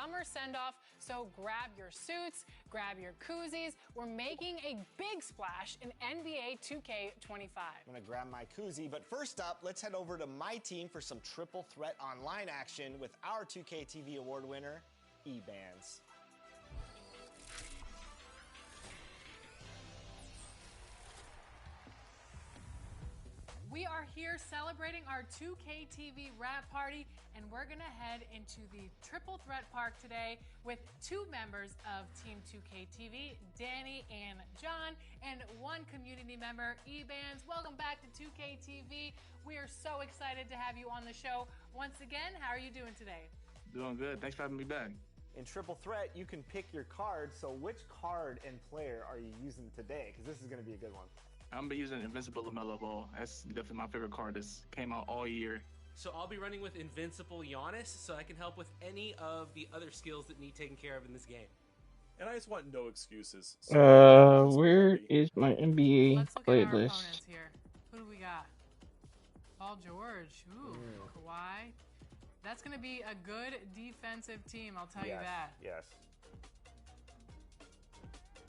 summer send-off, so grab your suits, grab your koozies. We're making a big splash in NBA 2K25. I'm gonna grab my koozie, but first up, let's head over to my team for some triple threat online action with our 2K TV award winner, E-Bands. We are here celebrating our 2K TV wrap party, and we're gonna head into the triple threat park today with two members of Team 2K TV, Danny and John, and one community member, E-Bands. Welcome back to 2K TV. We are so excited to have you on the show once again. How are you doing today? Doing good. Thanks for having me back. In triple threat, you can pick your card. So which card and player are you using today? Because this is gonna be a good one. I'm gonna be using Invincible LaMelo Ball. That's definitely my favorite card that's came out all year. So I'll be running with Invincible Giannis, so I can help with any of the other skills that need taken care of in this game. And I just want no excuses. Where is my NBA Let's look playlist? at our opponents here. Who do we got? Paul George. Ooh, Kawhi. That's going to be a good defensive team, I'll tell you that. Yes.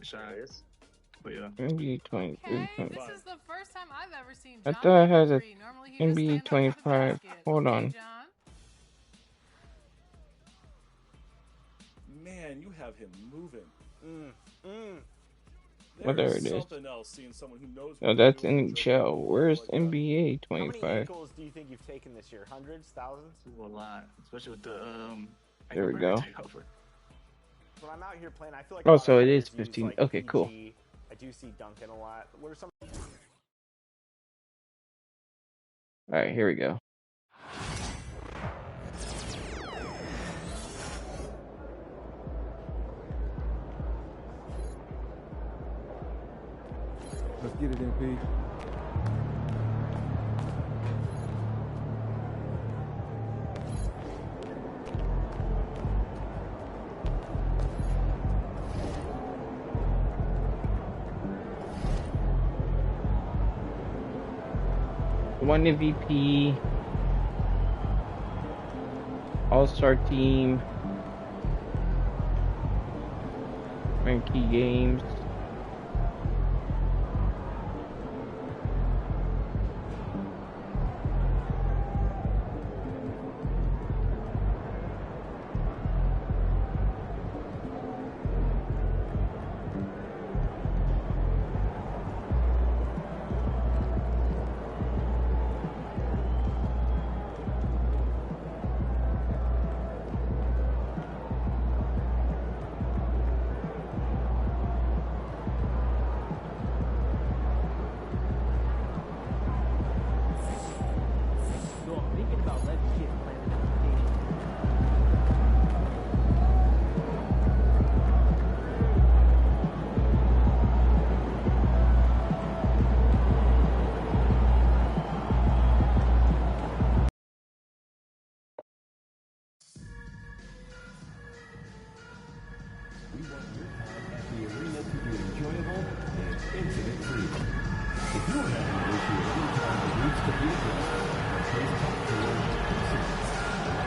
Shires. But yeah. NBA 23. Okay, this is the first time I've ever seen I John thought it has a three. Normally he just NBA stands up to the 25. basket. Hold Okay, on. John. Man, you have him moving. Well, there it is. Something else seeing someone who knows. Oh, that's NHL. Where's NBA How many 25? equals do you think you've taken this year? Hundreds? Thousands? A lot. Especially with the There we go. takeover. When I'm out here playing, I feel like Oh, a lot so of it is players use, 15. like, Okay, cool. PG. I do see Duncan a lot. What are some? Alright, here we go. Let's get it, MP. One MVP. All-Star team. And key games. So I'm thinking about letting kids plan an application. We want your time at the arena to be enjoyable and incident-free. If you are having an issue at any time that needs to be addressed, please talk to one of our consultants.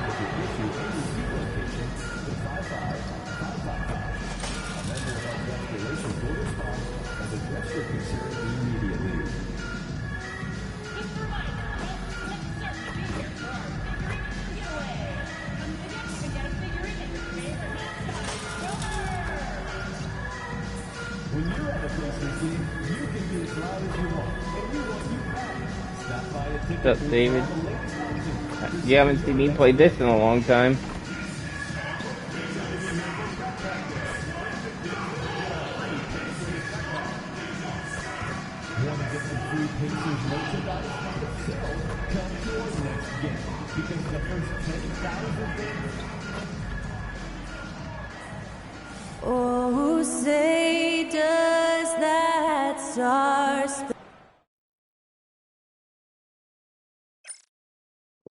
If your issue and receipt location is 55555, a member of our guest relations will respond and address your concern immediately. When you're at a PlayStation, you can be as loud as you want, and we want you back. Stop by a ticket What's up, booth David? on the latest option. You haven't seen me play this in a long time. Want to get some free Pacers merchandise on the sale? Come to our next game, because the first 10,000 fans. Oh, say does that star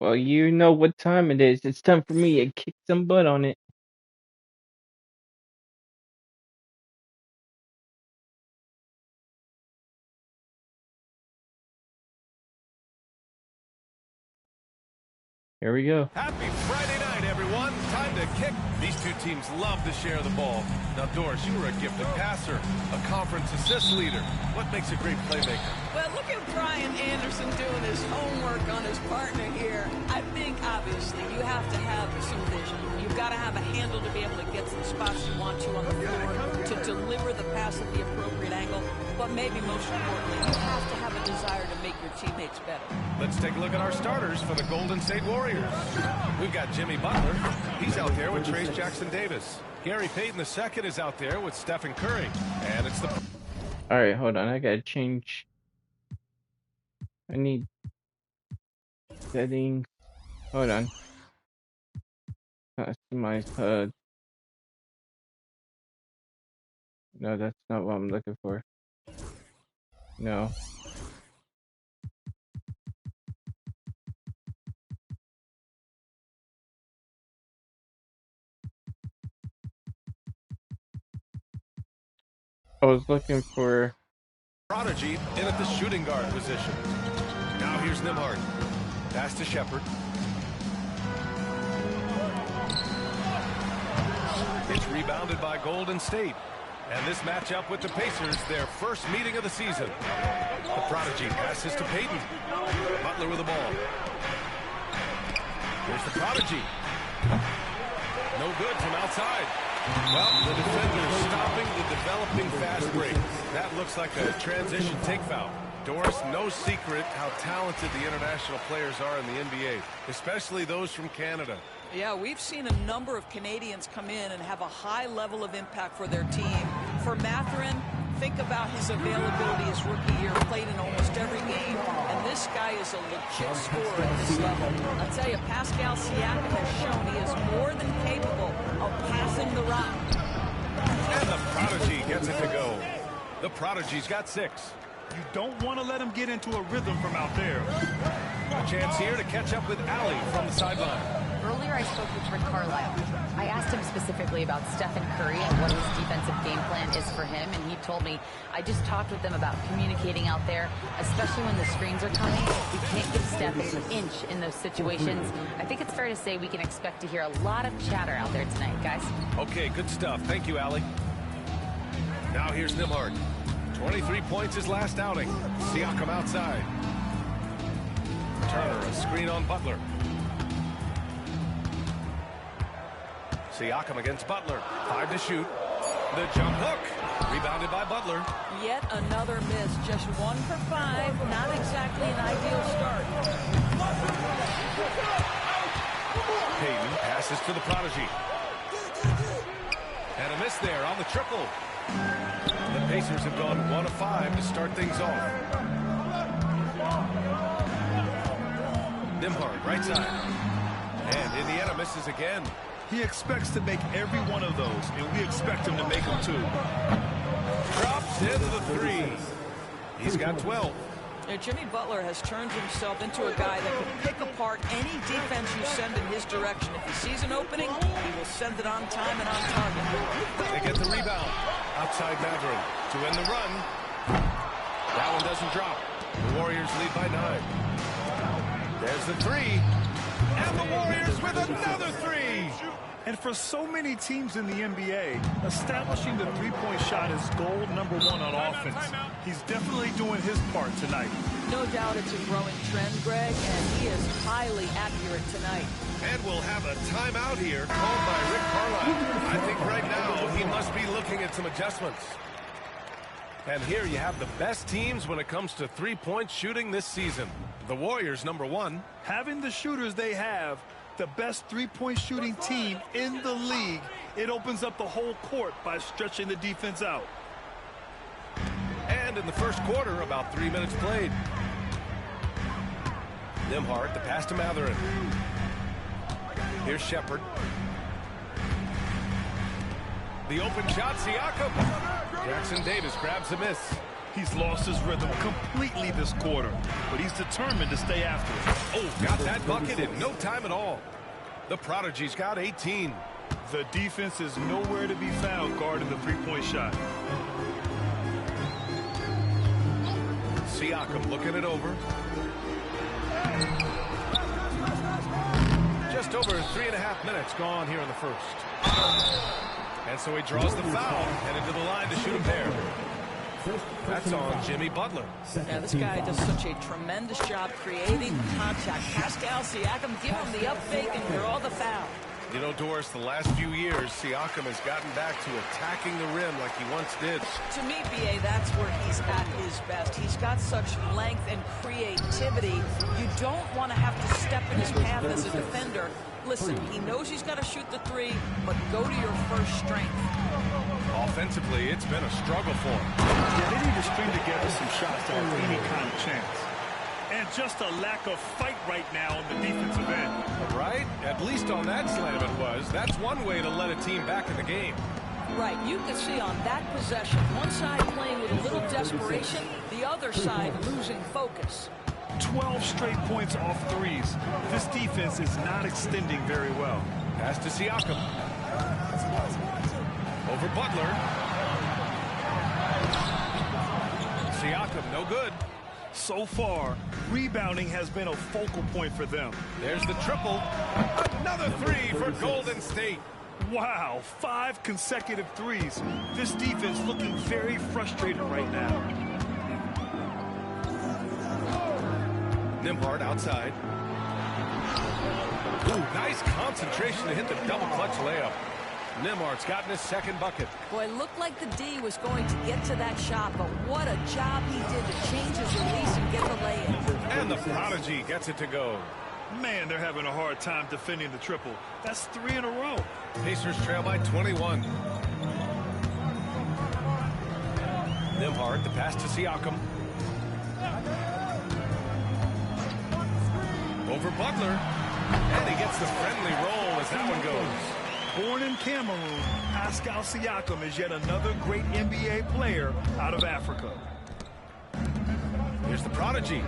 Well, you know what time it is. It's time for me to kick some butt on it. Here we go. Happy Friday night, everyone. Time to to kick. These two teams love to share the ball. Now, Doris, you were a gifted passer, a conference assist leader. What makes a great playmaker? Well, look at Brian Anderson doing his homework on his partner here. I think, obviously, you have to have some vision. You've got to have a handle to be able to get to the spots you want to on the floor, to deliver the pass at the appropriate angle. But maybe most importantly, you have to have a desire to make your teammates better. Let's take a look at our starters for the Golden State Warriors. We've got Jimmy Butler. He's out there with Trace Jackson-Davis. Gary Payton II is out there with Stephen Curry. And it's the... All right, hold on. I gotta change. I need settings. Hold on. Customize HUD. No, that's not what I'm looking for. No. I was looking for Prodigy in at the shooting guard position. Now here's Nimhard. Pass to Shepard. It's rebounded by Golden State. And this matchup with the Pacers, their first meeting of the season. The Prodigy passes to Payton. Butler with the ball. Here's the Prodigy. No good from outside. Well, the defender stopping the developing fast break. That looks like a transition take foul. Doris, no secret how talented the international players are in the NBA, especially those from Canada. Yeah, we've seen a number of Canadians come in and have a high level of impact for their team. For Mathurin, think about his availability his rookie year, played in almost every game, and this guy is a legit scorer at this level. I'll tell you, Pascal Siakam has shown he is more than capable of passing the rock. And the Prodigy gets it to go. The Prodigy's got 6. You don't want to let him get into a rhythm from out there. A chance here to catch up with Allie from the sideline. Earlier, I spoke with Rick Carlisle. I asked him specifically about Stephen Curry and what his defensive game plan is for him, and he told me, I just talked with them about communicating out there, especially when the screens are coming. We can't give Steph an inch in those situations. I think it's fair to say we can expect to hear a lot of chatter out there tonight, guys. Okay, good stuff. Thank you, Allie. Now here's Nimhard. 23 points his last outing. Siakam outside. Turner, a screen on Butler. Siakam against Butler. 5 to shoot. The jump hook. Rebounded by Butler. Yet another miss. Just 1 for 5. Not exactly an ideal start. Payton passes to the Prodigy. And a miss there on the triple. The Pacers have gone 1 of 5 to start things off. Nimhard, right side. And Indiana misses again. He expects to make every one of those, and we expect him to make them too. Drops in the 3. He's got 12. Jimmy Butler has turned himself into a guy that can pick apart any defense you send in his direction. If he sees an opening, he will send it on time and on target. They get the rebound. Outside Mathurin to end the run. That one doesn't drop. The Warriors lead by 9. There's the 3. And the Warriors with another 3. And for so many teams in the NBA, establishing the three-point shot is goal number 1 on offense. He's definitely doing his part tonight. No doubt it's a growing trend, Greg, and he is highly accurate tonight. And we'll have a timeout here called by Rick Carlisle. I think right now he must be looking at some adjustments. And here you have the best teams when it comes to three-point shooting this season. The Warriors, number 1. Having the shooters they have, the best three-point shooting team in the league, it opens up the whole court by stretching the defense out. And in the first quarter, about 3 minutes played. Nimhard, the pass to Mathurin. Here's Shepard. The open shot, Siakam. Jackson-Davis grabs a miss. He's lost his rhythm completely this quarter, but he's determined to stay after it. Oh, got that bucket in no time at all. The Prodigy's got 18. The defense is nowhere to be found guarding the three-point shot. Siakam looking it over. Just over 3.5 minutes gone here in the first. And so he draws the foul, headed to the line to shoot a pair. That's on Jimmy Butler. Yeah, this guy does such a tremendous job creating contact. Pascal Siakam, give him the up fake and draw the foul. You know, Doris, the last few years, Siakam has gotten back to attacking the rim like he once did. To me, B.A., that's where he's at his best. He's got such length and creativity. You don't want to have to step in his path as a defender. Listen, he knows he's got to shoot the three, but go to your first strength. Offensively, it's been a struggle for him. Yeah, they need to string together some shots to have any kind of chance. And just a lack of fight right now on the defensive end. Right? At least on that slam it was. That's one way to let a team back in the game. Right. You can see on that possession, one side playing with a little desperation, the other side losing focus. 12 straight points off threes. This defense is not extending very well. Pass to Siakam. Over Butler. Siakam, no good. So far, rebounding has been a focal point for them. There's the triple. Another three for Golden State. Wow, 5 consecutive threes. This defense looking very frustrated right now. Nembhard outside. Ooh, nice concentration to hit the double clutch layup. Nembhard's gotten his second bucket. Boy, it looked like the D was going to get to that shot, but what a job he did to change his release and get the lay-in. And the Prodigy gets it to go. Man, they're having a hard time defending the triple. That's 3 in a row. Pacers trail by 21. Nembhard, the pass to Siakam. Over Butler. And he gets the friendly roll as that one goes. Born in Cameroon, Pascal Siakam is yet another great NBA player out of Africa. Here's the Prodigy.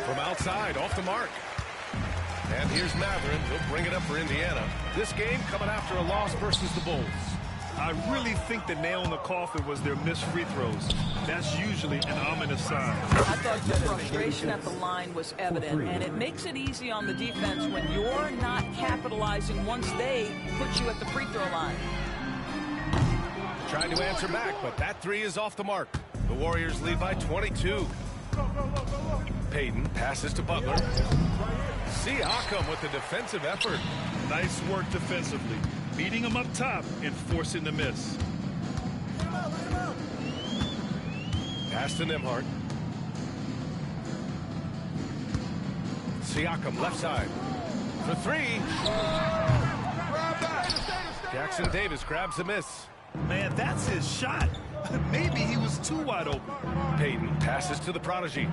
From outside, off the mark. And here's Matherin. He'll bring it up for Indiana. This game coming after a loss versus the Bulls. I really think the nail in the coffin was their missed free throws. That's usually an ominous sign. I thought the frustration at the line was evident, and it makes it easy on the defense when you're not capitalizing once they put you at the free throw line. Trying to answer back, but that three is off the mark. The Warriors lead by 22. Payton passes to Butler. Siakam with the defensive effort. Nice work defensively. Beating him up top and forcing the miss. Pass to Nembhard. Siakam left side. For three. Jackson Davis grabs the miss. Man, that's his shot. Maybe he was too wide open. Payton passes to the Prodigy.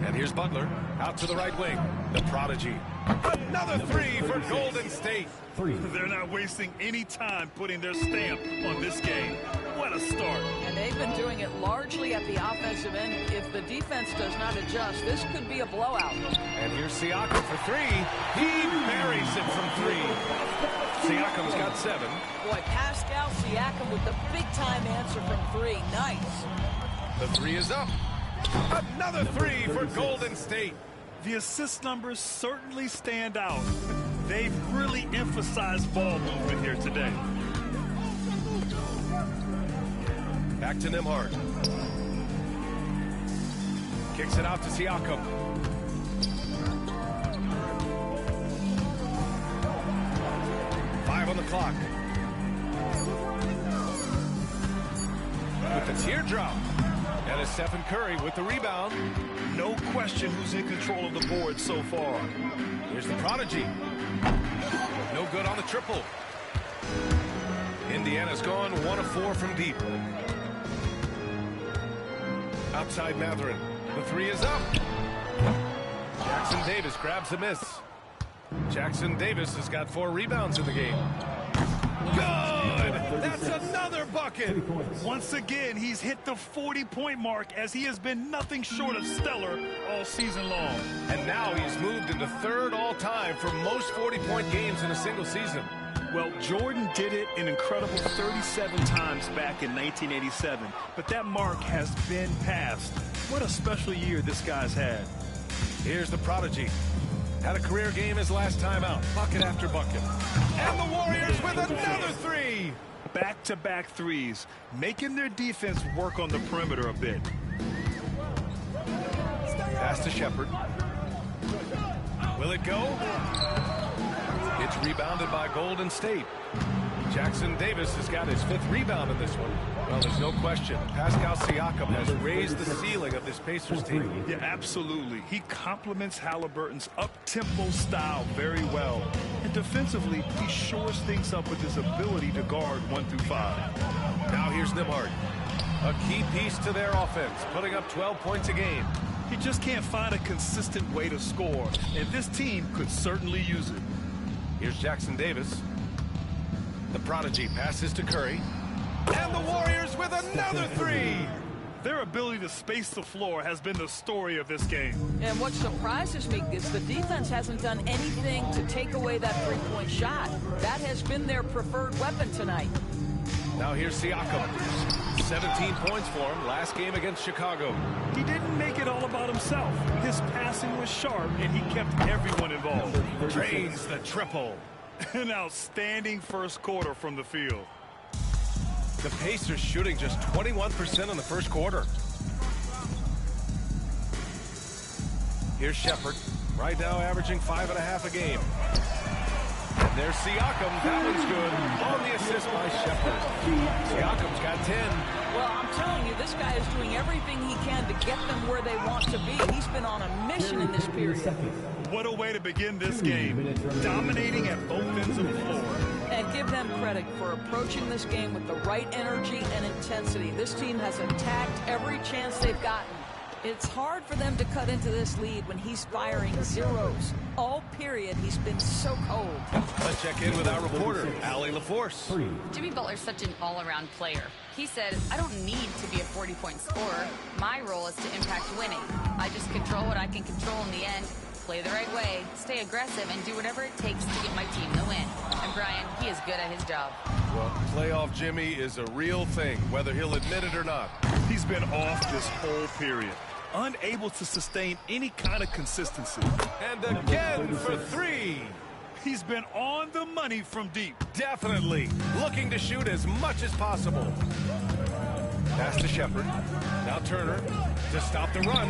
And here's Butler out to the right wing. The Prodigy. Another three for Golden State. They're not wasting any time putting their stamp on this game. What a start. And they've been doing it largely at the offensive end. If the defense does not adjust, this could be a blowout. And here's Siakam for three. He buries it from three. Siakam's got 7. Boy, Pascal Siakam with the big-time answer from three. Nice. The three is up. Another three for Golden State. The assist numbers certainly stand out. They've really emphasized ball movement here today. Back to Nembhard. Kicks it out to Siakam. Five on the clock. With the teardrop. And it's Stephen Curry with the rebound. No question who's in control of the board so far. Here's the Prodigy. No good on the triple. Indiana's gone 1 of 4 from deep. Outside Matherin. The three is up. Jackson Davis grabs the miss. Jackson Davis has got 4 rebounds in the game. Good! That's another bucket! Once again, he's hit the 40-point mark as he has been nothing short of stellar all season long. And now he's moved into 3rd all-time for most 40-point games in a single season. Well, Jordan did it an incredible 37 times back in 1987, but that mark has been passed. What a special year this guy's had. Here's the Prodigy. Had a career game his last time out. Bucket after bucket. And the Warriors with another three. Back-to-back threes, making their defense work on the perimeter a bit. Pass to Shepherd. Will it go? It's rebounded by Golden State. Jackson Davis has got his 5th rebound in this one. Well, there's no question. Pascal Siakam has raised the ceiling of this Pacers team. Yeah, absolutely. He complements Halliburton's up-tempo style very well. And defensively, he shores things up with his ability to guard 1 through 5. Now here's Nembhard. A key piece to their offense, putting up 12 points a game. He just can't find a consistent way to score, and this team could certainly use it. Here's Jackson Davis. The prodigy passes to Curry. And the Warriors with another three. Their ability to space the floor has been the story of this game. And what surprises me is the defense hasn't done anything to take away that three-point shot. That has been their preferred weapon tonight. Now here's Siakam. 17 points for him last game against Chicago. He didn't make it all about himself. His passing was sharp, and he kept everyone involved. Drains the triple. An outstanding first quarter from the field. The Pacers shooting just 21% in the first quarter. Here's Shepherd. Right now averaging 5.5 a game. And there's Siakam. That one's good. On the assist by Shepherd. Siakam's got 10. Well, I'm telling you, this guy is doing everything he can to get them where they want to be. He's been on a mission in this period. What a way to begin this game. Dominating at both ends of the floor. And give them credit for approaching this game with the right energy and intensity. This team has attacked every chance they've gotten. It's hard for them to cut into this lead when he's firing zeros. All period, he's been so cold. Let's check in with our reporter, Allie LaForce. Jimmy Butler's such an all-around player. He said, I don't need to be a 40-point scorer. My role is to impact winning. I just control what I can control in the end, play the right way, stay aggressive, and do whatever it takes to get my team the win. And Brian, he is good at his job. Well, playoff Jimmy is a real thing, whether he'll admit it or not. He's been off this whole period. Unable to sustain any kind of consistency. And again for three. He's been on the money from deep. Definitely. Looking to shoot as much as possible. Pass to Shepherd. Now Turner to stop the run.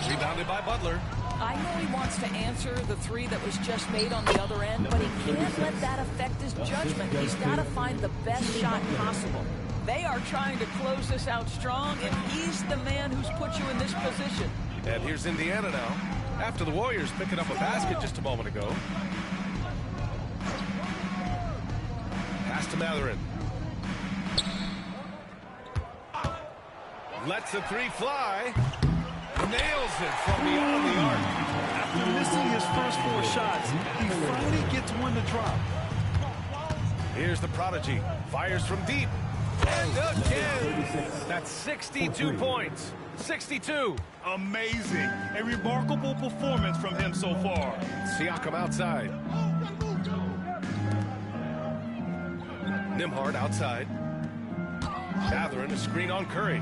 Rebounded by Butler. I know he wants to answer the three that was just made on the other end, but he can't let that affect his judgment. He's got to find the best shot possible. They are trying to close this out strong, and he's the man who's put you in this position. And here's Indiana now, after the Warriors picking up a basket just a moment ago. Pass to Mathurin. Lets the three fly. Nails it from beyond the arc. After missing his first 4 shots, he finally gets one to drop. Here's the prodigy. Fires from deep. And again. That's 62 points. 62. Amazing. A remarkable performance from him so far. Siakam outside. Nembhard outside. Mathurin a screen on Curry.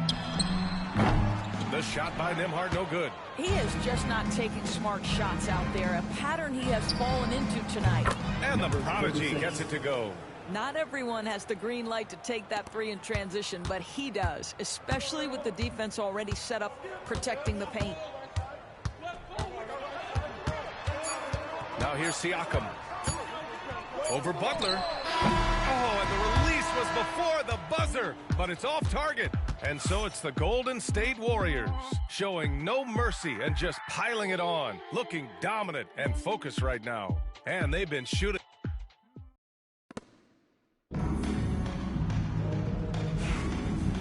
The shot by Nembhard, no good. He is just not taking smart shots out there, a pattern he has fallen into tonight. And the prodigy gets it to go. Not everyone has the green light to take that three in transition, but he does, especially with the defense already set up protecting the paint. Now here's Siakam. Over Butler. Oh, and the release was before the buzzer, but it's off target. And so it's the Golden State Warriors, showing no mercy and just piling it on, looking dominant and focused right now. And they've been shooting.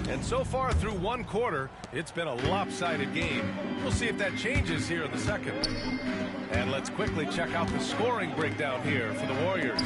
And so far through one quarter, it's been a lopsided game. We'll see if that changes here in the second. And let's quickly check out the scoring breakdown here for the Warriors.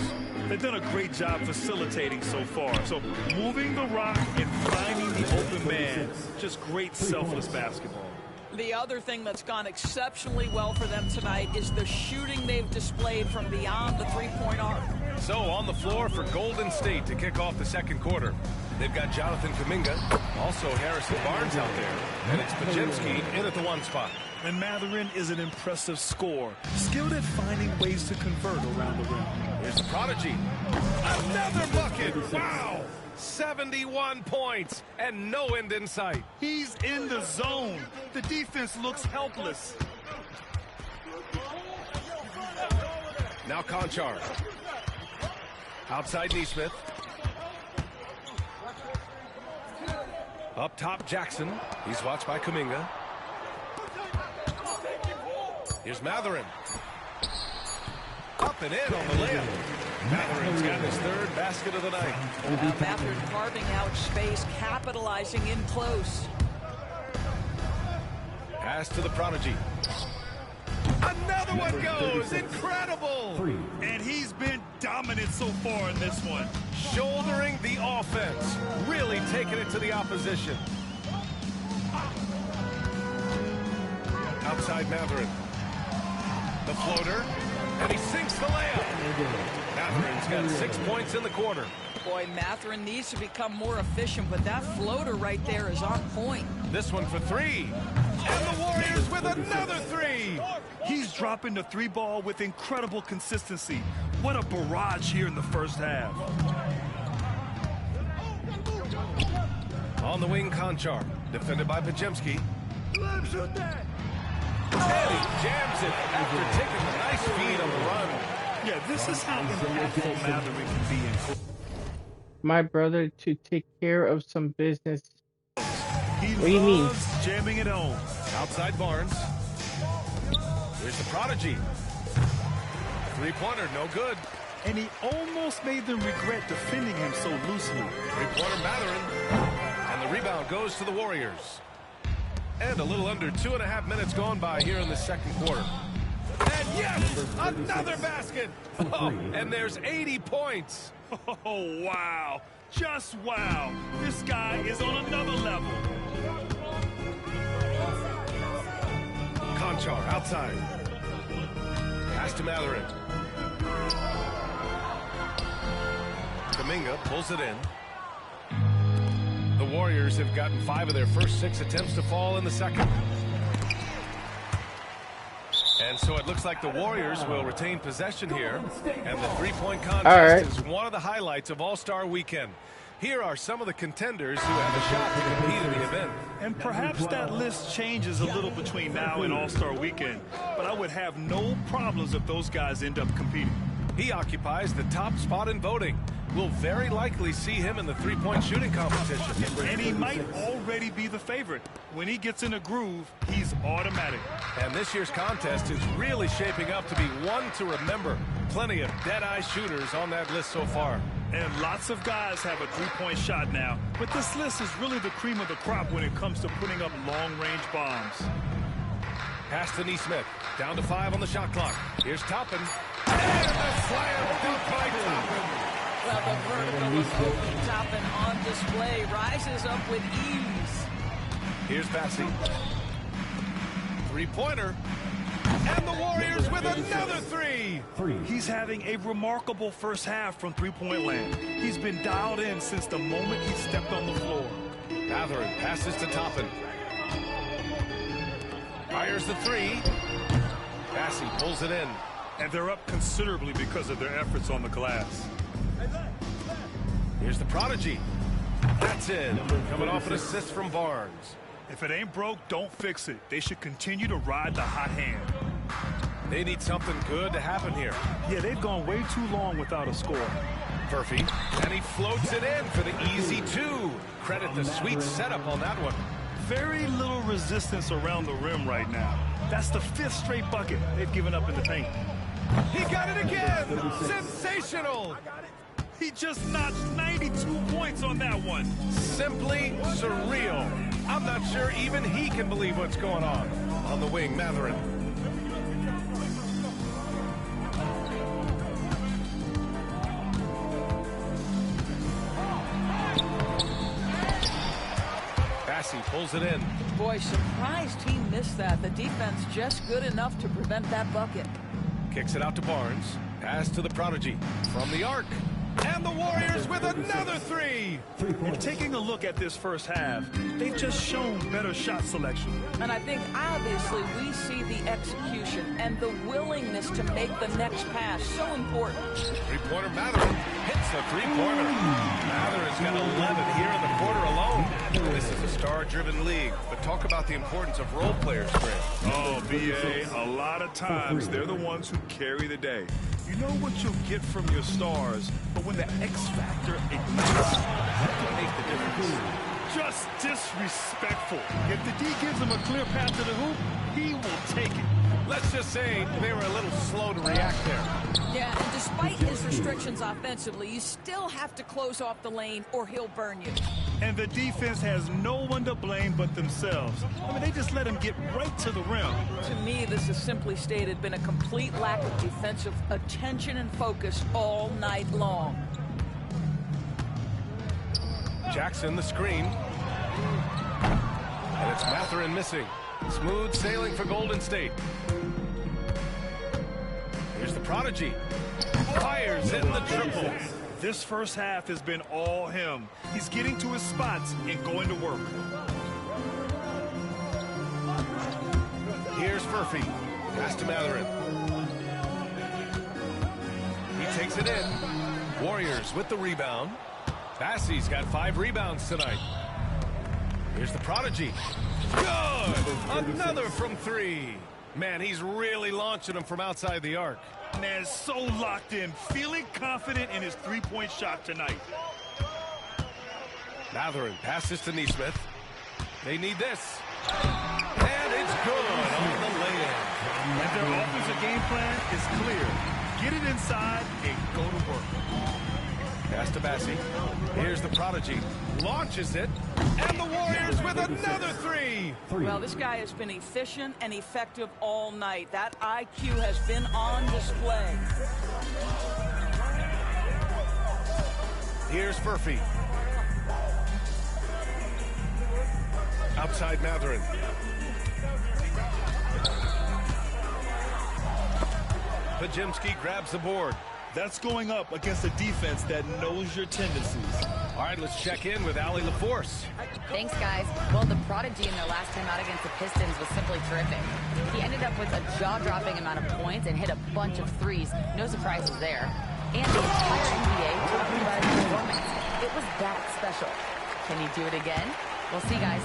They've done a great job facilitating so far. So moving the rock and finding the open man. Just great selfless basketball. The other thing that's gone exceptionally well for them tonight is the shooting they've displayed from beyond the three-point arc. So on the floor for Golden State to kick off the second quarter. They've got Jonathan Kuminga, also Harrison Barnes out there, and it's Pajemski in at the 1 spot. And Matherin is an impressive scorer, skilled at finding ways to convert around the rim. Here's the prodigy. Another bucket. Wow. 71 points and no end in sight. He's in the zone. The defense looks helpless. Now Conchar. Outside Neesmith. Up top Jackson. He's watched by Kuminga. Here's Matherin. Up and in on the layup. Matherin's got his third basket of the night. Matherin carving out space, capitalizing in close. Pass to the prodigy. Another one goes. Incredible. And he's been dominant so far in this one. Shouldering the offense. Really taking it to the opposition. Outside Matherin. The floater. And he sinks the layup. Matherin's got 6 points in the quarter. Boy, Matherin needs to become more efficient, but that floater right there is on point. This one for three. And the Warriors with another three. He's dropping the three ball with incredible consistency. What a barrage here in the first half. On the wing, Conchar. Defended by Pajemski. And he jams it after taking a nice feed on the run. Yeah, this is how impactful Matherin can be in. My brother to take care of some business. He what do you mean? Jamming it home. Outside Barnes. Here's the prodigy. Three-pointer, no good. And he almost made them regret defending him so loosely. Three-pointer Matherin. And the rebound goes to the Warriors. And a little under 2.5 minutes gone by here in the second quarter. And yes, another basket. Oh, and there's 80 points. Oh, wow. Just wow. This guy is on another level. Conchar outside. Pass to Matherin. Kuminga pulls it in. The Warriors have gotten 5 of their first 6 attempts to fall in the second. And so it looks like the Warriors will retain possession here. And the three-point contest is one of the highlights of All-Star Weekend. Here are some of the contenders who have a shot to compete in the event. And perhaps that list changes a little between now and All-Star Weekend. But I would have no problems if those guys end up competing. He occupies the top spot in voting. We'll very likely see him in the three-point shooting competition. And he might already be the favorite. When he gets in a groove, he's automatic. And this year's contest is really shaping up to be one to remember. Plenty of dead-eye shooters on that list so far. And lots of guys have a three-point shot now. But this list is really the cream of the crop when it comes to putting up long-range bombs. Pass to Neesmith. Down to 5 on the shot clock. Here's Toppin. And the slam dunk by Toppin. Well, the vertical of Obi Toppin on display rises up with ease. Here's Bassey. Three-pointer. And the Warriors with another three. He's having a remarkable first half from three-point land. He's been dialed in since the moment he stepped on the floor. Matherin passes to Toppin. Fires the three. Bassey pulls it in. And they're up considerably because of their efforts on the glass. Here's the prodigy. That's in. Coming off an assist from Barnes. If it ain't broke, don't fix it. They should continue to ride the hot hand. They need something good to happen here. Yeah, they've gone way too long without a score. Murphy, and he floats it in for the easy two. Credit the sweet setup on that one. Very little resistance around the rim right now. That's the 5th straight bucket they've given up in the paint. He got it again! Sensational! He just notched 92 points on that one. Simply surreal. I'm not sure even he can believe what's going on. On the wing, Matherin. Bassey pulls it in. Boy, surprised he missed that. The defense just good enough to prevent that bucket. Kicks it out to Barnes. Pass to the prodigy. From the arc. And the Warriors with another three. And taking a look at this first half, they've just shown better shot selection. And I think, obviously, we see the execution and the willingness to make the next pass so important. Three-pointer Matherin hits the three-pointer. Matherin's got 11 here in the quarter alone. This is a star-driven league, but talk about the importance of role players, Grant. Oh, B.A., a lot of times they're the ones who carry the day. You know what you'll get from your stars, but when the X factor ignites, that can make the difference. Just disrespectful. If the D gives him a clear path to the hoop, he will take it. Let's just say they were a little slow to react there. Yeah, and despite his restrictions offensively, you still have to close off the lane or he'll burn you. And the defense has no one to blame but themselves. I mean, they just let him get right to the rim. To me, this is simply stated been a complete lack of defensive attention and focus all night long. Jackson the screen. And it's Matherin missing. Smooth sailing for Golden State. Here's the prodigy. Fires in the triple. This first half has been all him. He's getting to his spots and going to work. Here's Furphy. Pass to Matherin. He takes it in. Warriors with the rebound. Bassey's got 5 rebounds tonight. Here's the prodigy. Good! Another from 3. Man, he's really launching them from outside the arc. Man, so locked in, feeling confident in his three-point shot tonight. Matherin passes to Neesmith. They need this. And it's good on the lay-in. And their offensive game plan is clear. Get it inside and go to work. Pass to Bassey. Here's the prodigy. Launches it. And the Warriors with another 3. Well, this guy has been efficient and effective all night. That IQ has been on display. Here's Furphy. Outside Matherin. Pajemski grabs the board. That's going up against a defense that knows your tendencies. All right, let's check in with Allie LaForce. Thanks, guys. Well, the prodigy in their last time out against the Pistons was simply terrific. He ended up with a jaw-dropping amount of points and hit a bunch of threes. No surprises there. And the entire NBA talking about his performance. It was that special. Can he do it again? We'll see, guys.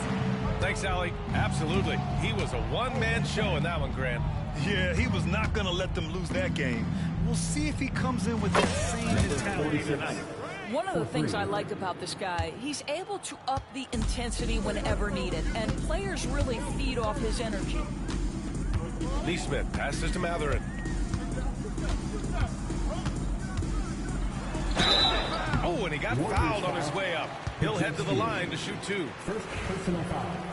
Thanks, Allie. Absolutely. He was a one-man show in that one, Grant. Yeah, he was not going to let them lose that game. We'll see if he comes in with that same mentality tonight. One of the things I like about this guy, he's able to up the intensity whenever needed, and players really feed off his energy. Neesmith passes to Matherin. Oh, and he got fouled on his way up. He'll head to the line to shoot 2.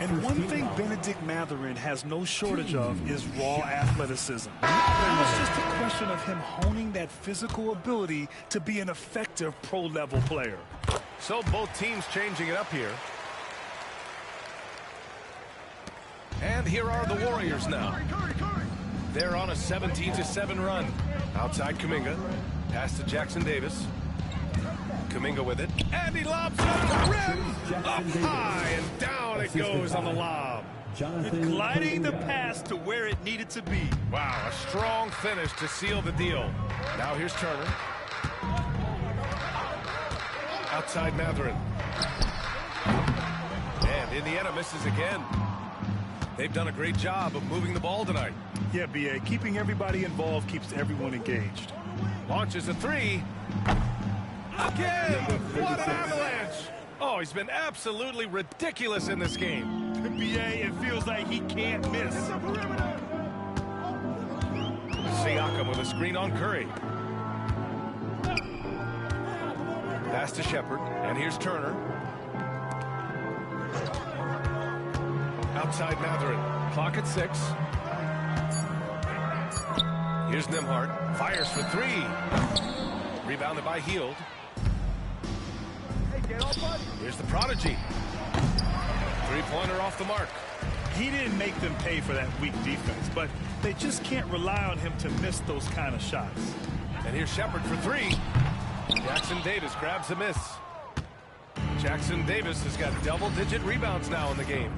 And one thing Benedict Matherin has no shortage of is raw athleticism. It's just a question of him honing that physical ability to be an effective pro-level player. So both teams changing it up here. And here are the Warriors now. They're on a 17-7 run. Outside Kuminga. Pass to Jackson Davis. Kuminga with it. And he lobs it up the rim. Up high and down it goes on the lob. Gliding the pass to where it needed to be. Wow, a strong finish to seal the deal. Now here's Turner. Outside Matherin. And Indiana misses again. They've done a great job of moving the ball tonight. Yeah, B.A., keeping everybody involved keeps everyone engaged. Launches a 3. Again! What an avalanche! Oh, he's been absolutely ridiculous in this game. B.A., it feels like he can't miss. Siakam with a screen on Curry. Pass to Shepard, and here's Turner. Outside Matherin. Clock at 6. Here's Nembhard. Fires for 3. Rebounded by Hield. Here's the prodigy. Three-pointer off the mark. He didn't make them pay for that weak defense, but they just can't rely on him to miss those kind of shots. And here's Shepard for 3. Jackson Davis grabs the miss. Jackson Davis has got double-digit rebounds now in the game.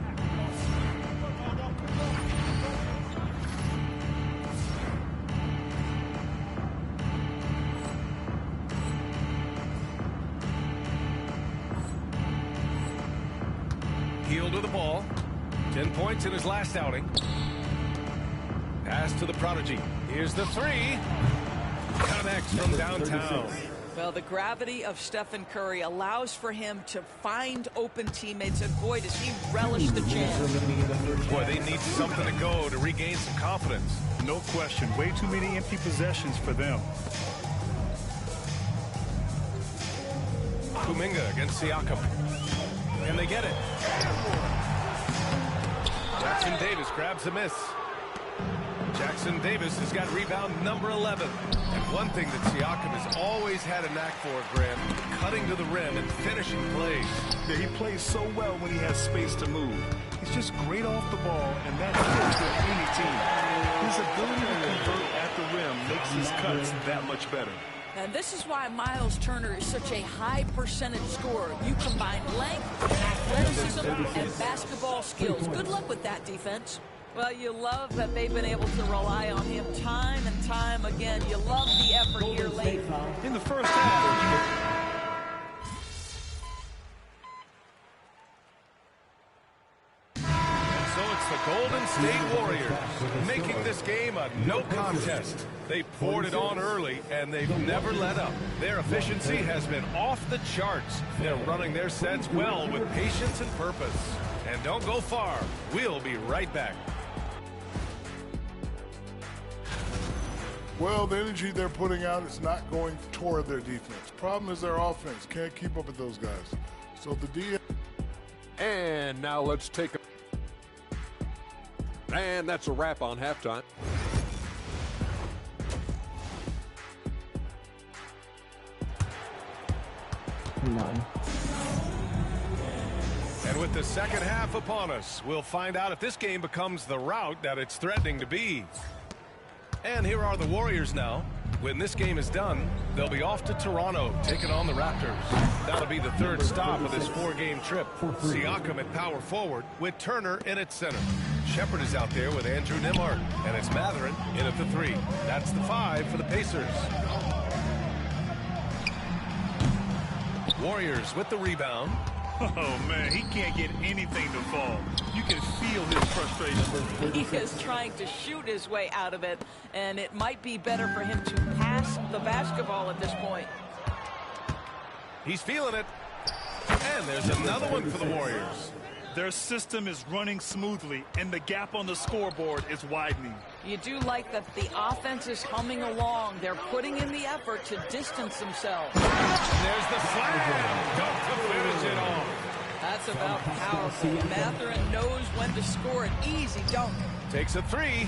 Healed to the ball. 10 points in his last outing. Pass to the prodigy. Here's the three. Connects from downtown. Well, the gravity of Stephen Curry allows for him to find open teammates, and boy, does he relish the chance. Boy, they need something to go to regain some confidence. No question. Way too many empty possessions for them. Kuminga against Siakam. And they get it. Jackson Davis grabs a miss. Jackson Davis has got rebound number 11. And one thing that Siakam has always had a knack for, Graham, cutting to the rim and finishing plays. Yeah, he plays so well when he has space to move. He's just great off the ball, and that fits with any team. His ability to convert at the rim makes his cuts that much better. And this is why Miles Turner is such a high percentage scorer. You combine length, athleticism, and basketball skills. Good luck with that defense. Well, you love that they've been able to rely on him time and time again. You love the effort here late. In the first half. So it's the Golden State Warriors making this game a no contest. They poured it on early, and they've never let up. Their efficiency has been off the charts. They're running their sets well with patience and purpose. And don't go far. We'll be right back. Well, the energy they're putting out is not going toward their defense. Problem is their offense. Can't keep up with those guys. So the D. And now let's take a... And that's a wrap on halftime. Come on. And with the second half upon us, we'll find out if this game becomes the rout that it's threatening to be. And here are the Warriors now. When this game is done, they'll be off to Toronto, taking on the Raptors. That'll be the third stop of this four-game trip. Siakam at power forward with Turner in at center. Shepard is out there with Andrew Nembhard. And it's Mathurin in at the three. That's the 5 for the Pacers. Warriors with the rebound. Oh, man, he can't get anything to fall. You can feel his frustration. He is trying to shoot his way out of it, and it might be better for him to pass the basketball at this point. He's feeling it. And there's another one for the Warriors. Their system is running smoothly, and the gap on the scoreboard is widening. You do like that the offense is humming along. They're putting in the effort to distance themselves. There's the slam. Got to finish it off. That's about powerful. Mathurin knows when to score an easy dunk. Takes a three.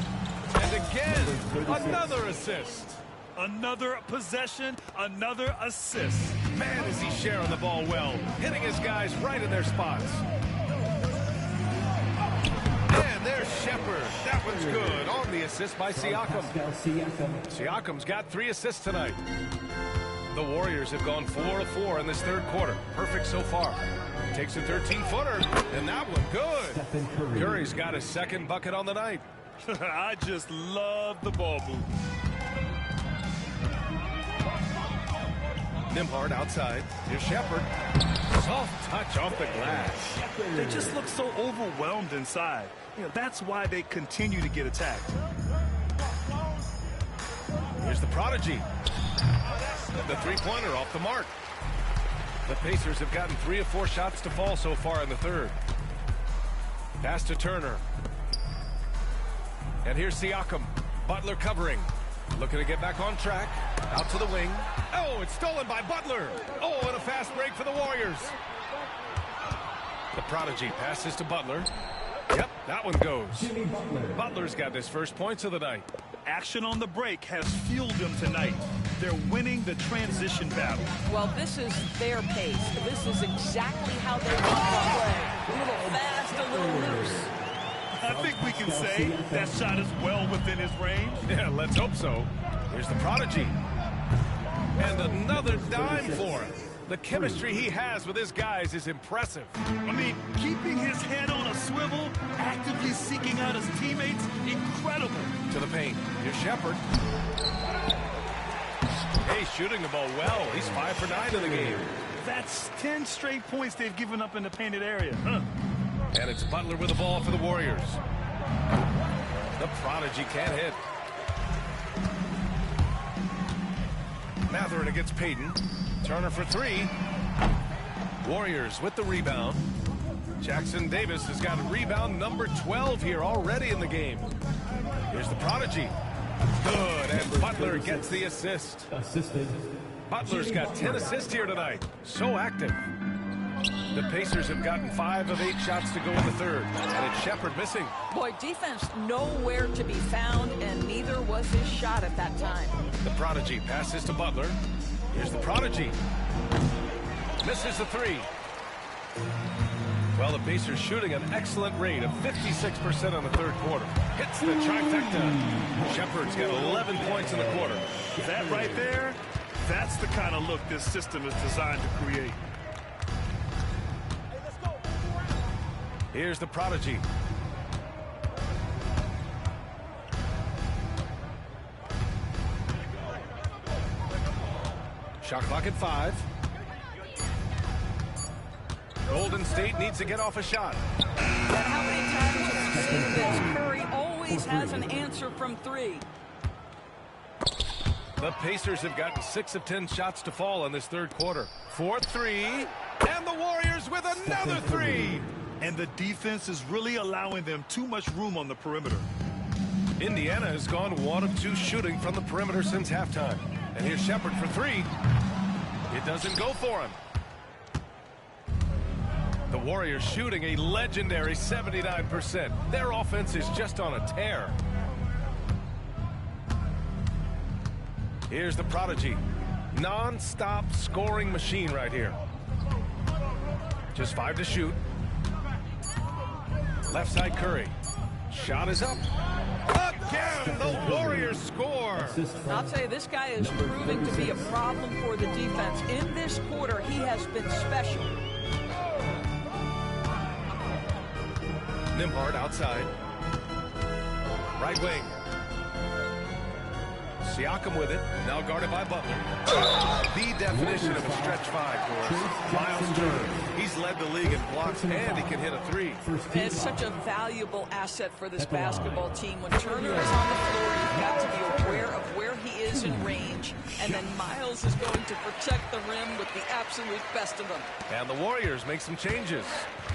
And again, another assist. Another possession, another assist. Man, is he sharing the ball well. Hitting his guys right in their spots. And there's Shepard. That one's good on the assist by Siakam. Siakam's got 3 assists tonight. The Warriors have gone 4 of 4 in this third quarter. Perfect so far. Takes a 13-footer, and that one good. Curry's got his second bucket on the night. I just love the ball move. Nembhard outside. Here's Shepard. Soft touch off the glass. They just look so overwhelmed inside. You know, that's why they continue to get attacked. Here's the prodigy. The three-pointer off the mark. The Pacers have gotten 3 of 4 shots to fall so far in the third. Pass to Turner. And here's Siakam. Butler covering. Looking to get back on track. Out to the wing. Oh, it's stolen by Butler. Oh, and a fast break for the Warriors. The prodigy passes to Butler. Yep, that one goes. Butler's got his first points of the night. Action on the break has fueled them tonight. They're winning the transition battle. Well, this is their pace. This is exactly how they want to play. A little fast, a little loose. I think we can say that shot is well within his range. Yeah, let's hope so. Here's the prodigy. And another dime for him. The chemistry he has with his guys is impressive. I mean, keeping his head on a swivel, actively seeking out his teammates, incredible. To the paint. Here's Shepard. Hey, shooting the ball well. He's 5 for 9 in the game. That's 10 straight points they've given up in the painted area. And it's Butler with the ball for the Warriors. The prodigy can't hit. Matherin against Payton. Turner for 3. Warriors with the rebound. Jackson Davis has got rebound number 12 here already in the game. Here's the prodigy. Good, and Butler gets the assist. Butler's got 10 assists here tonight. So active. The Pacers have gotten 5 of 8 shots to go in the third. And it's Shepard missing. Boy, defense nowhere to be found, and neither was his shot at that time. The prodigy passes to Butler. Here's the prodigy. Misses the 3. Well, the Pacers shooting an excellent rate of 56% on the third quarter. Hits the trifecta. Shepard's got 11 points in the quarter. That right there, that's the kind of look this system is designed to create. Here's the prodigy. Shot clock at 5. Golden State needs to get off a shot. And how many times have we seen this? Curry always has an answer from 3. The Pacers have gotten 6 of 10 shots to fall in this third quarter. 4-3, and the Warriors with another 3. And the defense is really allowing them too much room on the perimeter. Indiana has gone 1 of 2 shooting from the perimeter since halftime. And here's Shepard for 3. It doesn't go for him. The Warriors shooting a legendary 79%. Their offense is just on a tear. Here's the prodigy. Non-stop scoring machine right here. Just 5 to shoot. Left side Curry. Shot is up. Again, the Warriors score. I'll tell you, this guy is proving to be a problem for the defense. In this quarter, he has been special. Nimhard outside. Right wing. Siakam with it. Now guarded by Butler. The definition of a stretch 5 for us. Miles Turner. He's led the league in blocks, and he can hit a 3. And it's such a valuable asset for this basketball team. When Turner is on the floor, you've got to be aware of where he is in range. And then Miles is going to protect the rim with the absolute best of them. And the Warriors make some changes.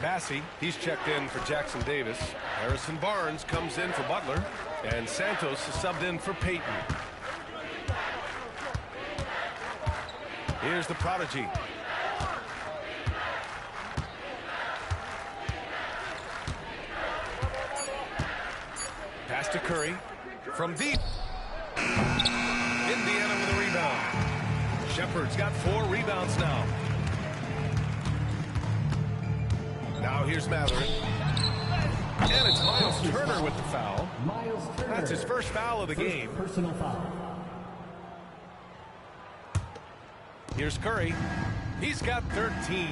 Massey, he's checked in for Jackson Davis. Harrison Barnes comes in for Butler. And Santos is subbed in for Payton. Here's the prodigy. Pass to Curry. From deep. Indiana with a rebound. Shepard's got 4 rebounds now. Now here's Matherin. And it's Miles Turner with the foul. That's his first foul of the game. Personal foul. Here's Curry. He's got 13.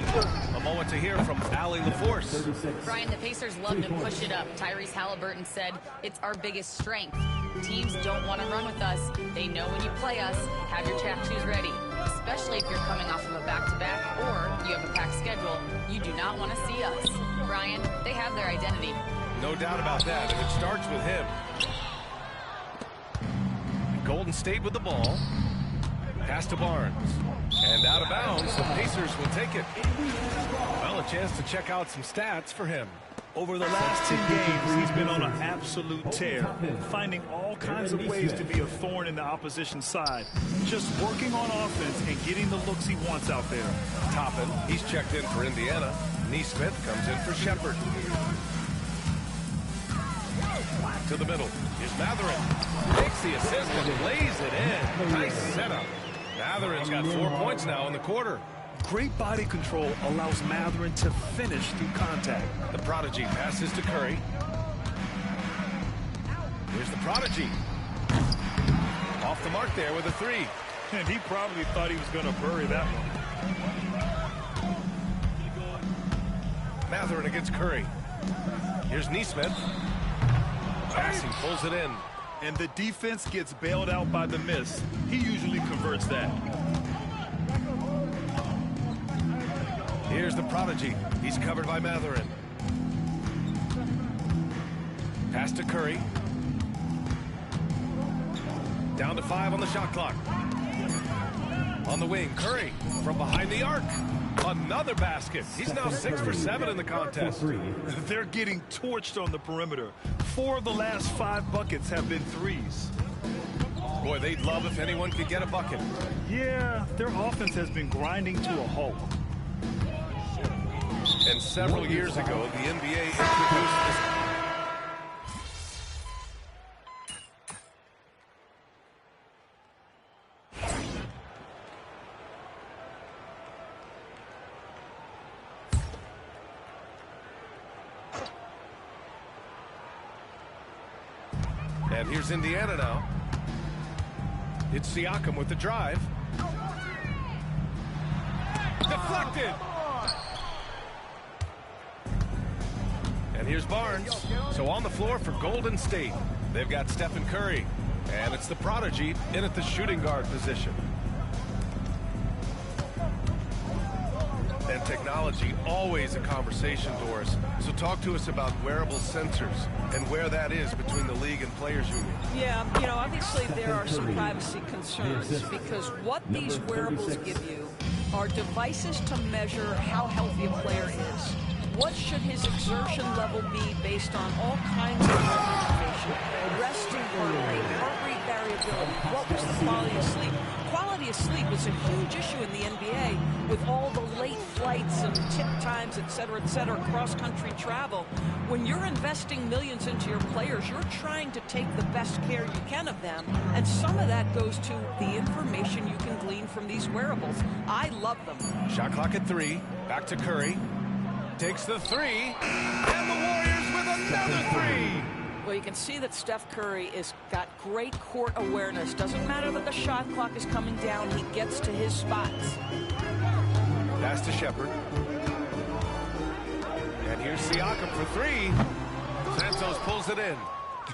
A moment to hear from Allie LaForce. Brian, the Pacers love to push it up. Tyrese Halliburton said, it's our biggest strength. Teams don't want to run with us. They know when you play us, have your track shoes ready. Especially if you're coming off of a back-to-back or you have a packed schedule. You do not want to see us. Brian, they have their identity. No doubt about that, and it starts with him. Golden State with the ball. Pass to Barnes. And out of bounds, the Pacers will take it. Well, a chance to check out some stats for him. Over the last 10 games, he's been on an absolute tear, finding all kinds of ways to be a thorn in the opposition's side. Just working on offense and getting the looks he wants out there. Toppin, he's checked in for Indiana. Neesmith comes in for Shepard. To the middle. Here's Matherin. Makes the assist and lays it in. Nice setup. Matherin's got 4 points now in the quarter. Great body control allows Matherin to finish through contact. The prodigy passes to Curry. Here's the prodigy. Off the mark there with a 3. And he probably thought he was going to bury that one. Mathurin against Curry. Here's Neesmith. Passing, pulls it in. And the defense gets bailed out by the miss. He usually converts that. Here's the prodigy. He's covered by Mathurin. Pass to Curry. Down to 5 on the shot clock. On the wing, Curry from behind the arc. Another basket. He's now 6 for 7 in the contest. They're getting torched on the perimeter. 4 of the last 5 buckets have been threes. Boy, they'd love if anyone could get a bucket. Yeah, their offense has been grinding to a halt. And several years ago, the NBA introduced this. And here's Indiana now. It's Siakam with the drive. Deflected. And here's Barnes. So on the floor for Golden State, they've got Stephen Curry. And it's the prodigy in at the shooting guard position. And technology, always a conversation, Doris. So talk to us about wearable sensors and where that is between the league and players union. Yeah, you know, obviously there are some privacy concerns because what these wearables give you are devices to measure how healthy a player is. What should his exertion level be based on all kinds of information? Resting heart rate, heart rate variability, what was the quality of sleep? Quality of sleep is a huge issue in the NBA with all the late flights and tip times, et cetera, cross-country travel. When you're investing millions into your players, you're trying to take the best care you can of them, and some of that goes to the information you can glean from these wearables. I love them. Shot clock at 3, back to Curry. Takes the 3, and the Warriors with another 3. Well, you can see that Steph Curry has got great court awareness. Doesn't matter that the shot clock is coming down, he gets to his spots. Pass to Shepard. And here's Siakam for 3. Santos pulls it in.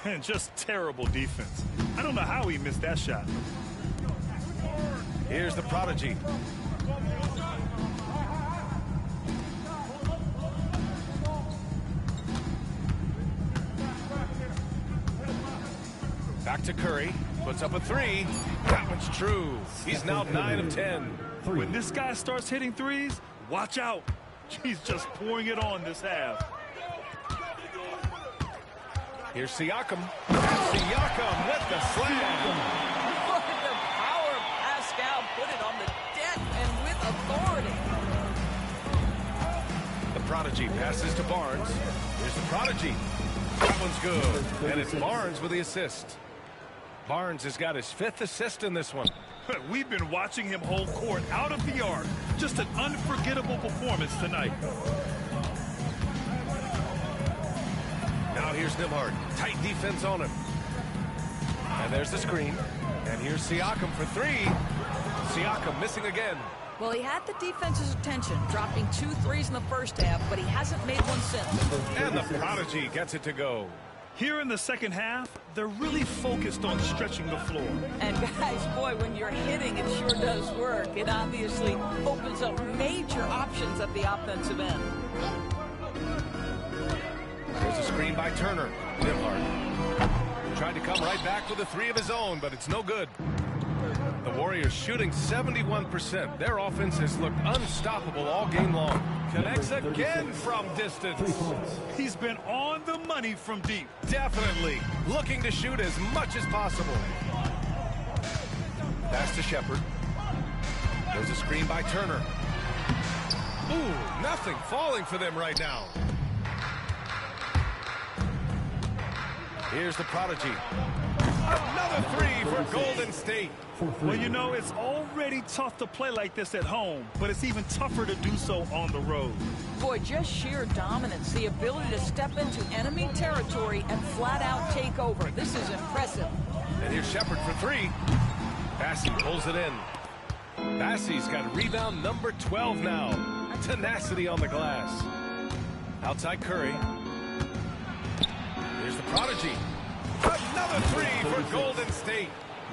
And just terrible defense. I don't know how he missed that shot. Here's the prodigy. Back to Curry, puts up a 3. That one's true. He's now 9 of 10. When this guy starts hitting threes, watch out. He's just pouring it on this half. Here's Siakam. Siakam with the slam. Look at the power of Pascal. Put it on the deck and with authority. The prodigy passes to Barnes. Here's the prodigy. That one's good. And it's Barnes with the assist. Barnes has got his 5th assist in this one. We've been watching him hold court out of the arc. Just an unforgettable performance tonight. Now here's Nembhard. Tight defense on him. And there's the screen. And here's Siakam for 3. Siakam missing again. Well, he had the defense's attention, dropping 2 threes in the first half, but he hasn't made one since. And the prodigy gets it to go. Here in the second half, they're really focused on stretching the floor. And guys, boy, when you're hitting, it sure does work. It obviously opens up major options at the offensive end. There's a screen by Turner. Nembhard tried to come right back with a 3 of his own, but it's no good. The Warriors shooting 71%. Their offense has looked unstoppable all game long. Connects again from distance. He's been on the money from deep. Definitely looking to shoot as much as possible. Pass to Shepard. There's a screen by Turner. Ooh, nothing falling for them right now. Here's the prodigy. Another 3 for Golden State. Well, you know, it's already tough to play like this at home, but it's even tougher to do so on the road. Boy, just sheer dominance, the ability to step into enemy territory and flat out take over. This is impressive. And here's Shepard for 3. Bassey pulls it in. Bassey's got rebound number 12 now. Tenacity on the glass. Outside Curry. Here's the prodigy. Another three for Golden State.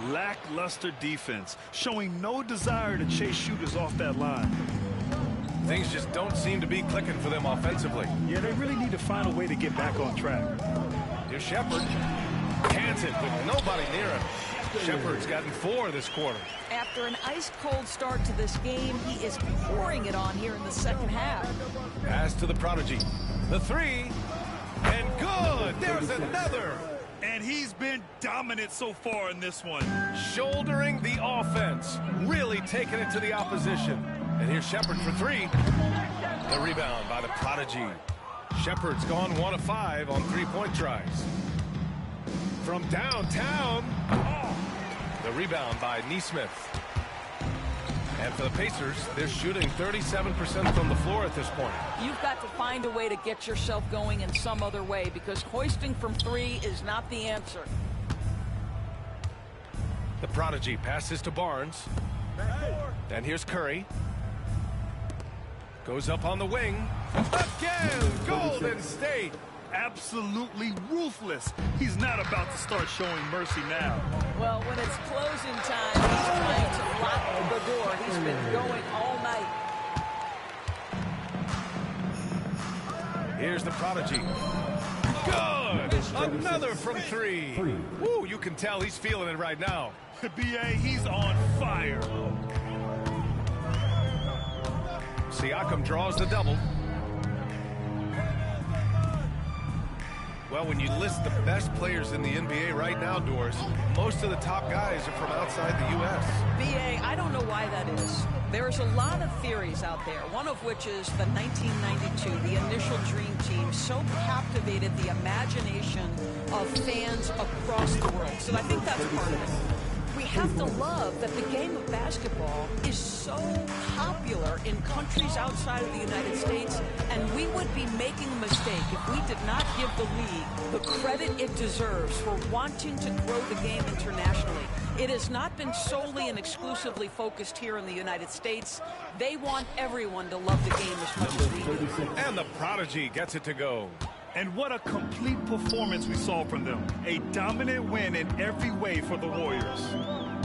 Lackluster defense, showing no desire to chase shooters off that line. Things just don't seem to be clicking for them offensively. Yeah, they really need to find a way to get back on track. Here's Shepard. Hands it with nobody near him. Shepard's gotten 4 this quarter. After an ice-cold start to this game, he is pouring it on here in the second half. Pass to the prodigy. The three. And good. There's another. And he's been dominant so far in this one. Shouldering the offense. Really taking it to the opposition. And here's Shepard for 3. The rebound by the prodigy. Shepard's gone 1 of 5 on 3-point tries. From downtown. The rebound by Nesmith. And for the Pacers, they're shooting 37% from the floor at this point. You've got to find a way to get yourself going in some other way, because hoisting from 3 is not the answer. The prodigy passes to Barnes. And here's Curry. Goes up on the wing. Again, Golden State. Absolutely ruthless. He's not about to start showing mercy now. Well, when it's closing time, he's trying to lock the door. He's been going all night. Here's the prodigy. Good! Another from 3. Woo, you can tell he's feeling it right now. BA, he's on fire. Siakam draws the double. Well, when you list the best players in the NBA right now, Doris, most of the top guys are from outside the U.S. BA, I don't know why that is. There's a lot of theories out there, one of which is the 1992, the initial Dream Team, so captivated the imagination of fans across the world. So I think that's part of it. We have to love that the game of basketball is so popular in countries outside of the United States, and we would be making a mistake if we did not give the league the credit it deserves for wanting to grow the game internationally. It has not been solely and exclusively focused here in the United States. They want everyone to love the game as much as we do. And the prodigy gets it to go. And what a complete performance we saw from them. A dominant win in every way for the Warriors.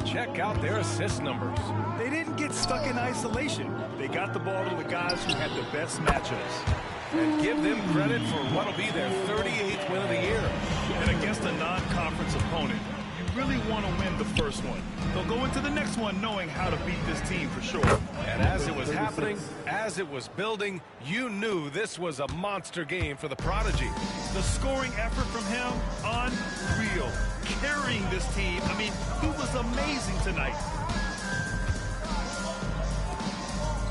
Check out their assist numbers. They didn't get stuck in isolation. They got the ball to the guys who had the best matchups. And give them credit for what will be their 38th win of the year. And against a non-conference opponent, you really want to win the first one. They'll go into the next one knowing how to beat this team for sure. And as it was happening, as it was building, you knew this was a monster game for the prodigy. The scoring effort from him, unreal. Carrying this team, I mean, he was amazing tonight.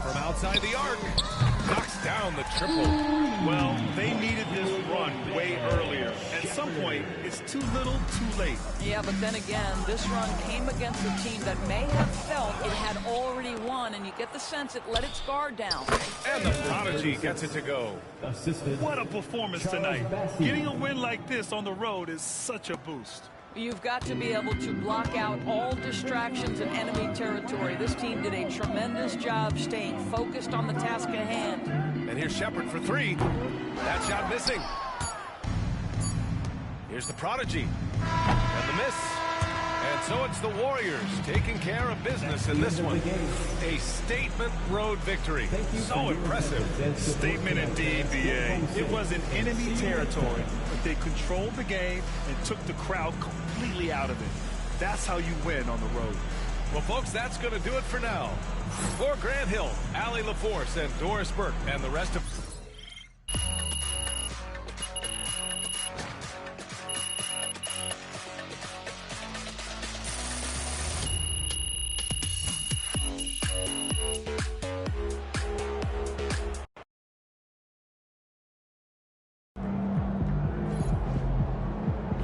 From outside the arc, knocks down the triple. Well, they needed this run way earlier. At some point, it's too little, too late. Yeah, but then again, this run came against a team that may have felt it had already won, and you get the sense it let its guard down. And the prodigy gets it to go. What a performance tonight. Getting a win like this on the road is such a boost. You've got to be able to block out all distractions in enemy territory. This team did a tremendous job staying focused on the task at hand. And here's Shepard for 3. That shot missing. Here's the prodigy. And the miss. And so it's the Warriors taking care of business in this one. A statement road victory. So impressive. Statement indeed, BA. It was in enemy territory, but they controlled the game and took the crowd completely out of it. That's how you win on the road. Well, folks, that's going to do it for now. For Grant Hill, Allie LaForce, and Doris Burke, and the rest of...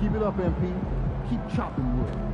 Keep it up, MP. Keep chopping wood.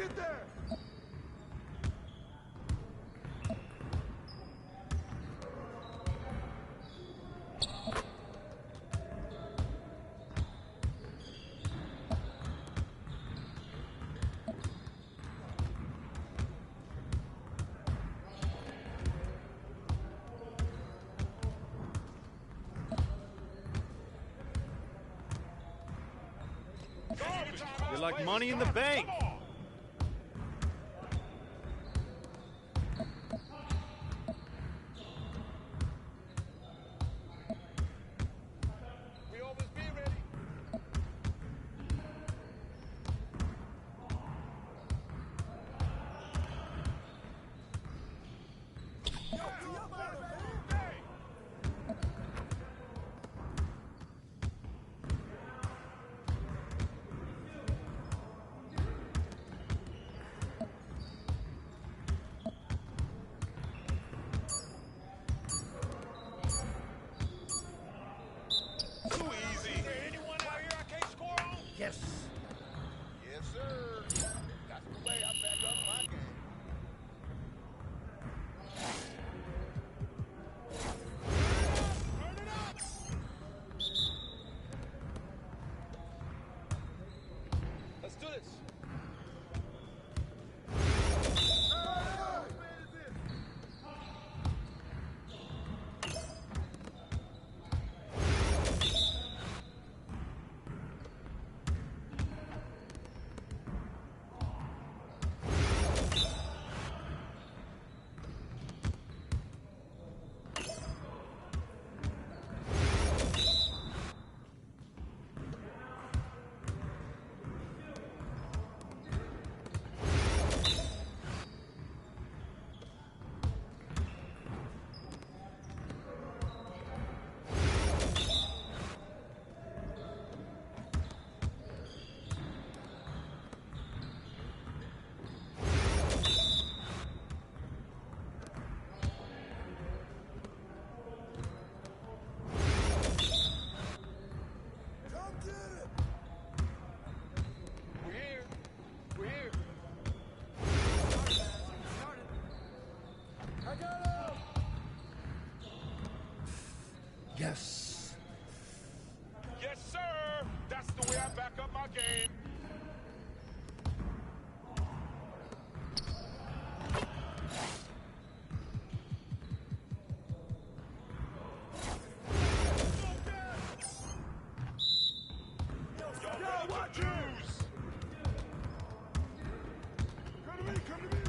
get there! You're like money in the bank. Yes. Yes, sir. That's the way I back up my game. Turn it up. Let's do this. Yes. Yes, sir. That's the way I back up my game. Yo, watch use. Come to me, come to me.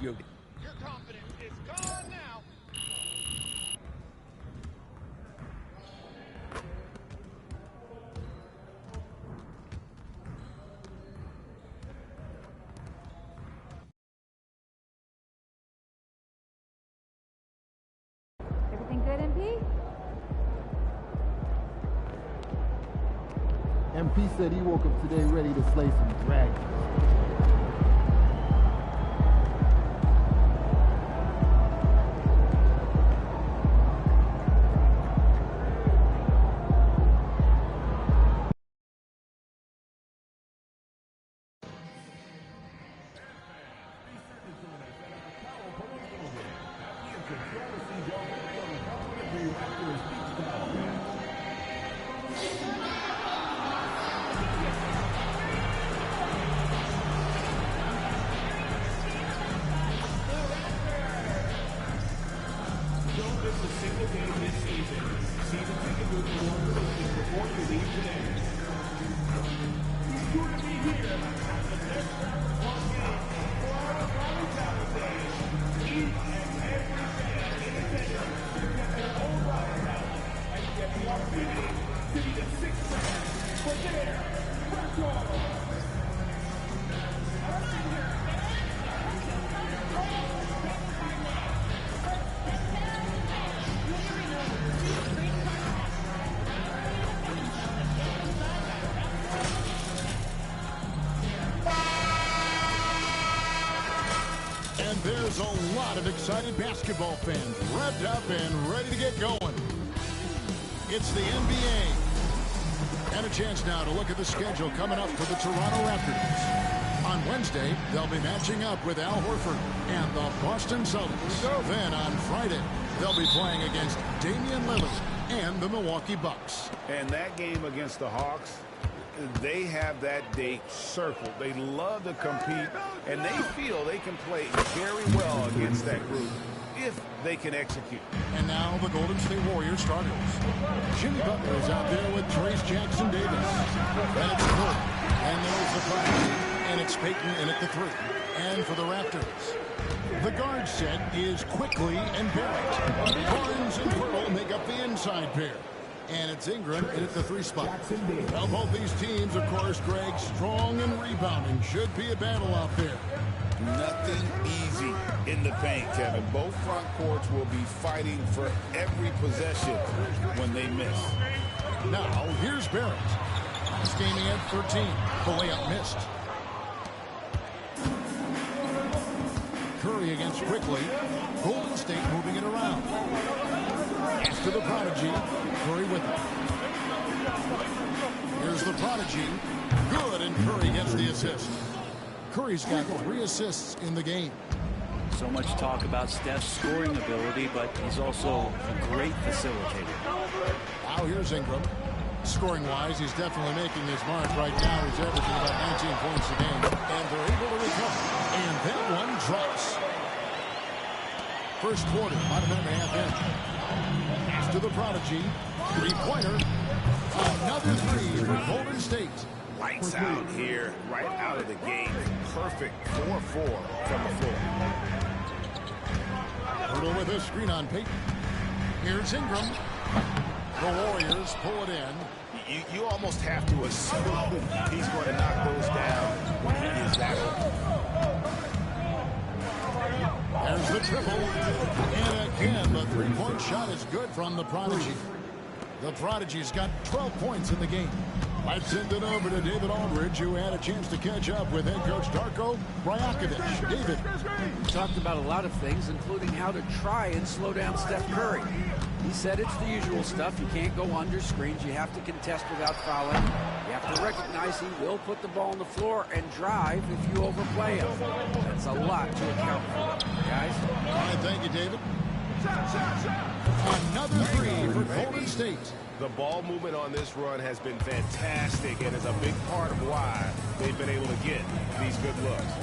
Your confidence is gone now. Everything good, MP? MP said he woke up today ready to slay some dragons. And there's a lot of excited basketball fans revved up and ready to get going. It's the NBA. And a chance now to look at the schedule coming up for the Toronto Raptors. On Wednesday, they'll be matching up with Al Horford and the Boston Celtics. Then on Friday, they'll be playing against Damian Lillard and the Milwaukee Bucks. And that game against the Hawks, they have that date circled. They love to compete, and they feel they can play very well against that group if they can execute. And now the Golden State Warriors starters. Jimmy Butler is out there with Trace Jackson Davis. And it's Curry. And there's the prodigy. And it's Payton in at the 3. And for the Raptors, the guard set is Quickly and Barrett. Barnes and Pearl make up the inside pair. And it's Ingram in at the 3 spot. Now both these teams, of course, Greg, strong and rebounding. Should be a battle out there. Nothing easy in the paint, Kevin. Both front courts will be fighting for every possession when they miss. Now, here's Barrett. Scheming at 13. The layup missed. Curry against Quickly. Golden State moving it around. Pass to the prodigy. Curry with it. Here's the prodigy. Good, and Curry gets the assist. Curry's got 3 assists in the game. So much talk about Steph's scoring ability, but he's also a great facilitator. Now here's Ingram. Scoring-wise, he's definitely making his mark right now. He's averaging about 19 points a game. And they're able to recover. And that one drops. First quarter, about a minute and a half in. Pass to the prodigy. 3-pointer. Another 3 for Golden State. Lights out here, right out of the gate. Perfect 4-4 from the floor. Hurdle with a screen on Payton. Here's Ingram. The Warriors pull it in. You almost have to assume he's going to knock those down when he is that open. There's the triple. And again, the 3-point shot is good from the prodigy. The prodigy's got 12 points in the game. Let's send it over to David Aldridge, who had a chance to catch up with head coach Darko Rajakovic. David. He talked about a lot of things, including how to try and slow down Steph Curry. He said it's the usual stuff. You can't go under screens. You have to contest without fouling. You have to recognize he will put the ball on the floor and drive if you overplay him. That's a lot to account for, guys. All right, thank you, David. Another 3 for Golden State. The ball movement on this run has been fantastic and is a big part of why they've been able to get these good looks.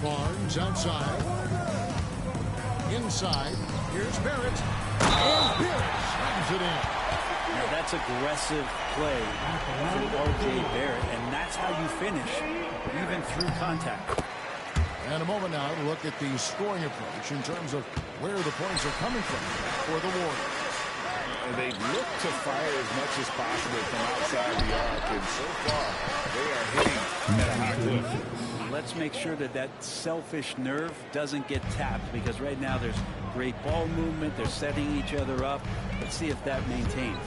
Barnes outside. Inside. Here's Barrett. And Barrett slams it in. Now that's aggressive play from R.J. Barrett, and that's how you finish, even through contact. And a moment now to look at the scoring approach in terms of where the points are coming from for the Warriors. And they look to fire as much as possible from outside the arc, and so far they are hitting at a high clip. Let's make sure that that selfish nerve doesn't get tapped, because right now there's great ball movement. They're setting each other up. Let's see if that maintains.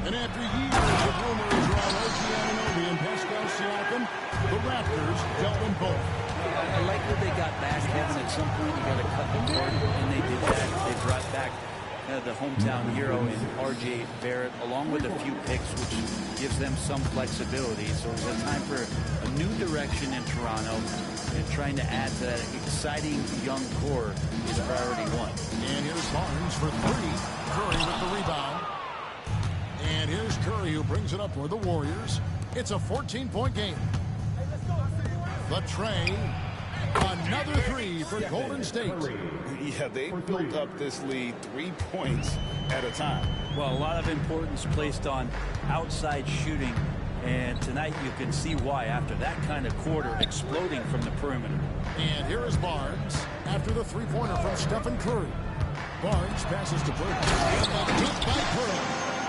And after years of rumors around OG Anunoby and Pascal Siakam, the Raptors dealt them both. I like that they got back, Kevin. At some point, you got to cut the cord, and they did that. They brought back the hometown hero in R.J. Barrett, along with a few picks, which gives them some flexibility. So it's a time for a new direction in Toronto, and trying to add to that exciting young core is priority 1. And here's Barnes for 3. Curry with the rebound. And here's Curry, who brings it up for the Warriors. It's a 14-point game. The tray. Another 3 for Golden State. Yeah, they built up this lead 3 points at a time. Well, a lot of importance placed on outside shooting, and tonight you can see why after that kind of quarter exploding from the perimeter. And here is Barnes after the three-pointer from Stephen Curry. Barnes passes to Burton. And that's by Pearl.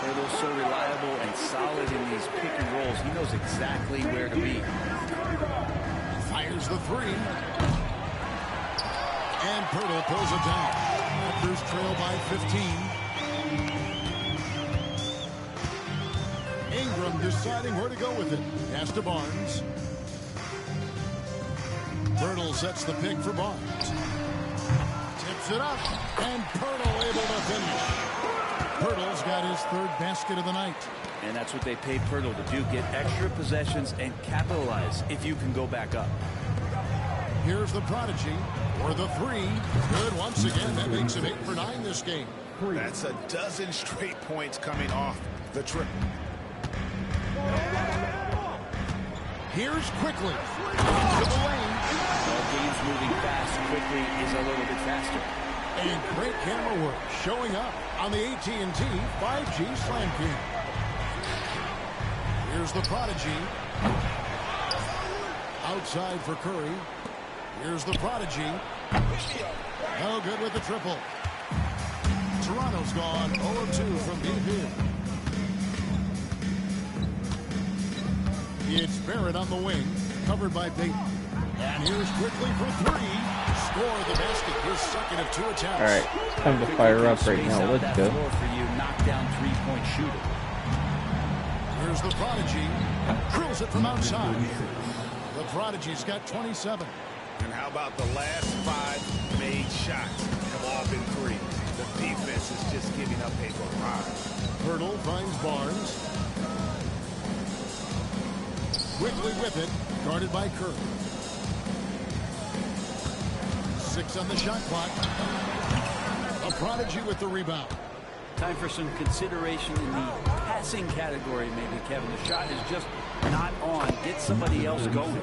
Pirtle's so reliable and solid in these pick and rolls. He knows exactly where to be. Fires the three. And Pirtle pulls it down. Raptors trail by 15. Ingram deciding where to go with it. Pass to Barnes. Pirtle sets the pick for Barnes. Tips it up. And Pirtle able to finish. Pirtle's got his third basket of the night. And that's what they paid Pirtle to do. Get extra possessions and capitalize if you can go back up. Here's the prodigy for the three. Good once again. That makes him 8 for 9 this game. That's a dozen straight points coming off the triple. Here's Quickly. To the lane. Well, games moving fast. Quickly is a little bit faster. And great camera work showing up on the AT&T 5G Slam Cam. Here's the prodigy. Outside for Curry. Here's the prodigy. No good with the triple. Toronto's gone 0-2 from deep here. It's Barrett on the wing, covered by Payton. And here's Quickly for three. Score the basket, his second of 2 attempts. All right, it's time to fire up right now. Let's go. For you, knockdown three-point shooter. Here's the prodigy. Drills it from outside. The prodigy's got 27. And how about the last 5 made shots have all been 3? The defense is just giving up a barrage. Pirtle finds Barnes. Quickly with it, guarded by Curry. 6 on the shot clock. A prodigy with the rebound. Time for some consideration in the passing category, maybe, Kevin. The shot is just not on. Get somebody else going.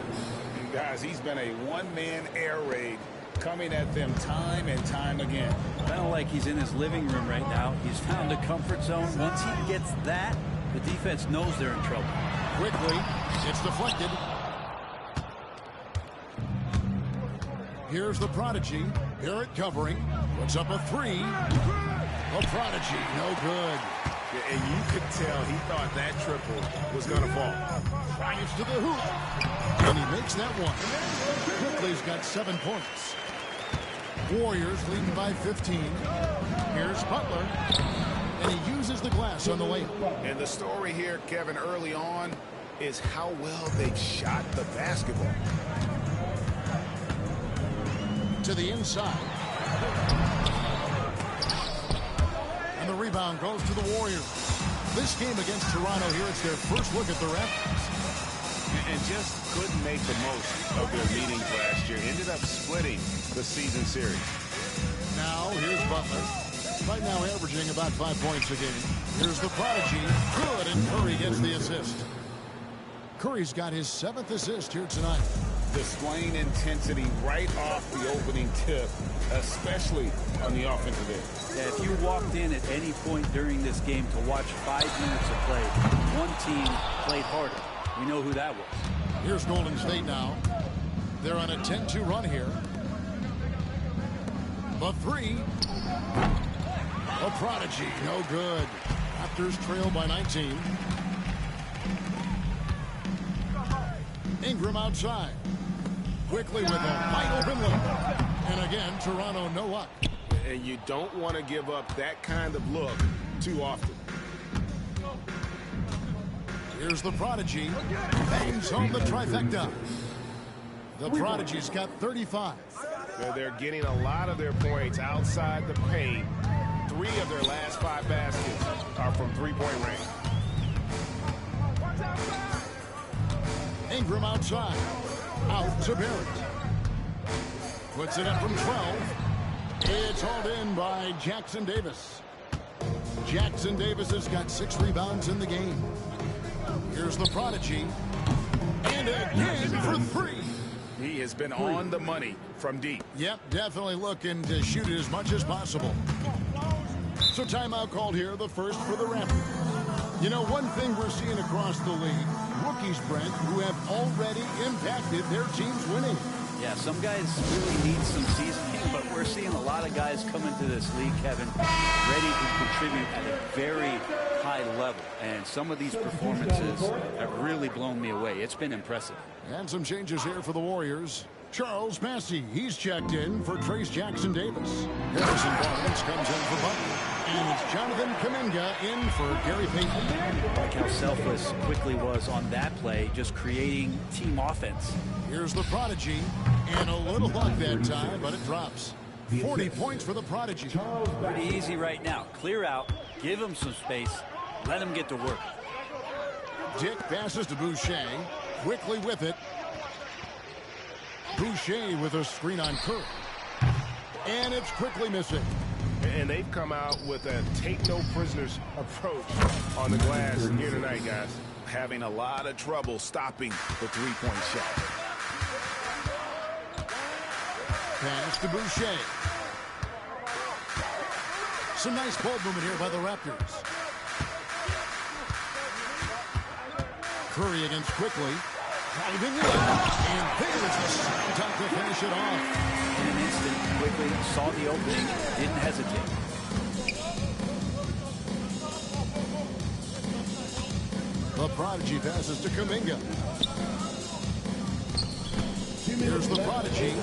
Guys, he's been a one-man air raid coming at them time and time again. Kind of like he's in his living room right now. He's found a comfort zone. Once he gets that, the defense knows they're in trouble. Quickly, it's deflected. Here's the prodigy. Barrett covering. Puts up a 3. A prodigy, no good. Yeah, and you could tell he thought that triple was going to fall. Drives to the hoop. And he makes that one. Quickly's got 7 points. Warriors leading by 15. Here's Butler. And he uses the glass on the layup. And the story here, Kevin, early on is how well they shot the basketball. To the inside. And the rebound goes to the Warriors. This game against Toronto here, it's their first look at the Raptors. And just couldn't make the most of their meetings last year. Ended up splitting the season series. Now, here's Butler. Right now averaging about 5 points a game. Here's the prodigy. Good, and Curry gets the assist. Curry's got his 7th assist here tonight. Displaying intensity right off the opening tip, especially on the offensive end. Yeah, if you walked in at any point during this game to watch 5 minutes of play, one team played harder. We know who that was. Here's Golden State now. They're on a 10-2 run here. The 3. A prodigy, no good. Raptors trail by 19. Ingram outside. Quickly with a wide open look. And again, Toronto no luck. And you don't want to give up that kind of look too often. Here's the prodigy. Bangs home the trifecta. The prodigy's got 35. They're getting a lot of their points outside the paint. 3 of their last 5 baskets are from three-point range. Ingram outside. Out to Barrett. Puts it up from 12. It's hauled in by Jackson Davis. Jackson Davis has got 6 rebounds in the game. Here's the prodigy. And again for 3. He has been on the money from deep. Yep, definitely looking to shoot it as much as possible. So timeout called here, the first for the Raptors. You know, one thing we're seeing across the league, rookies, Brent, who have already impacted their team's winning. Yeah, some guys really need some seasoning, but we're seeing a lot of guys come into this league, Kevin, ready to contribute at a very high level. And some of these performances have really blown me away. It's been impressive. And some changes here for the Warriors. Charles Massey, he's checked in for Trace Jackson-Davis. Harrison Barnes comes in for Butler. And it's Jonathan Kuminga in for Gary Payton. Like how selfless Quickly was on that play, just creating team offense. Here's the Prodigy, and a little luck that time, but it drops. 40 points for the Prodigy. Pretty easy right now. Clear out, give him some space, let him get to work. Dick passes to Boucher, Quickly with it. Boucher with a screen on Curry. And it's Quickly missing. And they've come out with a take-no-prisoners approach on the glass here tonight, guys. Having a lot of trouble stopping the three-point shot. Pass to Boucher. Some nice ball movement here by the Raptors. Curry against Quickly. Driving in. And there's a slam dunk to finish it off. In an instant, Quickly saw the opening, didn't hesitate. The Prodigy passes to Kuminga. Here's the Prodigy.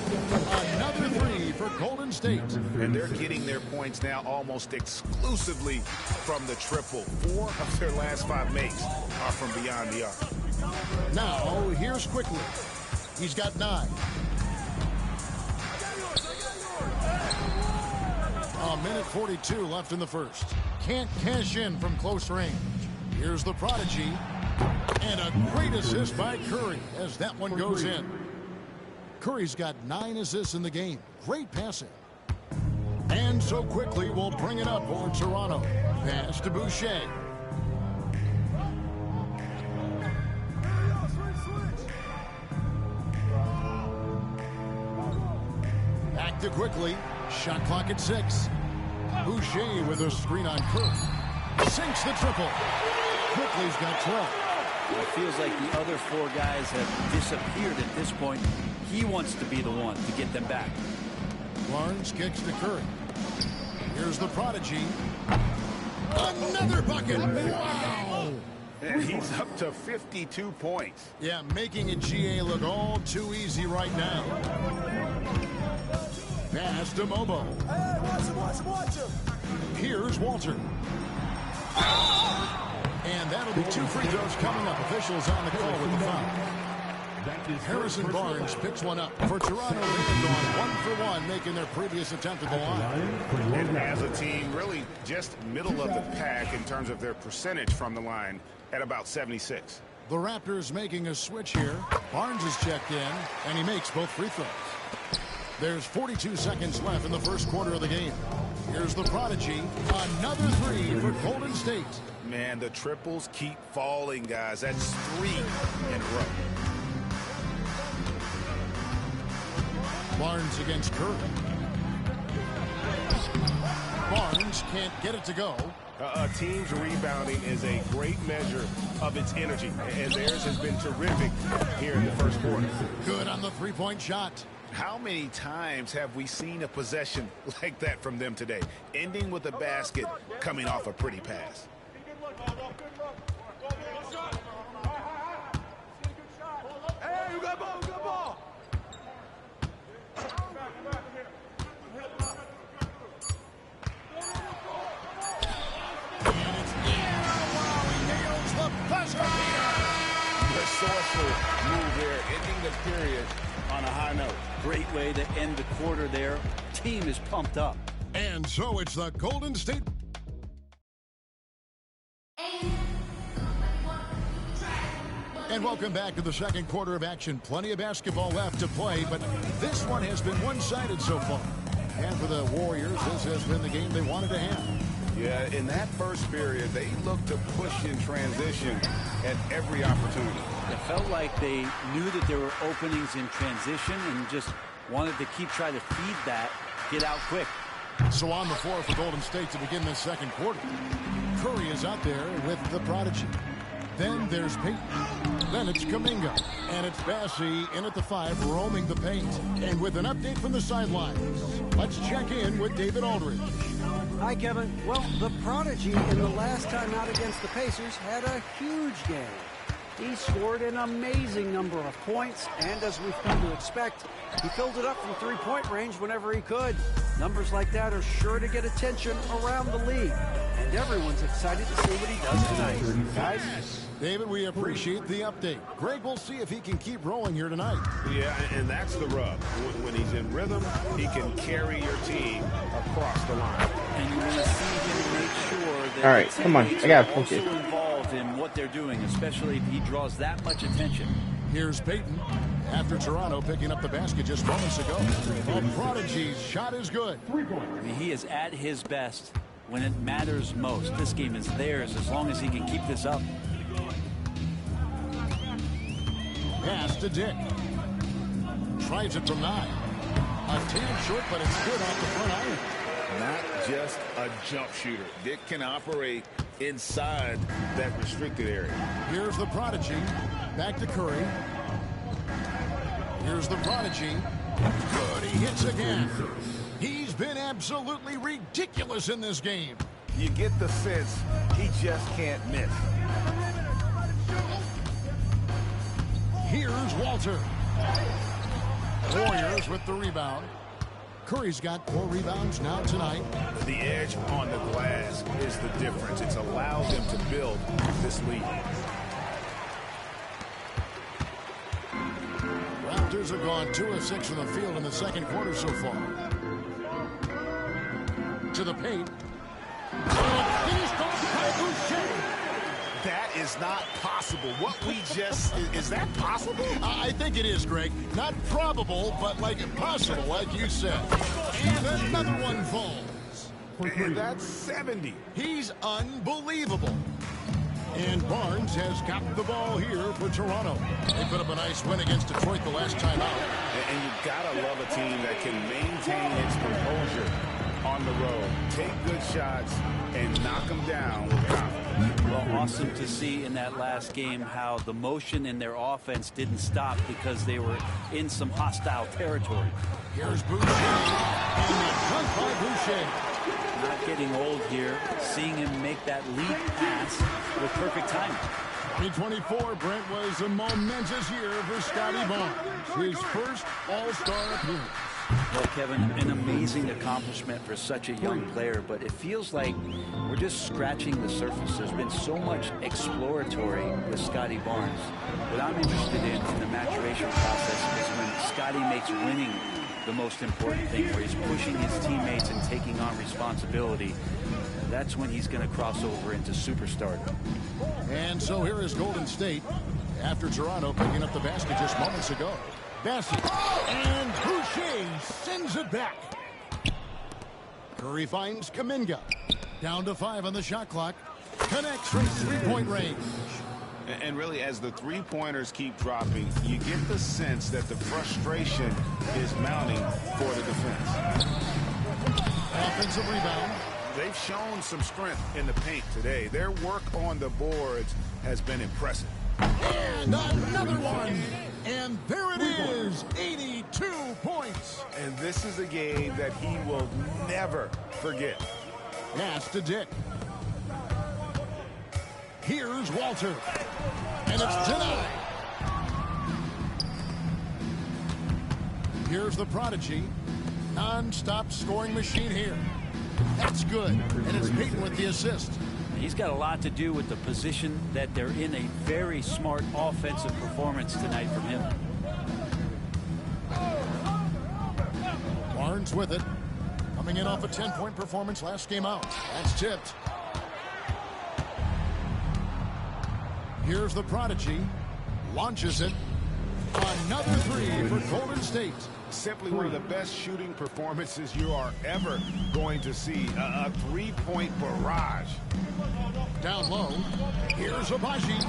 Another three for Golden State. And they're getting their points now almost exclusively from the triple. 4 of their last 5 makes are from beyond the arc. Now, here's Quickly. He's got 9. A minute 42 left in the first. Can't cash in from close range. Here's the Prodigy. And a great assist by Curry as that one goes in. Curry's got 9 assists in the game. Great passing. And so Quickly will bring it up for Toronto. Pass to Boucher. Back to Quickly. Shot clock at 6. Boucher with a screen on Curry. Sinks the triple. Quickly's got 12. It feels like the other 4 guys have disappeared at this point. He wants to be the one to get them back. Barnes kicks to Curry. Here's the Prodigy. Another bucket. Wow. And he's up to 52 points. Yeah, making a GA look all too easy right now. Pass to Mobo. Hey, watch him. Here's Walter. And that'll be 2 free throws coming up. Officials on the call with the foul. Harrison Barnes picks one up. For Toronto, they've gone 1 for 1, making their previous attempt at the line. And as a team, really just middle of the pack in terms of their percentage from the line at about 76. The Raptors making a switch here. Barnes is checked in, and he makes both free throws. There's 42 seconds left in the first quarter of the game. Here's the Prodigy. Another 3 for Golden State. Man, the triples keep falling, guys. That's 3 in a row. Barnes against Curry. Barnes can't get it to go. A team's rebounding is a great measure of its energy, and theirs has been terrific here in the first quarter. Good on the three-point shot. How many times have we seen a possession like that from them today, ending with a basket coming off a pretty pass? Hey, you got ball, good ball. Resourceful move there, ending the period on a high note. Great way to end the quarter there. Team is pumped up. And so it's the Golden State. And welcome back to the second quarter of action. Plenty of basketball left to play, but this one has been one-sided so far. And for the Warriors, this has been the game they wanted to have. Yeah, in that first period, they looked to push in transition at every opportunity. It felt like they knew that there were openings in transition and just wanted to keep trying to feed that, get out quick. So on the floor for Golden State to begin this second quarter. Curry is out there with the prodigy. Then there's Peyton. Then it's Kuminga. And it's Bassey in at the 5, roaming the paint. And with an update from the sidelines, let's check in with David Aldridge. Hi, Kevin. Well, the prodigy in the last time out against the Pacers had a huge game. He scored an amazing number of points, and as we've come to expect, he filled it up from three-point range whenever he could. Numbers like that are sure to get attention around the league, and everyone's excited to see what he does tonight. Guys? David, we appreciate the update. Greg will see if he can keep rolling here tonight. Yeah, and that's the rub. When he's in rhythm, he can carry your team across the line. And you want to see him make sure that all right, come on, I gotta focus. Also involved in what they're doing, especially if he draws that much attention. Here's Peyton. After Toronto picking up the basket just moments ago. The prodigy's shot is good. I mean, he is at his best when it matters most. This game is theirs as long as he can keep this up. Pass to Dick. Tries it from 9. A tad short, but it's good off the front iron. Not just a jump shooter. Dick can operate inside that restricted area. Here's the prodigy. Back to Curry. Here's the prodigy. Good, he hits again. He's been absolutely ridiculous in this game. You get the sense he just can't miss. Here's Walter. Warriors with the rebound. Curry's got 4 rebounds now tonight. The edge on the glass is the difference. It's allowed them to build this lead. Raptors have gone 2 of 6 from the field in the second quarter so far. To the paint. Finished off by Boucher. That is not possible. What we just... is that possible? I think it is, Greg. Not probable, but like possible, like you said. And another one falls. And that's 70. He's unbelievable. And Barnes has got the ball here for Toronto. They put up a nice win against Detroit the last time out. And you've got to love a team that can maintain its composure on the road, take good shots, and knock them down with confidence. Well, awesome to see in that last game how the motion in their offense didn't stop because they were in some hostile territory. Here's Boucher, and the dunk by Boucher. Not getting old here, seeing him make that lead pass with perfect timing. 2024, Brent, was a momentous year for Scotty Barnes. His first All-Star appearance. Well, Kevin, an amazing accomplishment for such a young player, but it feels like we're just scratching the surface. There's been so much exploratory with Scotty Barnes. What I'm interested in the maturation process is when Scotty makes winning the most important thing, where he's pushing his teammates and taking on responsibility. That's when he's going to cross over into superstardom. And so here is Golden State after Toronto picking up the basket just moments ago. Bassett, and Boucher sends it back. Curry finds Kuminga. Down to 5 on the shot clock. Connects from 3-point range. And really, as the three-pointers keep dropping, you get the sense that the frustration is mounting for the defense. Offensive rebound. They've shown some strength in the paint today. Their work on the boards has been impressive. And another one. And there it is, 82 points. And this is a game that he will never forget. Pass to Dick. Here's Walter. And it's denied. Here's the prodigy. Non-stop scoring machine here. That's good. And it's Peyton with the assist. He's got a lot to do with the position that they're in. A very smart offensive performance tonight from him. Barnes with it. Coming in off a 10-point performance last game out. That's tipped. Here's the prodigy. Launches it. Another 3 for Golden State. Simply one of the best shooting performances you are ever going to see. A three-point barrage. Down low. Here's Abaji.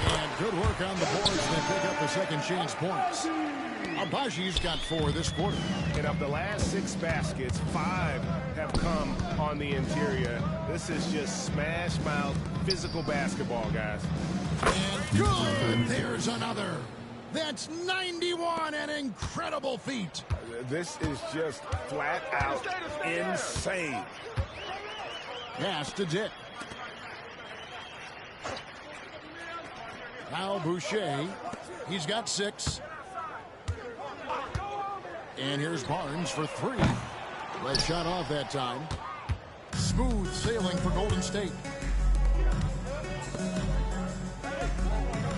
And good work on the boards. They pick up the second chance points. Abaji's got 4 this quarter. And of the last 6 baskets, 5 have come on the interior. This is just smash mouth physical basketball, guys. And good. There's another. That's 91, an incredible feat. This is just flat out insane. Pass to Dick. Now Boucher. He's got 6. And here's Barnes for 3. Well shot off that time. Smooth sailing for Golden State.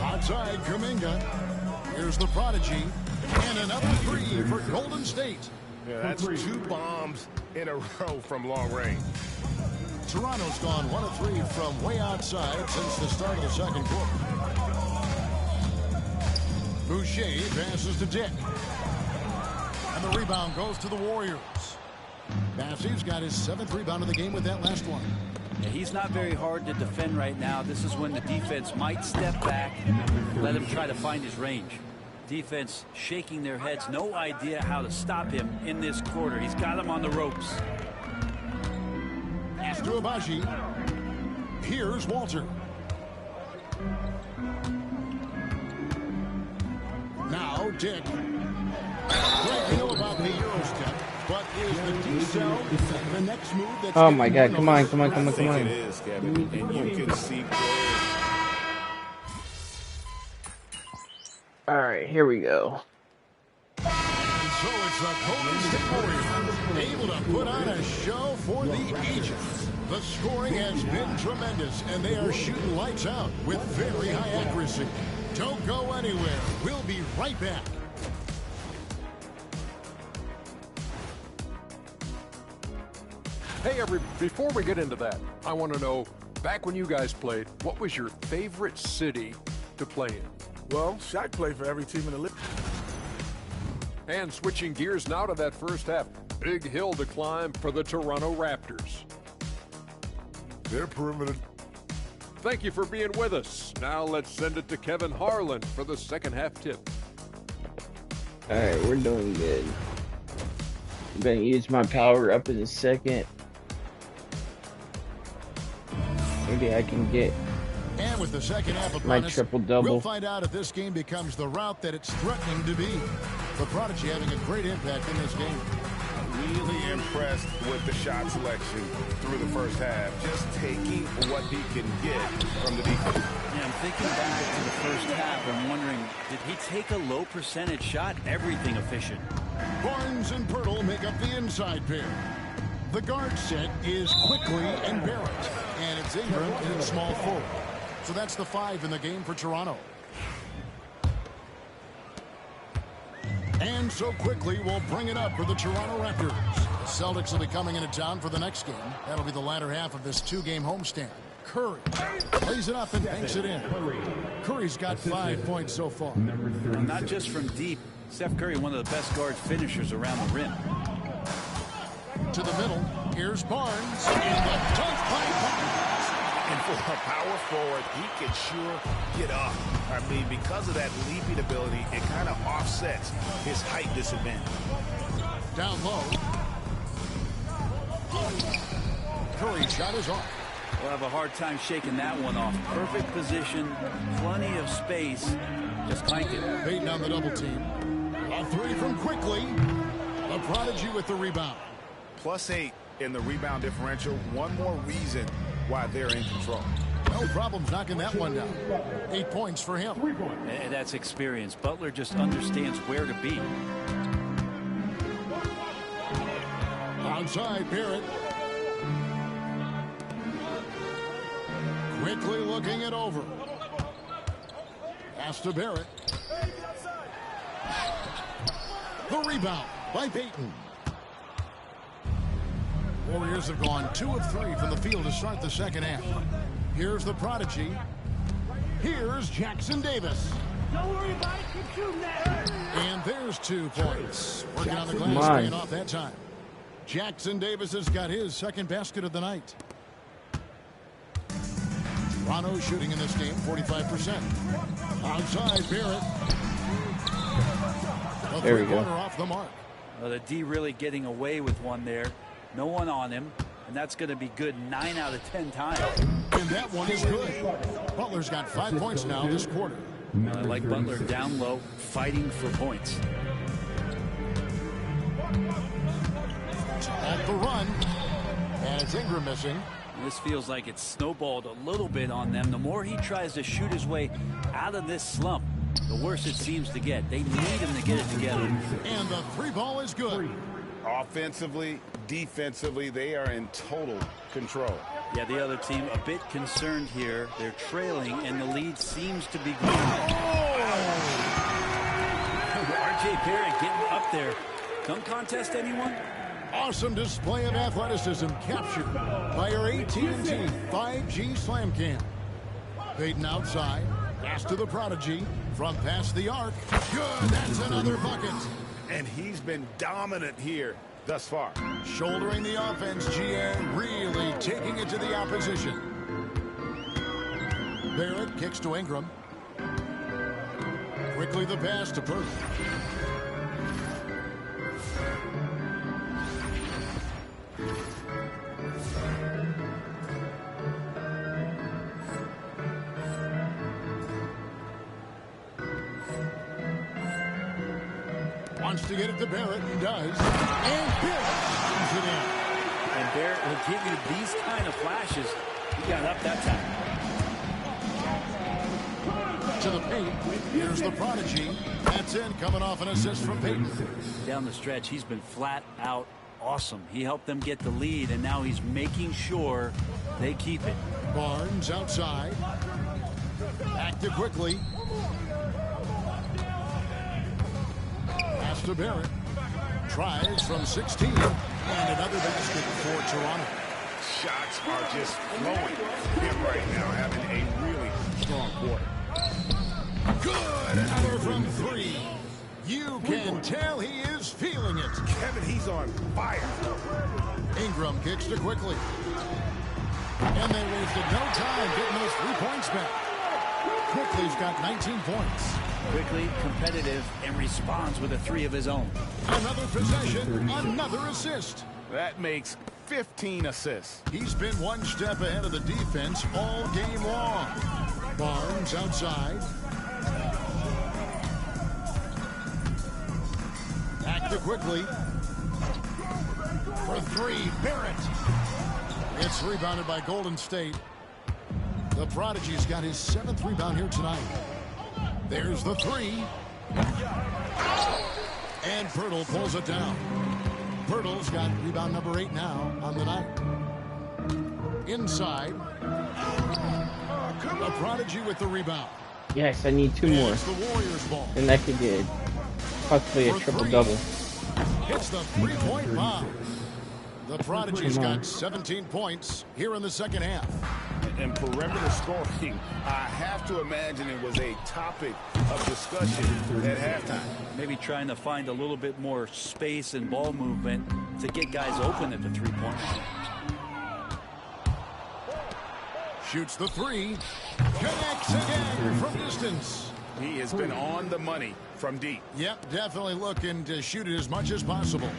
Outside Kuminga. Here's the prodigy. And another 3 for Golden State. Yeah, that's 2 bombs in a row from long range. Toronto's gone 1 of 3 from way outside since the start of the second quarter. Boucher passes to Dick. And the rebound goes to the Warriors. Bassey's got his 7th rebound of the game with that last one. Yeah, he's not very hard to defend right now. This is when the defense might step back, let him try to find his range. Defense shaking their heads, no idea how to stop him in this quarter. He's got him on the ropes. Pass to Abaji. Here's Walter. Now Dick. Greg, you know about the Euro step, but is the D-cell the next move that's... Oh my God, come on. I think it is, Kevin, and you can see... All right, here we go. And so it's the Golden State Warriors able to put on a show for the ages. The scoring has been tremendous, and they are shooting lights out with very high accuracy. Don't go anywhere. We'll be right back. Hey, before we get into that, I want to know, back when you guys played, what was your favorite city to play in? Well, Shaq played for every team in the league. And switching gears now to that first half, big hill to climb for the Toronto Raptors. Their perimeter. Thank you for being with us. Now let's send it to Kevin Harlan for the second half tip. All right, we're doing good. I'm going to use my power up in a second. Maybe I can get And with the second half my upon us, triple-double. we'll find out if this game becomes the route that it's threatening to be. The prodigy having a great impact in this game. Really impressed with the shot selection through the first half. Just taking what he can get from the defense. Yeah, I'm thinking back to the first half. I'm wondering, did he take a low percentage shot? Everything efficient. Barnes and Pirtle make up the inside pair. The guard set is Quickly and Barrett. And it's Ingram in small forward. So that's the 5 in the game for Toronto. And so Quickly will bring it up for the Toronto Raptors. The Celtics will be coming into town for the next game. That'll be the latter half of this 2-game homestand. Curry plays it up and banks it in. Curry's got 5 points so far. Not just from deep. Steph Curry, one of the best guard finishers around the rim. To the middle. Here's Barnes. And the dunk by Barnes. And for a power forward, he can sure get up. I mean, because of that leaping ability, it kind of offsets his height disadvantage. Down low. Curry shot is off. We'll have a hard time shaking that one off. Perfect position, plenty of space. Just clank it. Baiting on the double team. A 3 from Quickly. The prodigy with the rebound. +8 in the rebound differential. One more reason why they're in control. No problems knocking that one down. 8 points for him. And that's experience. Butler just understands where to be. Outside, Barrett. Quickly looking it over. Pass to Barrett. The rebound by Payton. Warriors have gone 2 of 3 from the field to start the second half. Here's the prodigy. Here's Jackson Davis. Don't worry about it. Keep shooting that. And there's 2 points. Working on the glass, paying off that time. Jackson Davis has got his second basket of the night. Toronto shooting in this game 45%. Outside, Barrett. There we go. Off the mark. Well, the D really getting away with one there. No one on him, and that's going to be good 9 out of 10 times. And that one is good. Butler's got 5 points now this quarter. I like Butler down low, fighting for points. At the run, and it's Ingram missing. This feels like it's snowballed a little bit on them. The more he tries to shoot his way out of this slump, the worse it seems to get. They need him to get it together. And the 3-ball is good. Offensively, defensively, they are in total control. Yeah, the other team a bit concerned here. They're trailing, and the lead seems to be growing. R.J. Barrett getting up there. Dunk contest, anyone? Awesome display of athleticism captured by our AT&T 5G Slam Cam. Payton outside. Pass to the prodigy. From past the arc. Good. That's another bucket. And he's been dominant here thus far. Shouldering the offense, GA really taking it to the opposition. Barrett kicks to Ingram. Quickly the pass to Purdy. Wants to get it to Barrett and does. And Barrett brings it in. And Barrett will give you these kind of flashes. He got up that time. To the paint. Here's the prodigy. That's in, coming off an assist from Payton. Down the stretch, he's been flat out awesome. He helped them get the lead, and now he's making sure they keep it. Barnes outside. Back to quickly. Pass to Barrett. Tries from 16. And another basket for Toronto. Shots are just flowing. Him right now having a really strong quarter. Good. Another from 3. You can tell he is feeling it. Kevin, he's on fire. Ingram kicks to quickly. And they wasted no time getting those 3 points back. Quickly's got 19 points. Quickly, competitive, and responds with a 3 of his own. Another possession, another assist. That makes 15 assists. He's been one step ahead of the defense all game long. Barnes outside. Back to quickly. For 3, Barrett. It's rebounded by Golden State. The prodigy's got his 7th rebound here tonight. There's the 3. And Pirtle pulls it down. Pirtle's got rebound number 8 now on the night. Inside. The prodigy with the rebound. Yes, I need 2 more. The Warriors ball. And that could get possibly a triple-double. Hits the 3-point bomb. The prodigy's got 17 points here in the second half. And perimeter scoring, I have to imagine it was a topic of discussion at halftime. Maybe trying to find a little bit more space and ball movement to get guys open at the 3-point line. Shoots the 3. Connects again from distance. He has been on the money from deep. Yep, definitely looking to shoot it as much as possible.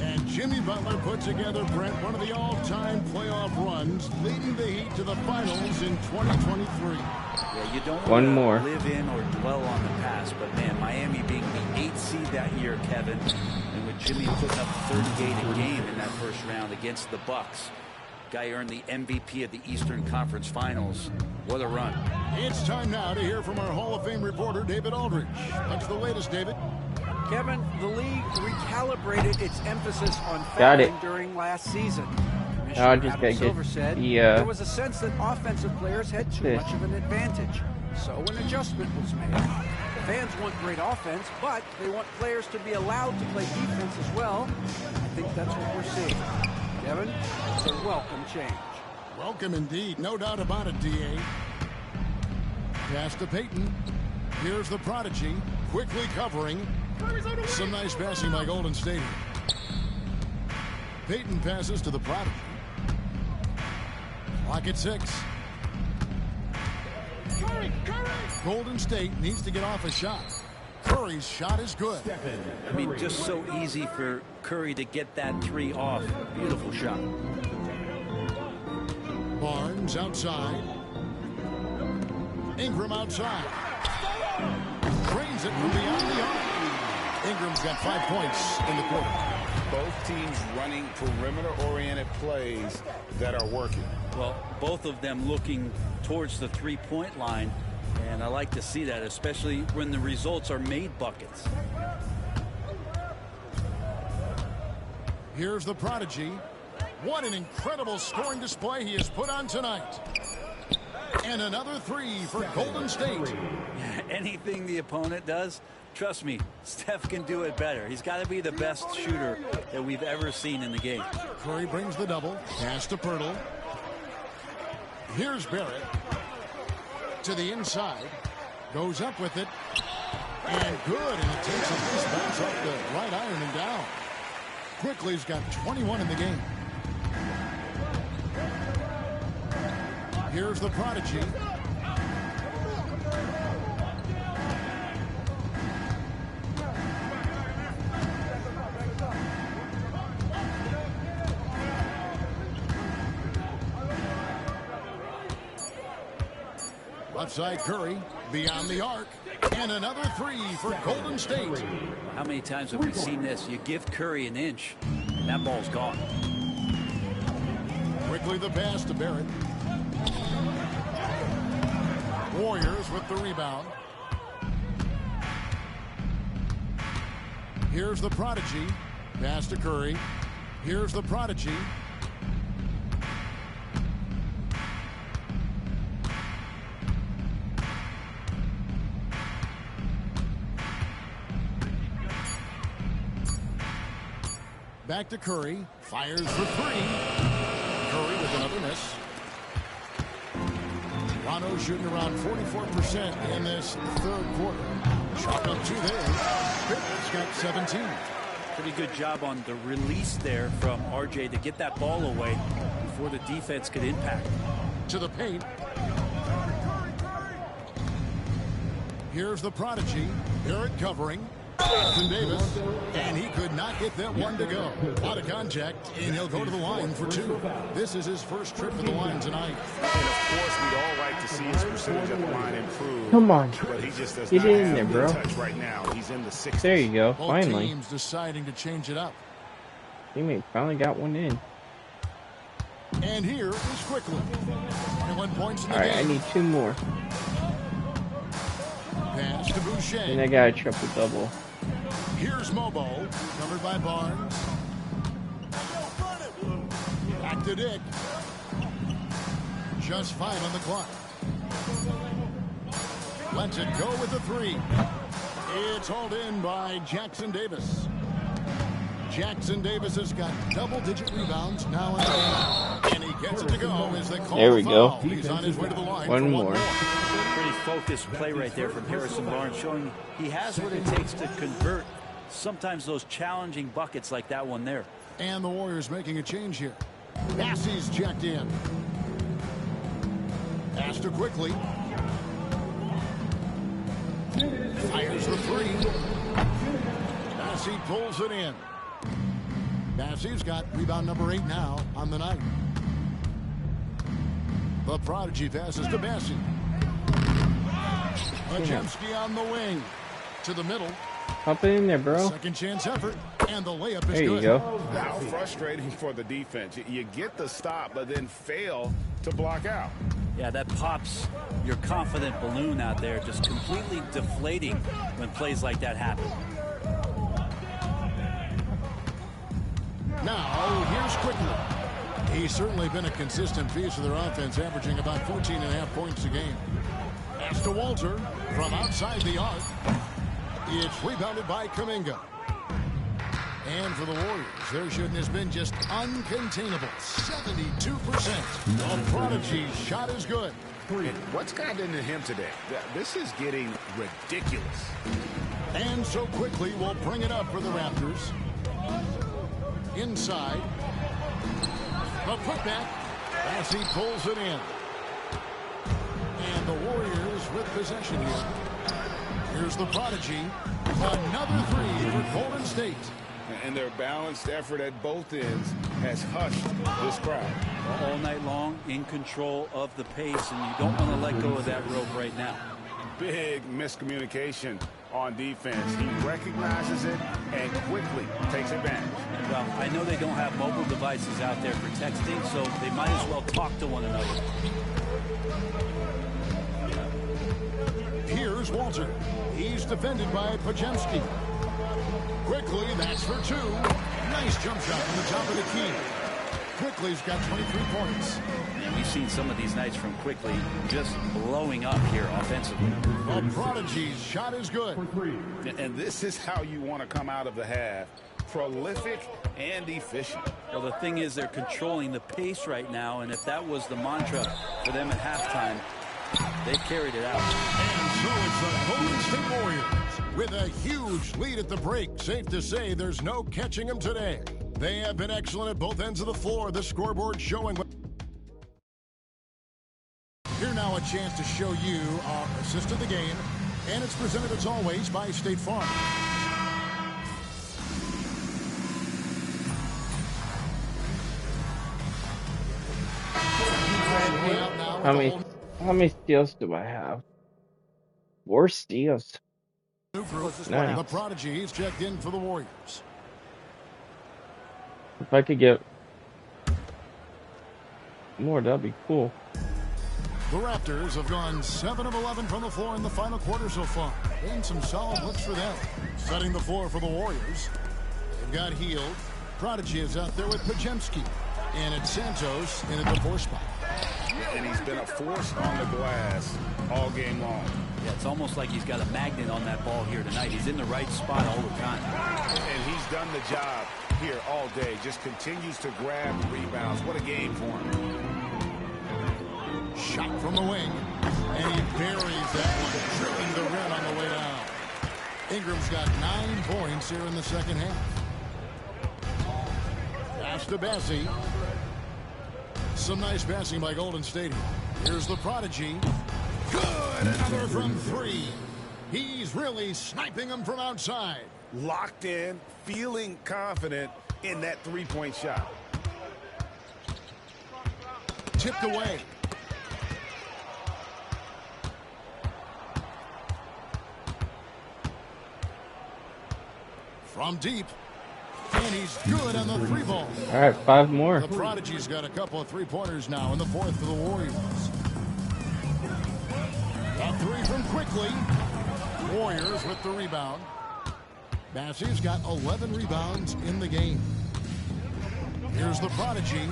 And Jimmy Butler put together, Brent, one of the all-time playoff runs, leading the Heat to the finals in 2023. Yeah, you don't One more. live in or dwell on the past, but man, Miami being the 8th seed that year, Kevin, and with Jimmy putting up 38 a game in that first round against the Bucks. Guy earned the MVP of the Eastern Conference Finals. What a run. It's time now to hear from our Hall of Fame reporter, David Aldridge. What's the latest, David? Kevin, the league recalibrated its emphasis on Got it. fouling during last season. I'll just Adam get Silver said the, there was a sense that offensive players had too much of an advantage. So an adjustment was made. Fans want great offense, but they want players to be allowed to play defense as well. I think that's what we're seeing. Kevin, it's a welcome change. Welcome indeed. No doubt about it, D.A. Pass to Payton. Here's the prodigy. Quickly covering. Some nice passing by Golden State. Payton passes to the prodigy. Clock at 6. Golden State needs to get off a shot. Curry's shot is good. I mean, just so easy for Curry to get that three off. Beautiful shot. Barnes outside. Ingram outside. Drains it from beyond the arc. Ingram's got 5 points in the quarter. Both teams running perimeter-oriented plays that are working. Well, both of them looking towards the three-point line, and I like to see that, especially when the results are made buckets. Here's the prodigy. What an incredible scoring display he has put on tonight. And another three for Golden State. Anything the opponent does, trust me, Steph can do it better. He's got to be the best shooter that we've ever seen in the game. Curry brings the double. Pass to Pirtle. Here's Barrett. To the inside. Goes up with it. And good. And it takes a nice bounce off the right iron and down. Quickly's got 21 in the game. Here's the prodigy. Outside Curry, beyond the arc, and another three for Golden State. How many times have we seen this? You give Curry an inch, and that ball's gone. Quickly the pass to Barrett. Warriors with the rebound. Here's the prodigy. Pass to Curry. Here's the prodigy. Back to Curry. Fires for three. Curry with another miss. Toronto shooting around 44% in this third quarter. Shot up two there. Pittman's got 17. Pretty good job on the release there from RJ to get that ball away before the defense could impact. To the paint. Here's the prodigy. Barrett covering. Jackson Davis, and he could not get that one to go. Out of contact, and he'll go to the line for two. This is his first trip to the line tonight. And of course, we'd all like to see his percentage at the line improve. Come on. But he just does Get not in have there, the bro. touch right now. He's in the 60s. There you go. Both Finally. teams deciding to change it up. Teammate finally got one in. And here is Quickly. 21 points in the Alright, I game. need two more. Pass to Boucher. And I got a triple double. Here's Mobo, covered by Barnes. Back to Dick. Just 5 on the clock. Lets it go with the three. It's hauled in by Jackson Davis. Jackson Davis has got double-digit rebounds now in the game. And he gets it to go as they call There we the go. foul. He's on his way to the line One for more. Pretty focused play right there from Harrison Barnes, showing he has what it takes to convert sometimes those challenging buckets like that one there. And the Warriors making a change here. Bassey's checked in. Pass to Quickly. Fires the three. Bassey pulls it in. Bassey's got rebound number 8 now on the night. The prodigy passes to Bassey. Majemski on the wing. To the middle. Hop it in there, bro. Second chance effort. And the layup is There you good. go. How frustrating for the defense. You get the stop, but then fail to block out. Yeah, that pops your confident balloon out there, just completely deflating when plays like that happen. Now, here's Quickly. He's certainly been a consistent piece of their offense, averaging about 14.5 points a game. Pass to Walter from outside the arc. It's rebounded by Kuminga. And for the Warriors, their shooting has been just uncontainable. 72%. The prodigy's shot is good. And what's gotten into him today? This is getting ridiculous. And so Quickly will bring it up for the Raptors. Inside. The putback as he pulls it in. And the Warriors with possession here. Here's the Prodigy. Another three for Golden State. And their balanced effort at both ends has hushed this crowd. All night long, in control of the pace, and you don't want to let go of that rope right now. Big miscommunication on defense. He recognizes it and quickly takes advantage. Well, I know they don't have mobile devices out there for texting, so they might as well talk to one another. Here's Walter. He's defended by Pajemski. Quickly, that's for two. Nice jump shot from the top of the key. Quickly's got 23 points. And we've seen some of these nights from Quickly just blowing up here offensively. The Prodigy's shot is good. And this is how you want to come out of the half. Prolific and efficient. Well, the thing is, they're controlling the pace right now, and if that was the mantra for them at halftime, they carried it out. And so it's the Golden State Warriors with a huge lead at the break. Safe to say there's no catching them today. They have been excellent at both ends of the floor. The scoreboard showing. Here now a chance to show you our assist of the game. And it's presented as always by State Farm. How many steals do I have? 4 steals. Nice. The Prodigy is checked in for the Warriors. If I could get more, that'd be cool. The Raptors have gone 7 of 11 from the floor in the final quarter so far. And some solid looks for them. Setting the floor for the Warriors. They've got Healed. Prodigy is out there with Pajemski. And it's Santos in at the 4 spot. And he's been a force on the glass all game long. Yeah, it's almost like he's got a magnet on that ball here tonight. He's in the right spot all the time. And he's done the job here all day. Just continues to grab rebounds. What a game for him. Shot from the wing. And he buries that one, tripping the rim on the way down. Ingram's got 9 points here in the second half. Pass to Bassi. Some nice passing by Golden State. Here's the Prodigy. Good. Another from 3. He's really sniping them from outside. Locked in, feeling confident in that three-point shot. Tipped away. From deep. And he's good on the 3 ball. All right, 5 more. The Prodigy's got a couple of 3-pointers now in the 4th for the Warriors. A 3 from Quickly. Warriors with the rebound. Bassey's got 11 rebounds in the game. Here's the Prodigy.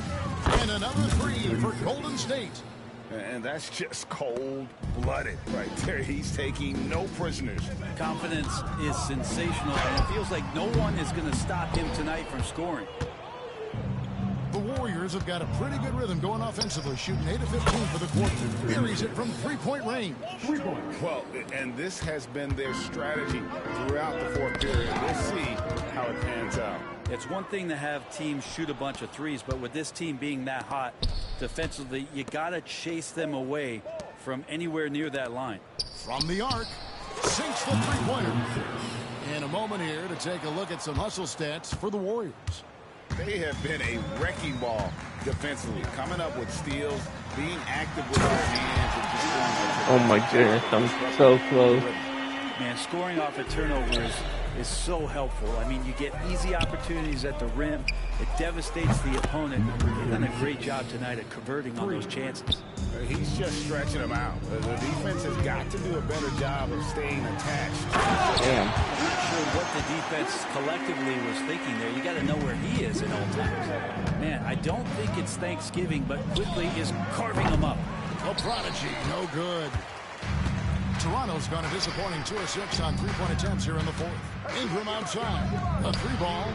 And another 3 for Golden State. And that's just cold-blooded right there. He's taking no prisoners. Confidence is sensational, and it feels like no one is going to stop him tonight from scoring. The Warriors have got a pretty good rhythm going offensively, shooting 8 of 15 for the quarter. Buries it from 3-point range. 3-point. Well, and this has been their strategy throughout the 4th period. We'll see how it pans out. It's one thing to have teams shoot a bunch of threes, but with this team being that hot defensively, you got to chase them away from anywhere near that line. From the arc, sinks the 3-pointer. In a moment here to take a look at some hustle stats for the Warriors. They have been a wrecking ball defensively, coming up with steals, being active with their hands. And just oh my goodness, I'm so close. Man, scoring off of turnovers is so helpful. I mean, you get easy opportunities at the rim. It devastates the opponent. They've done a great job tonight at converting on those chances. He's just stretching them out. The defense has got to do a better job of staying attached. Damn. I'm not sure what the defense collectively was thinking there. You got to know where he is at all times. Man, I don't think it's Thanksgiving, but Quickly is carving them up. A Prodigy, no good. Toronto's gone a disappointing 2 of 6 on 3-point attempts here in the 4th. Ingram outside. A 3-ball.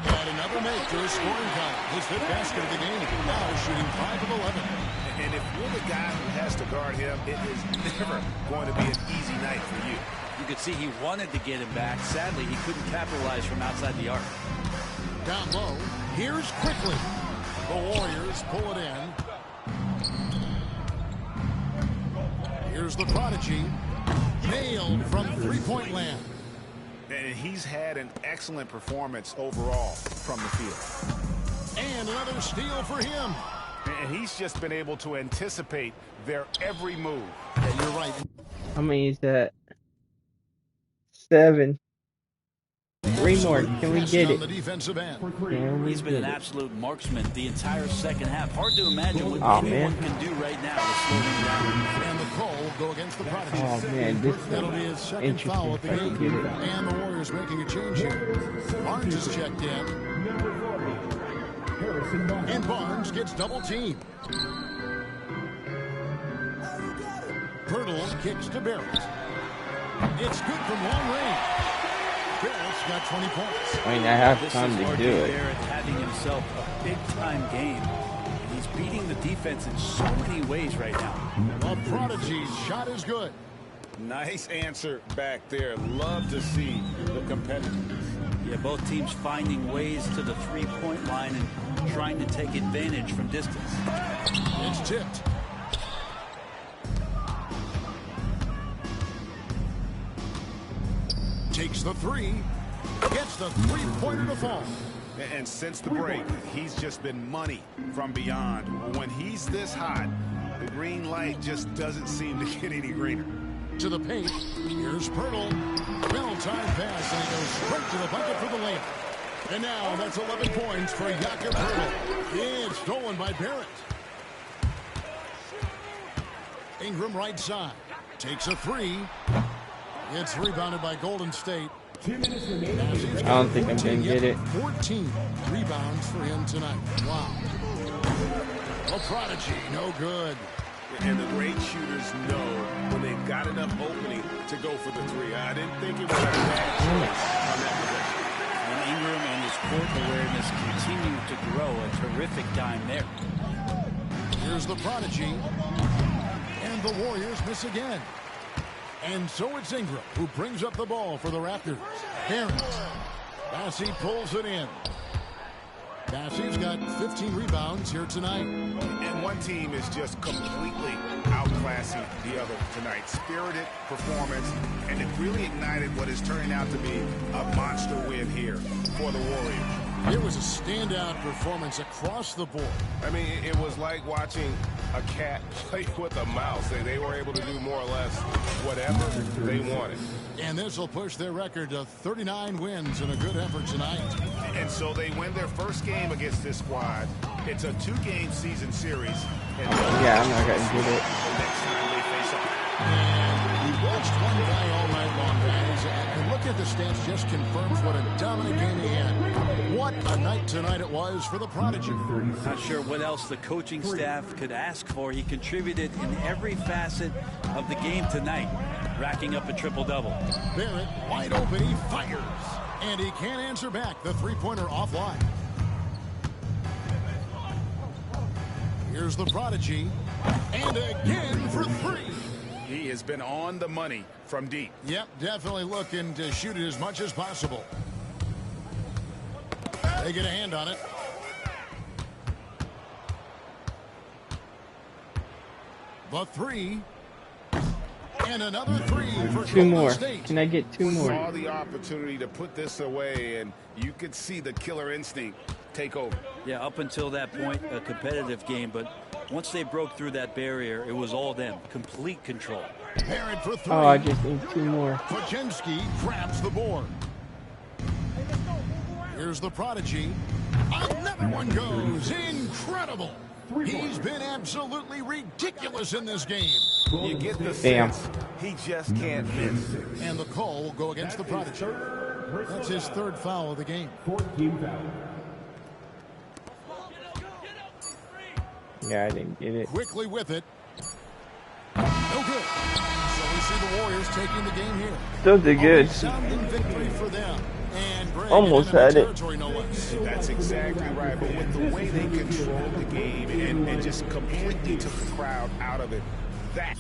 And another make to his scoring column. His 5th basket of the game. Now shooting 5 of 11. And if you're the guy who has to guard him, it is never going to be an easy night for you. You could see he wanted to get him back. Sadly, he couldn't capitalize from outside the arc. Down low. Here's Quickly. The Warriors pull it in. Here's the Prodigy. Nailed from three-point land. And he's had an excellent performance overall from the field. And another steal for him. And he's just been able to anticipate their every move. Yeah, you're right. How many is that? 7. 3 more. Can we get it? He's been an absolute marksman the entire second half. Hard to imagine what anyone can do right now to slow him down. And the call will go against the Prodigy. Oh man, this That'll be his second foul of the game. And the Warriors making a change here. Barnes is checked in. And Barnes gets double teamed. Pirtle kicks to Barrett. It's good from long range. Barrett's got 20 points. I mean, I have time to do it. Barrett having himself a big-time game. And he's beating the defense in so many ways right now. The Prodigy's shot is good. Nice answer back there. Love to see the competitiveness. Yeah, both teams finding ways to the three-point line and trying to take advantage from distance. It's tipped. Takes the three. Gets the three-pointer to fall. And since the break, he's just been money from beyond. When he's this hot, the green light just doesn't seem to get any greener. To the paint. Here's Pirtle. Well-timed pass, and he goes straight to the bucket for the layup. And now that's 11 points for Jakob Pirtle. It's stolen by Barrett. Ingram right side. Takes a three. It's rebounded by Golden State. 2 minutes remaining. I don't think I'm going to get it. 14 rebounds for him tonight. Wow. A Prodigy, no good. And the great shooters know when they've got enough opening to go for the three. I didn't think it was a bad choice on that possession. And Ingram and his court awareness continue to grow. A terrific time there. Here's the Prodigy. And the Warriors miss again. And so it's Ingram who brings up the ball for the Raptors. Barrett. Bassey pulls it in. Bassey's got 15 rebounds here tonight. And one team is just completely outclassing the other tonight. Spirited performance, and it really ignited what is turning out to be a monster win here for the Warriors. It was a standout performance across the board. I mean, it was like watching a cat play with a mouse. They were able to do more or less whatever they wanted. And this will push their record to 39 wins in a good effort tonight. And so they win their first game against this squad. It's a 2-game season series. And yeah, I'm not going to get it. Next time they face up. And we watched one guy all night long, guys. And look at the stats, just confirms what a dominant game he had. What a night tonight it was for the Prodigy. Not sure what else the coaching staff could ask for. He contributed in every facet of the game tonight, racking up a triple-double. Barrett wide open, he fires. And he can't answer back. The three-pointer offline. Here's the Prodigy. And again for three. He has been on the money from deep. Yep, definitely looking to shoot it as much as possible. They get a hand on it. The three. And another three for 2 more. State. Can I get 2 more? Saw the opportunity to put this away, and you could see the killer instinct take over. Yeah, up until that point, a competitive game, but once they broke through that barrier, it was all them. Complete control. Barrett for three. Oh, I just need 2 more. Pajemski grabs the board. Here's the Prodigy. Another one goes. Incredible. He's been absolutely ridiculous in this game. You get the sense he just can't miss. And the call will go against the Prodigy. That's his third foul of the game. 14 foul. Yeah, I didn't get it. Quickly with it. No good. So we see the Warriors taking the game here. Still did good. Sounding victory for them. And Greg almost had it. No less. That's exactly right. But with the way they controlled the game and just completely took the crowd out of it, that.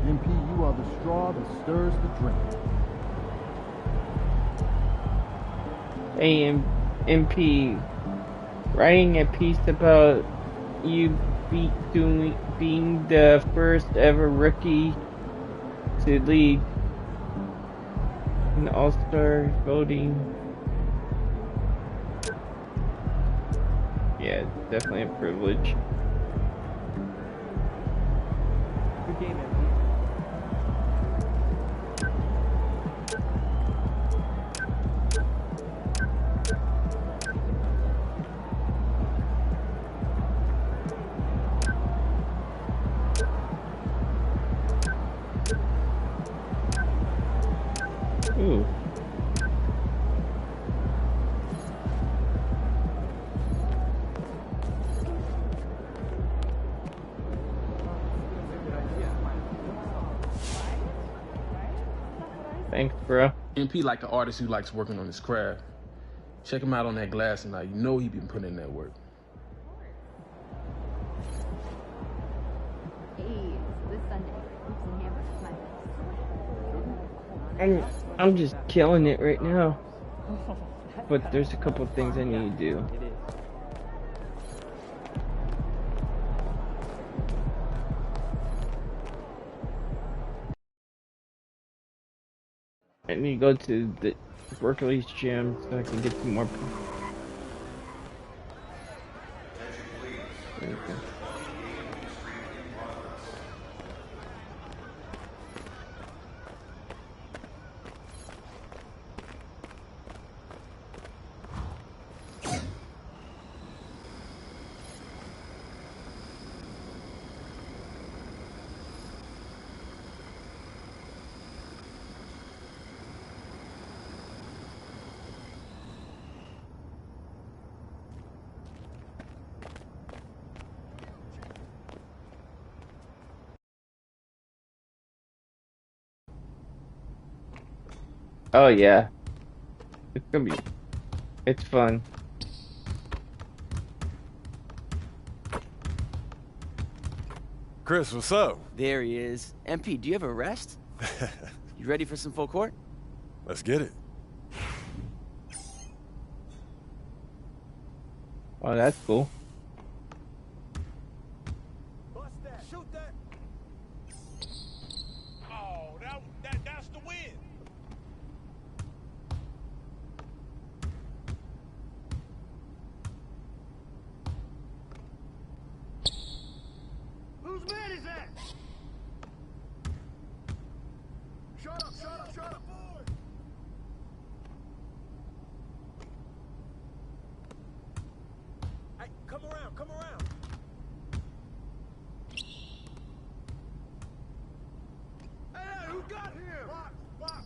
MP you are the straw that stirs the drink. Hey, MP, writing a piece about you being the first ever rookie to lead in All-Star voting. Yeah, it's definitely a privilege. Good game, MP. Ooh. Thanks, bro. MP like an artist who likes working on his craft. Check him out on that glass tonight. You know he been putting in that work. Hey, this Sunday, hoops and hammers, my I'm just killing it right now. But there's a couple things I need to do. I need to go to the Berkeley's gym so I can get some more. There we go. Oh yeah, it's fun. Chris, what's up? There he is. MP, do you have a rest? You ready for some full court? Let's get it. Oh, that's cool. Bust that. Shoot that. Oh, that's the win. Whose man is that? Shut up, shut up, shut up. Hey, come around, come around. Hey, who got him? Box, box.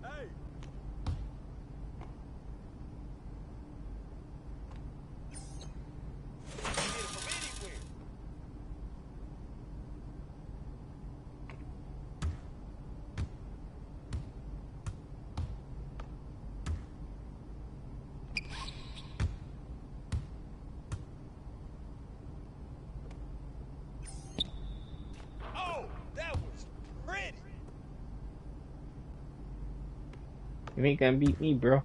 Hey. Oh, that was pretty. You ain't gonna beat me, bro.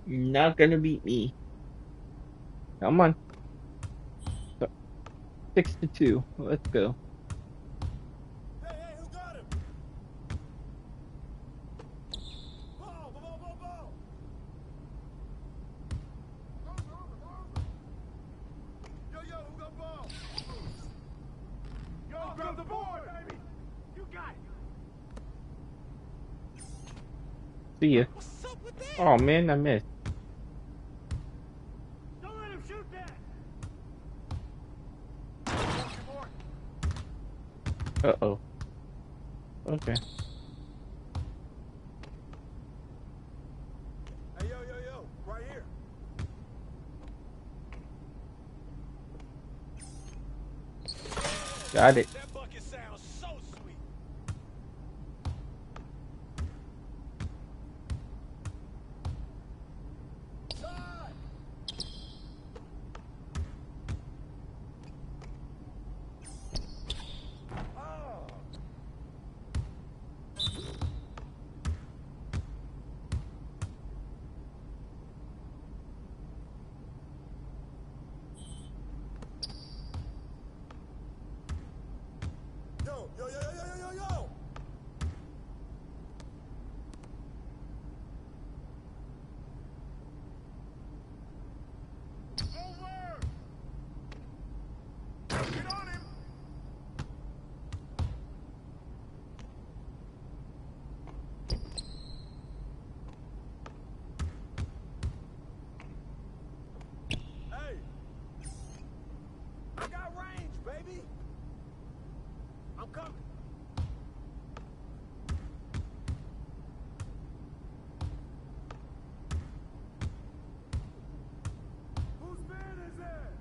You're not gonna beat me. Come on. 6-2. Let's go. Hey, who got him? Ball, ball, ball, ball. Yo, who got ball? Yo, grab the board, baby. You got it. See ya. What's up with that? Oh man, I missed. Don't let him shoot that. Uh-oh. Okay. Hey, yo, right here. Got it. That bucket sounds so sweet. I got range, baby. I'm coming. Whose man is that?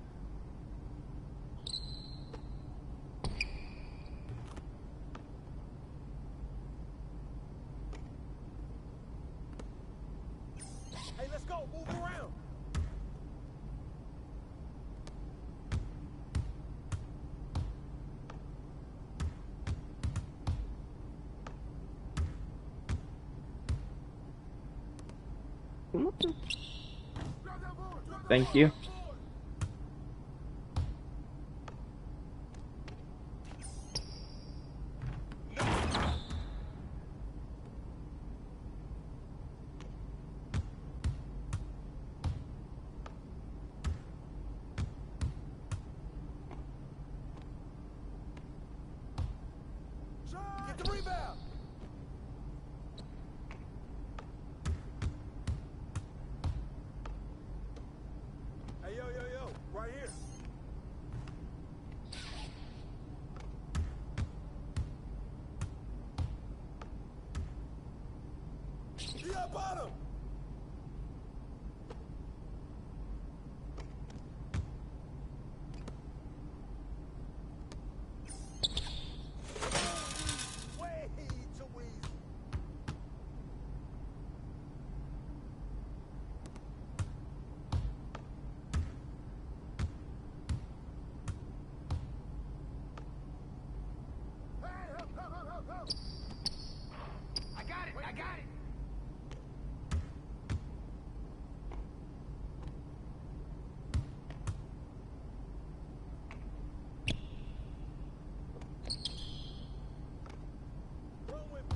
Hey, let's go. Move around. Thank you. Get the rebound. Hey, yo, right here. He up on him. Way too easy. I got it. Run with me.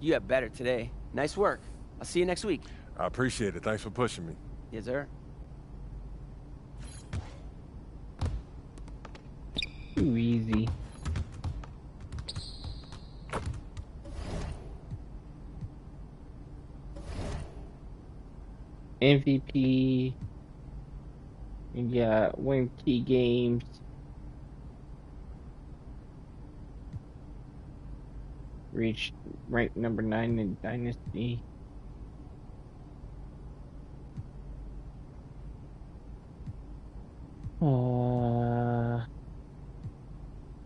You got better today. Nice work. I'll see you next week. I appreciate it. Thanks for pushing me. Yes, sir. Too easy. MVP. You got win key games. Reached rank number 9 in Dynasty.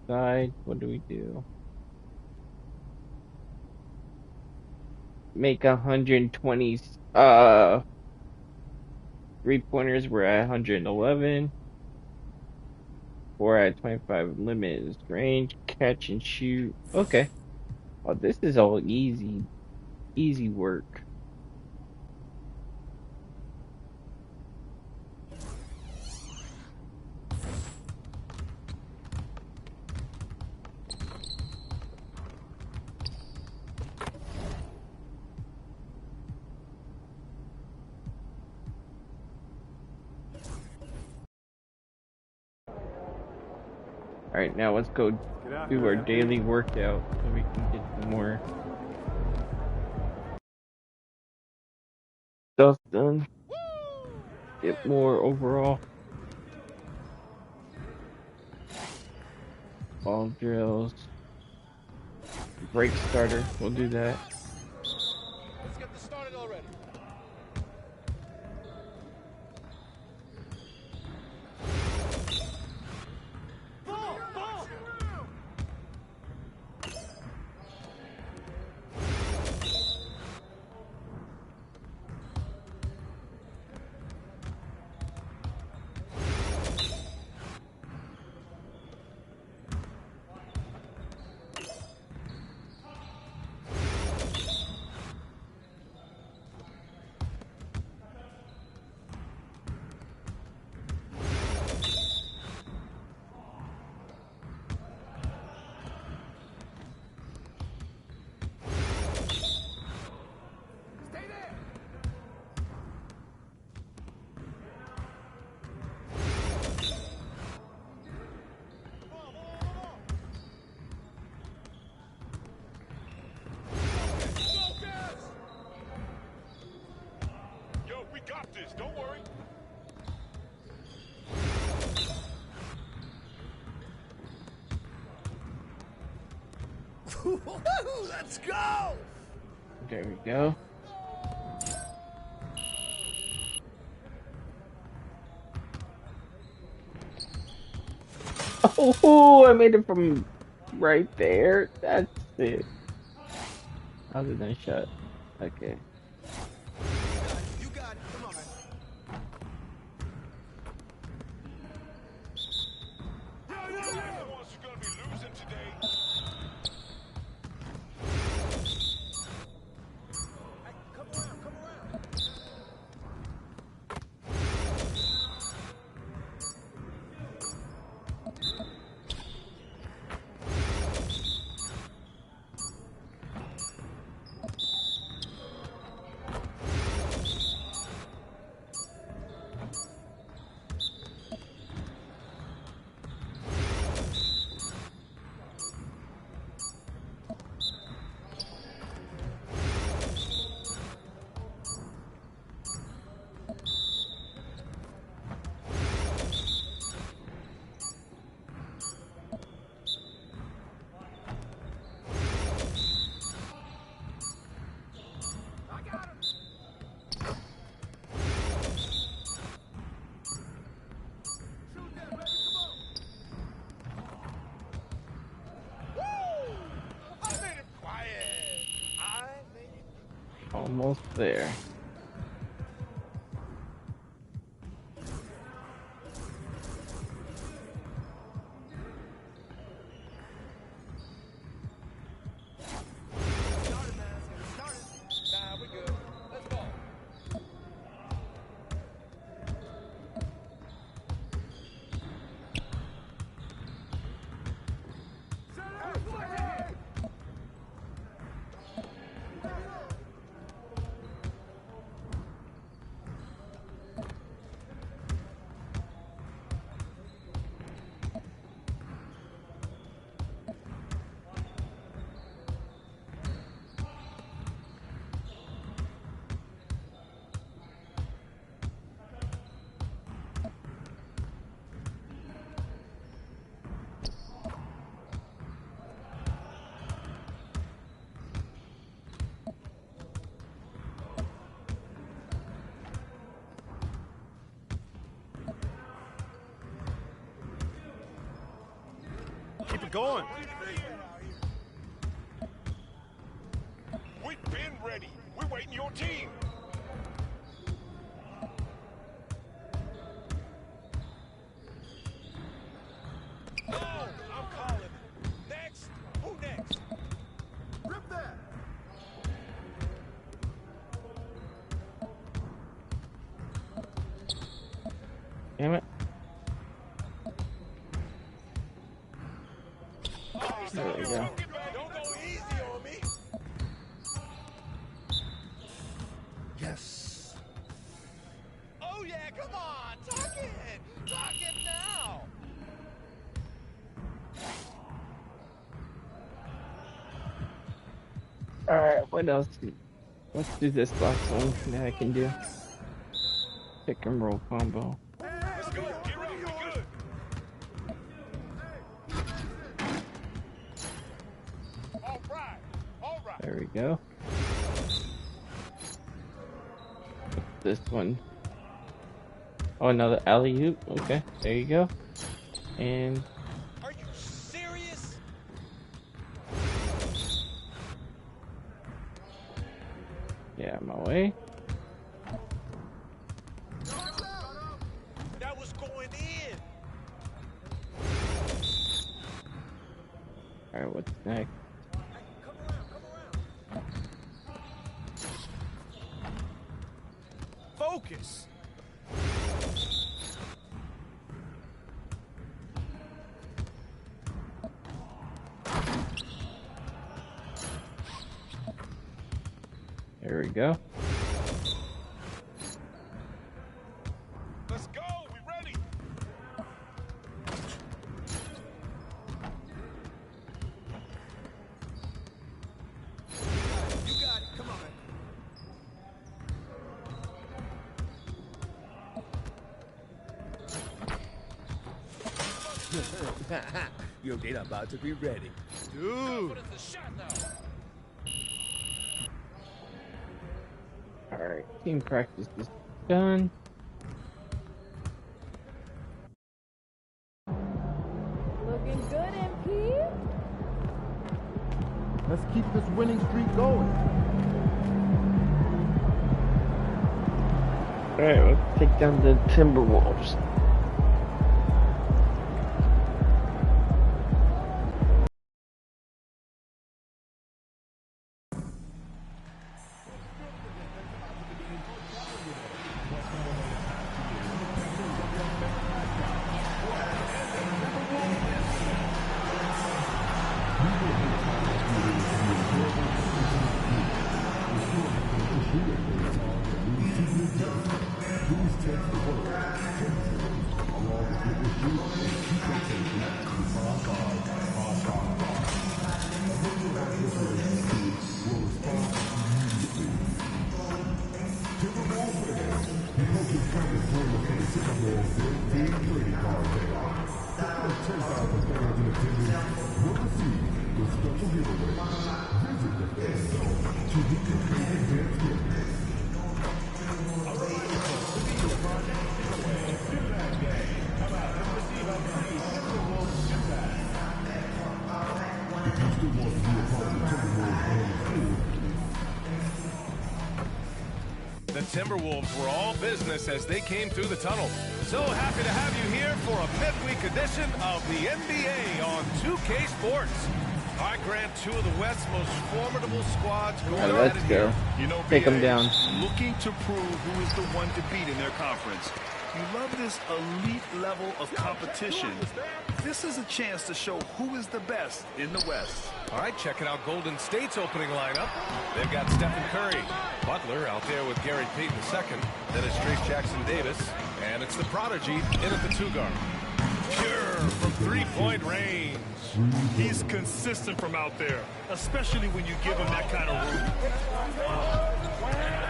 Side, what do we do? Make 120 3-pointers. We're at 111. 4 at 25 limit is range. Catch and shoot. Okay. Oh, this is all easy work. Alright, now let's go do our daily workout so we can get some more stuff done. Get more overall. Ball drills. Break starter, we'll do that. Let's get this started already. Ball! Let's go! There we go. Oh, I made it from right there. That's it. How's it done shot? Okay. You got it. Come on, man. Almost there. Keep it going. We've been ready. We're waiting your team. Oh, I'm calling it. Next. Who next? Rip that. Damn it. There we go. Don't go easy on me. Yes. Oh yeah, come on. Talk it. Talk it now. Alright, what else? Let's do this last one that I can do. Pick and roll combo. Let's go. Get ready. We good. All right. All right. There we go. This one. Oh, another alley-oop. Okay, there you go. And Are you serious? yeah, my way. That was going in. Alright, what's next? Focus. There we go. Let's go. We ready. You got it. Come on, man. Your data about to be ready. Dude. Alright, team practice is done. Looking good, MP. Let's keep this winning streak going. Alright, let's take down the Timberwolves. The Timberwolves were all business as they came through the tunnel. So happy to have you here for a midweek edition of the NBA on 2K Sports. I grant two of the West's most formidable squads going at it. Let's go. You know, Take them down. Looking to prove who is the one to beat in their conference. You love this elite level of competition. This is a chance to show who is the best in the West. All right, checking out Golden State's opening lineup. They've got Stephen Curry, Butler out there with Gary Payton II. Then it's Trace Jackson Davis, and it's the prodigy in at the two-guard. Pure from three-point range. He's consistent from out there, especially when you give him that kind of room.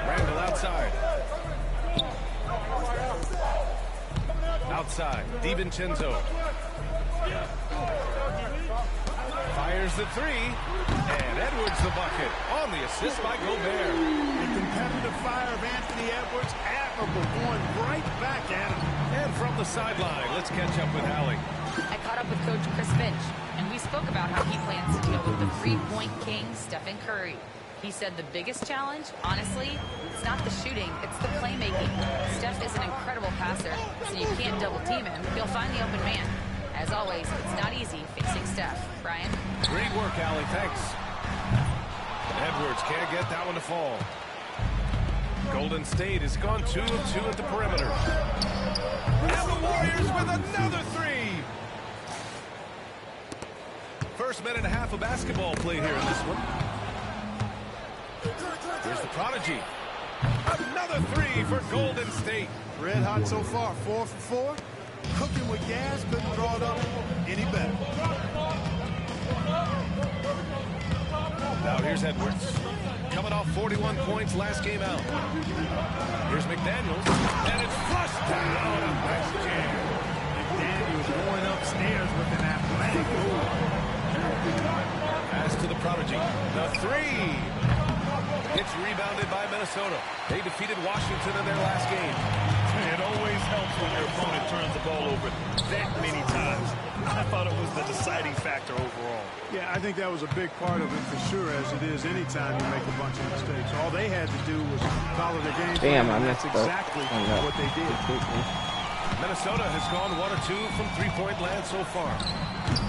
Randall outside. Outside, DiVincenzo. Fires the three, and Edwards the bucket on the assist by Gobert. The competitive fire of Anthony Edwards, admirable, going right back at him. And from the sideline, let's catch up with Allie. I caught up with Coach Chris Finch, and we spoke about how he plans to deal with the three-point king, Stephen Curry. He said the biggest challenge, honestly, it's not the shooting, it's the playmaking. Steph is an incredible passer, so you can't double-team him. He'll find the open man. As always, it's not easy facing Steph. Brian? Great work, Allie. Thanks. Edwards can't get that one to fall. Golden State has gone 2 of 2 at the perimeter. And the Warriors with another three. First minute and a half of basketball played here in this one. Here's the prodigy. Another three for Golden State. Red hot so far, 4 for 4. Cooking with gas, couldn't draw it up any better. Now here's Edwards. Coming off 41 points last game out. Here's McDaniels. And it's flushed down. Nice jam. McDaniels going upstairs with an athletic move. Pass to the prodigy. The three. It's rebounded by Minnesota. They defeated Washington in their last game. It always helps when your opponent turns the ball over that many times. I thought it was the deciding factor overall. Yeah, I think that was a big part of it for sure, as it is anytime you make a bunch of mistakes. All they had to do was follow the game. Damn, I That's messed exactly up. what they did. Minnesota has gone 1 or 2 from three-point land so far.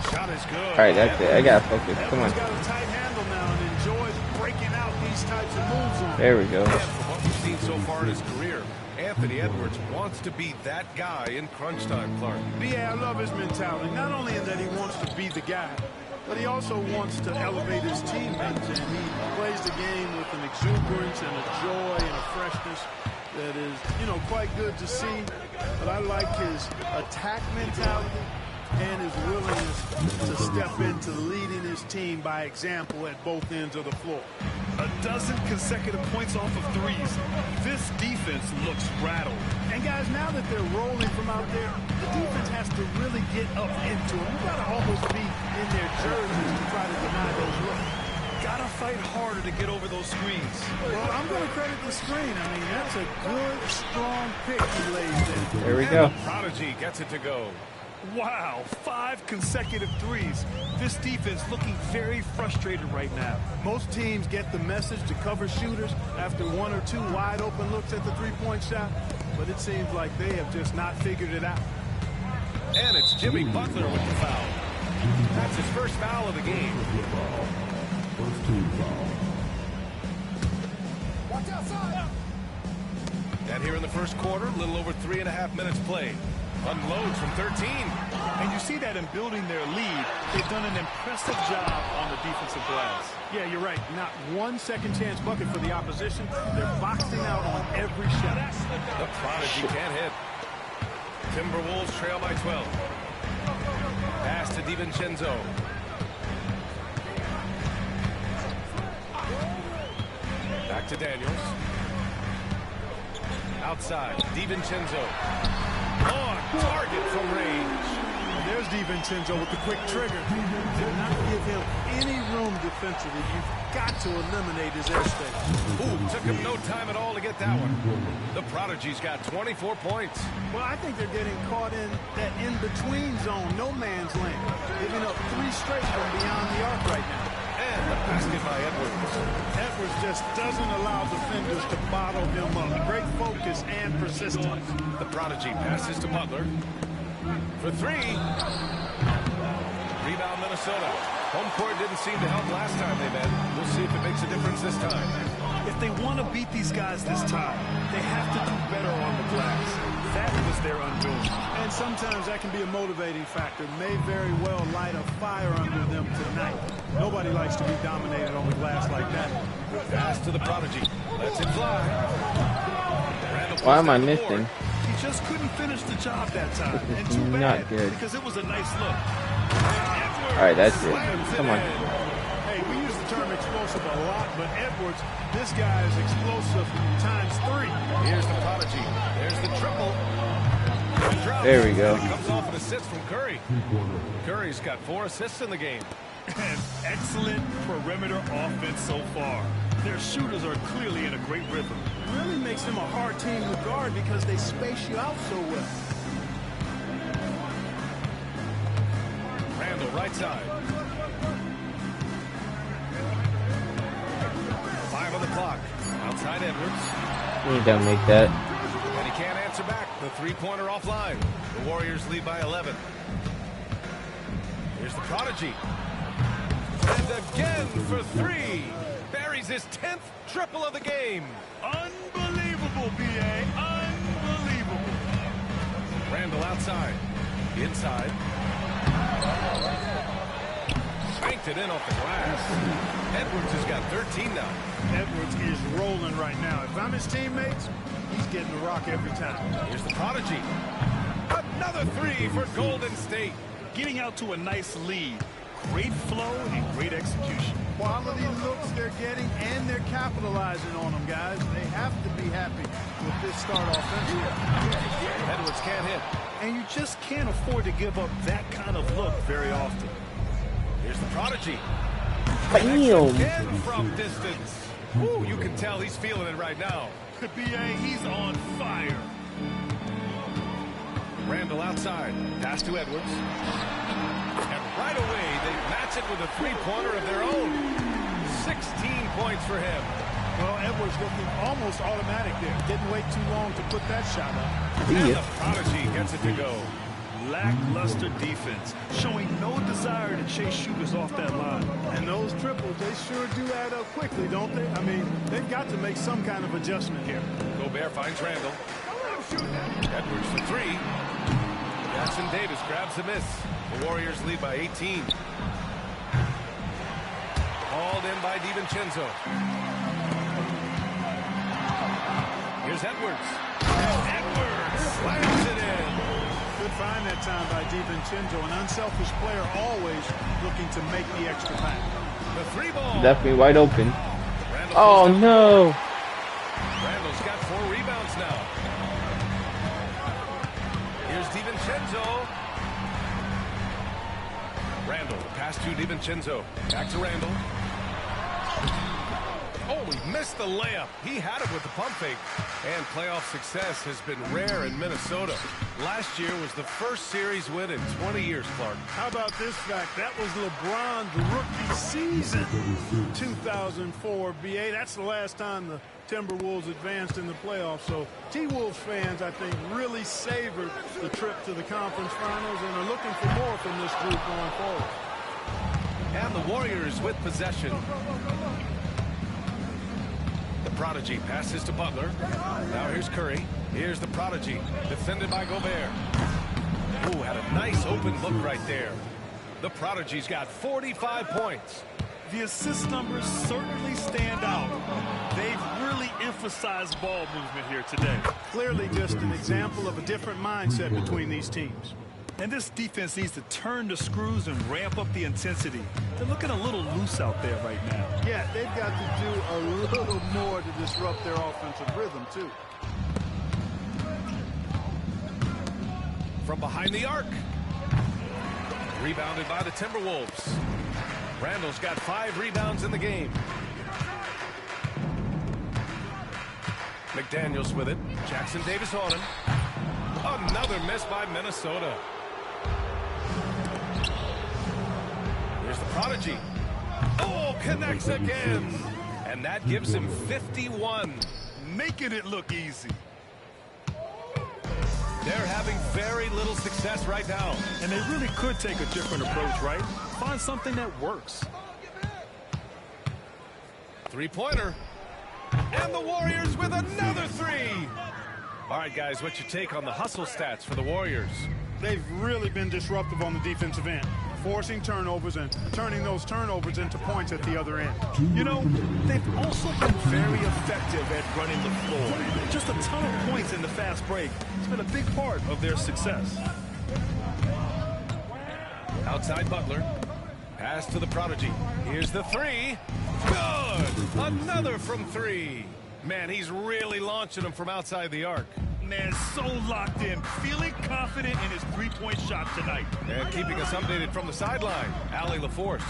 Shot is good. Alright, that's it. I gotta focus. Come on. He's got a tight handle now and enjoys breaking out these types of moves on. There we go. And from what we've seen so far in his career, Anthony Edwards wants to be that guy in crunch time, Clark. Yeah, I love his mentality. Not only in that he wants to be the guy, but he also wants to elevate his teammates, and he plays the game with an exuberance and a joy and a freshness that is, you know, quite good to see. But I like his attack mentality and his willingness to step into leading his team by example at both ends of the floor. A dozen consecutive points off of threes. This defense looks rattled. And guys, now that they're rolling from out there, the defense has to really get up into them. You've got to almost be in their jerseys to try to deny those looks. Gotta fight harder to get over those screens. Well, I'm going to credit the screen. I mean, that's a good, strong pick he lays there. There we go. The Prodigy gets it to go. Wow, 5 consecutive threes. This defense looking very frustrated right now. Most teams get the message to cover shooters after 1 or 2 wide open looks at the three-point shot, but it seems like they have just not figured it out. And it's Jimmy Butler with the foul. That's his first foul of the game. First team foul. Watch outside. And here in the first quarter, a little over 3.5 minutes played. Unloads from 13. And you see that in building their lead, they've done an impressive job on the defensive glass. Yeah, you're right. Not one second chance bucket for the opposition. They're boxing out on every shot. The Prodigy can't hit. Timberwolves trail by 12. Pass to DiVincenzo. Back to Daniels. Outside, DiVincenzo. On target from range. There's DiVincenzo with the quick trigger. Did not give him any room defensively. You've got to eliminate his airspace. Ooh, took him no time at all to get that one. The Prodigy's got 24 points. Well, I think they're getting caught in that in-between zone, no man's land. Giving up 3 straight from beyond the arc right now. And the basket by Edwards. Edwards just doesn't allow defenders to bottle him up. Great focus and persistence. The Prodigy passes to Butler. For 3. Rebound Minnesota. Home court didn't seem to help last time they met. We'll see if it makes a difference this time. If they want to beat these guys this time, they have to do better on the glass. That was their undoing. And sometimes that can be a motivating factor. May very well light a fire under them tonight. Nobody likes to be dominated on the glass like that. Pass to the Prodigy. Lets it fly. Why am I missing? He just couldn't finish the job that time. And too Not bad, good. because it was a nice look. Alright, that's it. Come on. Hey, we use the term explosive a lot, but Edwards, this guy is explosive times 3. Here's the Prodigy. There's the triple. There we go. It comes off an assist from Curry. Curry's got 4 assists in the game. An excellent perimeter offense so far. Their shooters are clearly in a great rhythm. Really makes them a hard team to guard because they space you out so well. Randall, right side. 5 on the clock. Outside Edwards. You don't make that. And he can't answer back. The 3-pointer offline. The Warriors lead by 11. Here's the Prodigy. And again for 3. Buries his 10th triple of the game. Unbelievable, B.A. Unbelievable. Randall outside. Inside. Spanked it in off the glass. Edwards has got 13 now. Edwards is rolling right now. If I'm his teammates, he's getting the rock every time. Here's the Prodigy. Another 3 for Golden State. Getting out to a nice lead. Great flow and great execution. Quality looks they're getting, and they're capitalizing on them, guys. They have to be happy with this start offensively. Edwards can't hit. And you just can't afford to give up that kind of look very often. Here's the Prodigy. Bam! Again from distance. Ooh, you can tell he's feeling it right now. Could be he's on fire. Randall outside. Pass to Edwards. And right away, they match it with a 3-pointer of their own. 16 points for him. Well, Edwards looking almost automatic there. Didn't wait too long to put that shot up. And the Prodigy gets it to go. Lackluster defense, showing no desire to chase shooters off that line. And those triples, they sure do add up quickly, don't they? I mean, they've got to make some kind of adjustment here. Gobert finds Randall. Edwards for 3. Jackson Davis grabs the miss. The Warriors lead by 18. Hauled in by DiVincenzo. Here's Edwards. And Edwards slams it in. Good find that time by DiVincenzo. An unselfish player, always looking to make the extra pass. The 3-ball. Definitely wide open. Oh no! Randall's got 4 rebounds now. Here's DiVincenzo. Randall, pass to DiVincenzo. Back to Randall. Oh, he missed the layup. He had it with the pump fake. And playoff success has been rare in Minnesota. Last year was the first series win in 20 years, Clark. How about this fact? That was LeBron, the rookie season, 2004 BA. That's the last time the Timberwolves advanced in the playoffs. So T-Wolves fans, I think, really savored the trip to the conference finals and are looking for more from this group going forward. And the Warriors with possession. The Prodigy passes to Butler. Now here's Curry. Here's the Prodigy, defended by Gobert. Ooh, had a nice open look right there. The Prodigy's got 45 points. The assist numbers certainly stand out. They've really emphasized ball movement here today. Clearly just an example of a different mindset between these teams. And this defense needs to turn the screws and ramp up the intensity. They're looking a little loose out there right now. Yeah, they've got to do a little more to disrupt their offensive rhythm, too. From behind the arc. Rebounded by the Timberwolves. Randall's got 5 rebounds in the game. McDaniels with it. Jackson Davis on him. Another miss by Minnesota. Here's the Prodigy. Oh, connects again. And that gives him 51. Making it look easy. They're having very little success right now. And they really could take a different approach, right? Find something that works. 3-pointer. And the Warriors with another 3. All right, guys, what's your take on the hustle stats for the Warriors? They've really been disruptive on the defensive end, forcing turnovers and turning those turnovers into points at the other end. You know, they've also been very effective at running the floor. Just a ton of points in the fast break. It's been a big part of their success. Outside Butler. Pass to the Prodigy. Here's the 3. Good! Another from 3. Man, he's really launching them from outside the arc. Man, so locked in, feeling confident in his 3-point shot tonight. And keeping us updated from the sideline, Allie LaForce.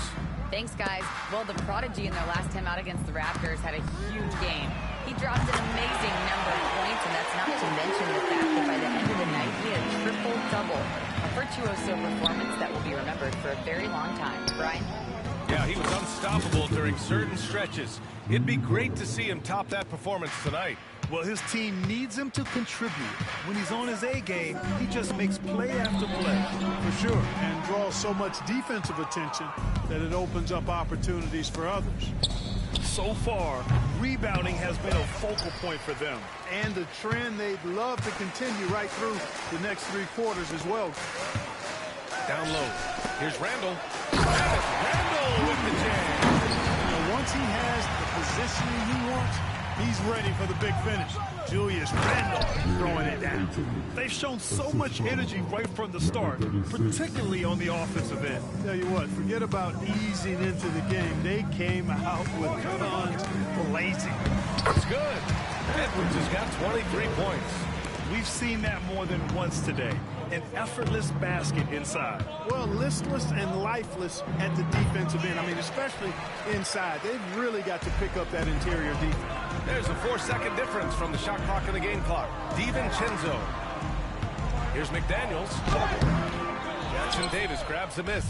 Thanks, guys. Well, the Prodigy in their last time out against the Raptors had a huge game. He dropped an amazing number of points, and that's not to mention the fact that by the end of the night, he had a triple-double. A virtuoso performance that will be remembered for a very long time. Brian? Yeah, he was unstoppable during certain stretches. It'd be great to see him top that performance tonight. Well, his team needs him to contribute. When he's on his A game, he just makes play after play. For sure, and draws so much defensive attention that it opens up opportunities for others. So far, rebounding has been a focal point for them. And a trend they'd love to continue right through the next 3 quarters as well. Down low. Here's Randall. Randall with the jam. Once he has the positioning he wants, he's ready for the big finish. Julius Randall throwing it down. They've shown so much energy right from the start, particularly on the offensive end. Tell you what, forget about easing into the game. They came out with guns blazing. It's good. Edwards has got 23 points. We've seen that more than once today. An effortless basket inside. Well, listless and lifeless at the defensive end. I mean, especially inside. They've really got to pick up that interior defense. There's a 4-second difference from the shot clock and the game clock. DiVincenzo. Here's McDaniels. Jackson Davis grabs a miss.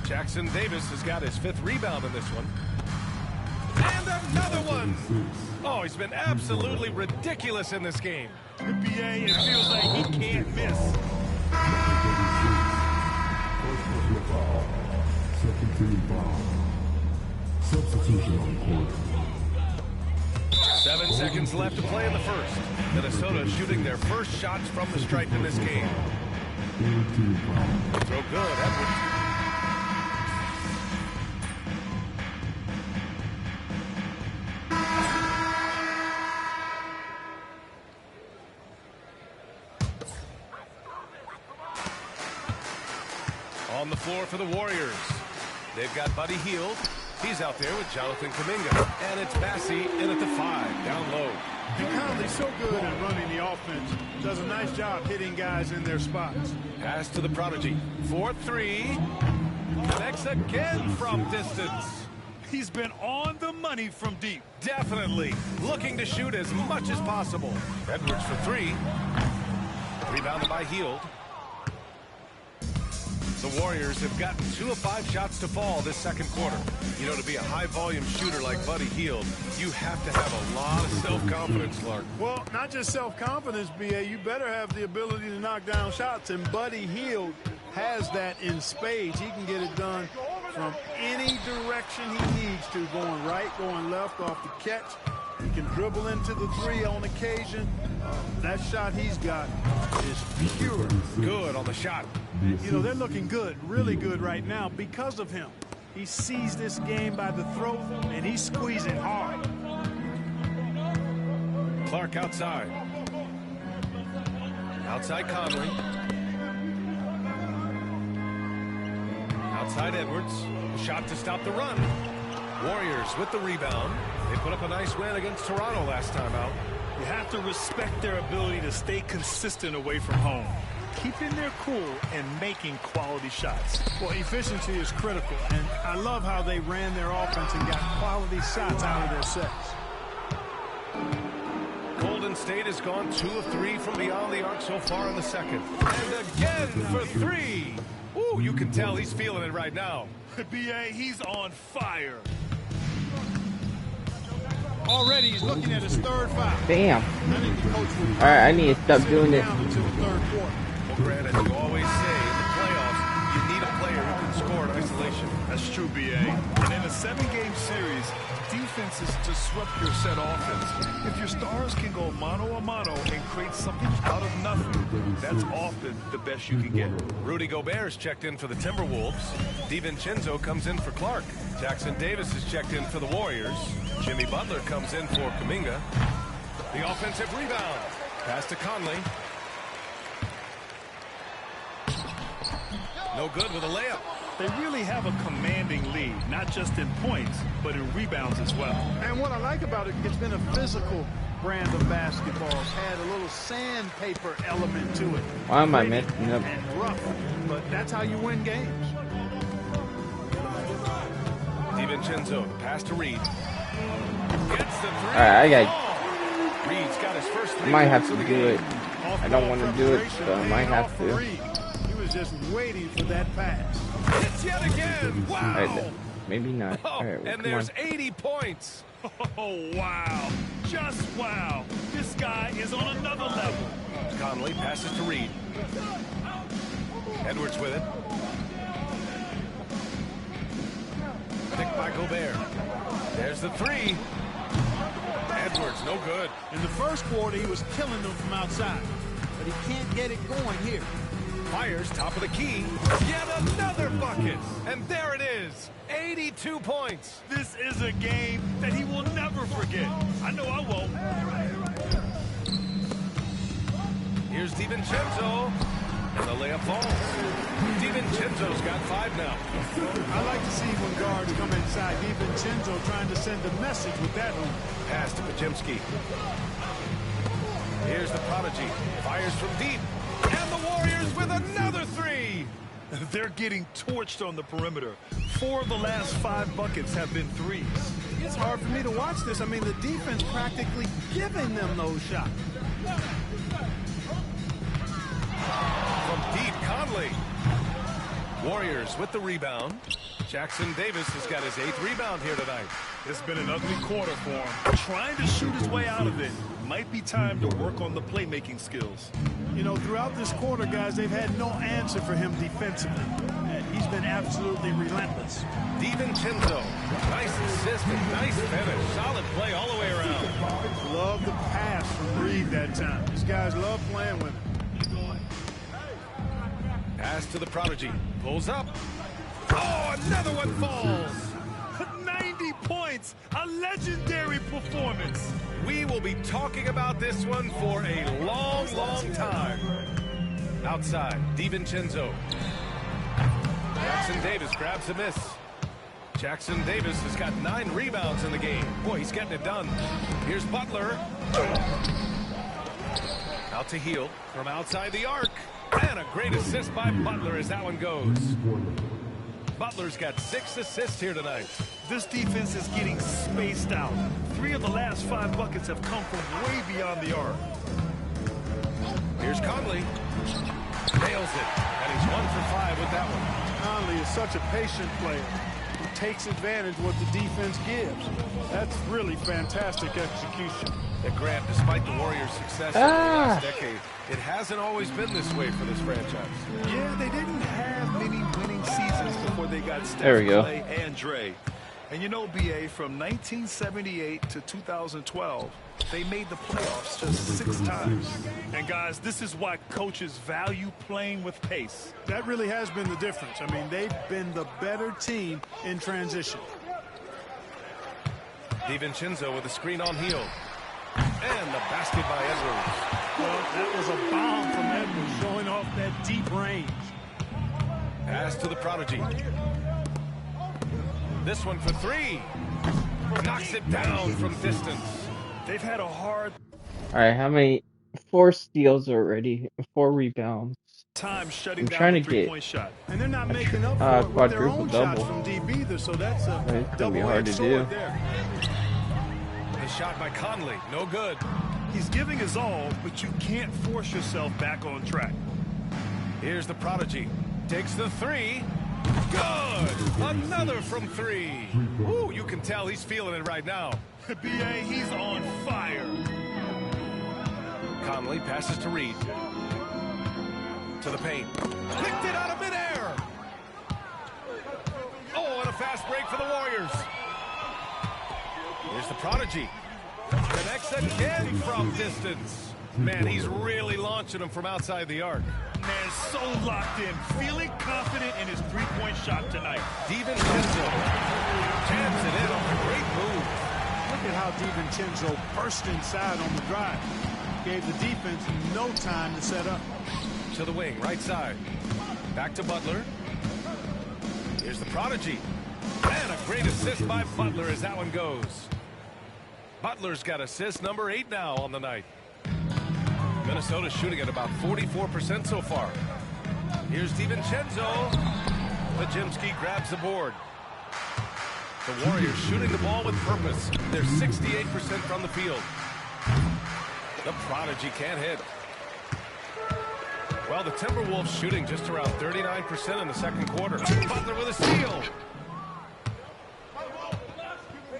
Jackson Davis has got his 5th rebound in this one. And another one. Oh, he's been absolutely ridiculous in this game. The BA, it feels like he can't miss. Second team foul. Substitution on court. 7 seconds left to play in the first. Minnesota shooting their first shots from the stripe in this game. Throw good, Edwards. On the floor for the Warriors. They've got Buddy Hield. He's out there with Jonathan Kuminga. And it's Massey in at the 5, down low. And Conley's so good at running the offense. Does a nice job hitting guys in their spots. Pass to the Prodigy. 4-3. Connects again from distance. He's been on the money from deep. Definitely. Looking to shoot as much as possible. Edwards for 3. Rebounded by Hield. The Warriors have gotten 2 of 5 shots to fall this second quarter. You know, to be a high-volume shooter like Buddy Hield, you have to have a lot of self-confidence, Clark. Well, not just self-confidence, B.A. You better have the ability to knock down shots, and Buddy Hield has that in spades. He can get it done from any direction he needs to, going right, going left off the catch. He can dribble into the 3 on occasion. That shot he's got is pure. Good on the shot. You know, they're looking good, really good right now because of him. He sees this game by the throat, and he's squeezing hard. Clark outside. Outside Conley. Outside Edwards. Shot to stop the run. Warriors with the rebound. They put up a nice win against Toronto last time out. You have to respect their ability to stay consistent away from home, keeping their cool and making quality shots. Well, efficiency is critical, and I love how they ran their offense and got quality shots out of their sets. Golden State has gone 2 of 3 from beyond the arc so far in the second. And again for 3. Ooh, you can tell he's feeling it right now. B.A., he's on fire. Already he's looking at his 3rd foul. Damn. All right, I need to stop doing this. Well, granted, you always say in the playoffs, you need a player who can score in isolation. That's true, B.A. And in a 7-game series, defenses disrupt your set offense. If your stars can go mano-a-mano and create something out of nothing, that's often the best you can get. Rudy Gobert's checked in for the Timberwolves. DiVincenzo comes in for Clark. Jackson Davis is checked in for the Warriors. Jimmy Butler comes in for Kuminga. The offensive rebound. Pass to Conley. No good with a layup. They really have a commanding lead, not just in points, but in rebounds as well. And what I like about it, it's been a physical brand of basketball. It's had a little sandpaper element to it. Why am I messing up? And rough, but that's how you win games. DiVincenzo, pass to Reed. Gets the 3. All right, I got. Reed's got his first 3. I might have to do it. I don't want to do it, but I might have to. He was just waiting for that pass. Hits yet again. Wow. Right, maybe not. All right, well, and there's 80 points. Oh, wow. Just wow. This guy is on another level. Conley passes to Reed. Edwards with it. Picked by Gobert. There's the 3. Edwards, no good. In the first quarter, he was killing them from outside, but he can't get it going here. Fires top of the key. Yet another bucket. And there it is. 82 points. This is a game that he will never forget. I know I won't. Here's DiVincenzo. And the layup falls. DiVincenzo's got 5 now. I like to see when guards come inside. DiVincenzo trying to send a message with that one. Pass to Podziemski. Here's the Prodigy. Fires from deep. And the Warriors with another 3. They're getting torched on the perimeter. 4 of the last 5 buckets have been 3s. It's hard for me to watch this. I mean, the defense practically giving them those shots. From deep, Conley. Warriors with the rebound. Jackson Davis has got his 8th rebound here tonight. It's been an ugly quarter for him. Trying to shoot his way out of it. Might be time to work on the playmaking skills. You know, throughout this quarter, guys, they've had no answer for him defensively. And he's been absolutely relentless. DiVincenzo. Nice assist and nice finish. Solid play all the way around. Love the pass from Reed that time. These guys love playing with him. Pass to the Prodigy. Pulls up. Oh, another one falls. 90 points. A legendary performance. We will be talking about this one for a long, long time. Outside, DiVincenzo. Davis grabs a miss. Jackson Davis has got 9 rebounds in the game. Boy, he's getting it done. Here's Butler. Out to Heel from outside the arc. And a great assist by Butler as that one goes. Butler's got 6 assists here tonight. This defense is getting spaced out. 3 of the last 5 buckets have come from way beyond the arc. Here's Conley. Nails it. And he's 1 for 5 with that one. Conley is such a patient player who takes advantage of what the defense gives. That's really fantastic execution. Grant, despite the Warriors' success in the last decade, it hasn't always been this way for this franchise. Yeah, they didn't have many winning seasons before they got Steph, there we go. Clay, and Dre. And you know, BA, from 1978 to 2012, they made the playoffs just 6 times. And guys, this is why coaches value playing with pace. That really has been the difference. I mean, they've been the better team in transition. DiVincenzo with a screen on Heel. And the basket by Edwards. Well, that was a bomb from Edwards, showing off that deep range. Pass to the prodigy. This one for 3. Knocks it down from distance. They've had a hard Alright, how many? 4 steals already, 4 rebounds. time shutting I'm down trying the to three-point shot. And they're not making up for it with their own shots quadruple-double. from deep either, so that's a It's gonna be hard to double-edged do. sword there. The shot by Conley, no good. He's giving his all, but you can't force yourself back on track. Here's the prodigy. Takes the 3. Good! Another from 3. Ooh, you can tell he's feeling it right now. BA, he's on fire. Conley passes to Reed. To the paint. Picked it out of midair. Oh, and a fast break for the Warriors. Here's the prodigy. Connects again from distance. Man, he's really launching him from outside the arc. Man, so locked in, feeling confident in his three-point shot tonight. DiVincenzo jams it in off a great move. Look at how DiVincenzo burst inside on the drive. Gave the defense no time to set up. To the wing, right side. Back to Butler. Here's the prodigy. And a great assist by Butler as that one goes. Butler's got assist number 8 now on the night. Minnesota shooting at about 44% so far. Here's DiVincenzo. Pajimski grabs the board. The Warriors shooting the ball with purpose. They're 68% from the field. The prodigy can't hit. Well, the Timberwolves shooting just around 39% in the second quarter. Butler with a steal.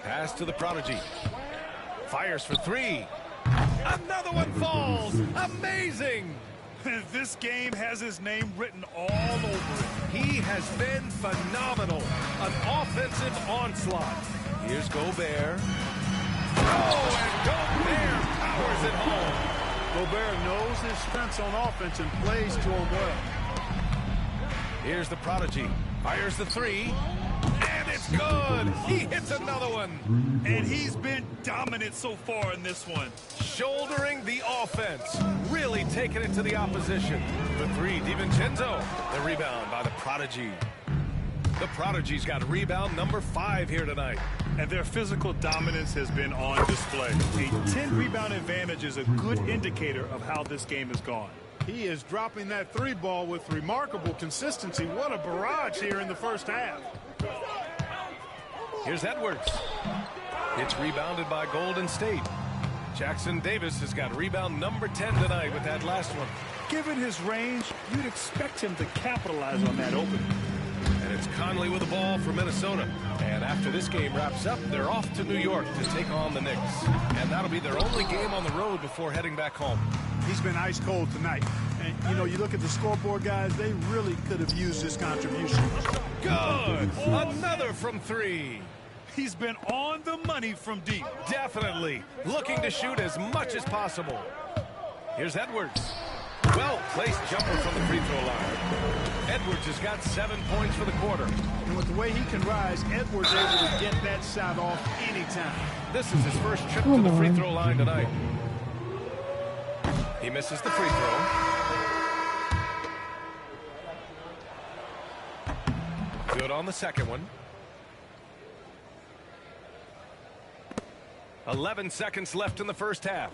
Pass to the prodigy. Fires for 3. Another one falls. Amazing. This game has his name written all over it. He has been phenomenal. An offensive onslaught. Here's Gobert. Oh, and Gobert powers it home. Gobert knows his strengths on offense and plays to him well. Here's the prodigy. Fires the 3. And it's good. He hits another one. And he's been dominant so far in this one. Shouldering the offense. Really taking it to the opposition. The 3, DiVincenzo. The rebound by the prodigy. The prodigy's got rebound number 5 here tonight. And their physical dominance has been on display. A 10-rebound advantage is a good indicator of how this game has gone. He is dropping that 3 ball with remarkable consistency. What a barrage here in the first half. Here's Edwards. It's rebounded by Golden State. Jackson Davis has got rebound number 10 tonight with that last one. Given his range, you'd expect him to capitalize on that opening. And it's Conley with the ball for Minnesota. And after this game wraps up, they're off to New York to take on the Knicks. And that'll be their only game on the road before heading back home. He's been ice cold tonight. And, you know, you look at the scoreboard, guys, they really could have used this contribution. Good! Another from 3. He's been on the money from deep. Definitely. Looking to shoot as much as possible. Here's Edwards. Well-placed jumper from the free throw line. Edwards has got 7 points for the quarter. And with the way he can rise, Edwards able to get that shot off anytime. This is his first trip to the free throw line tonight. He misses the free throw. Good on the second one. 11 seconds left in the first half.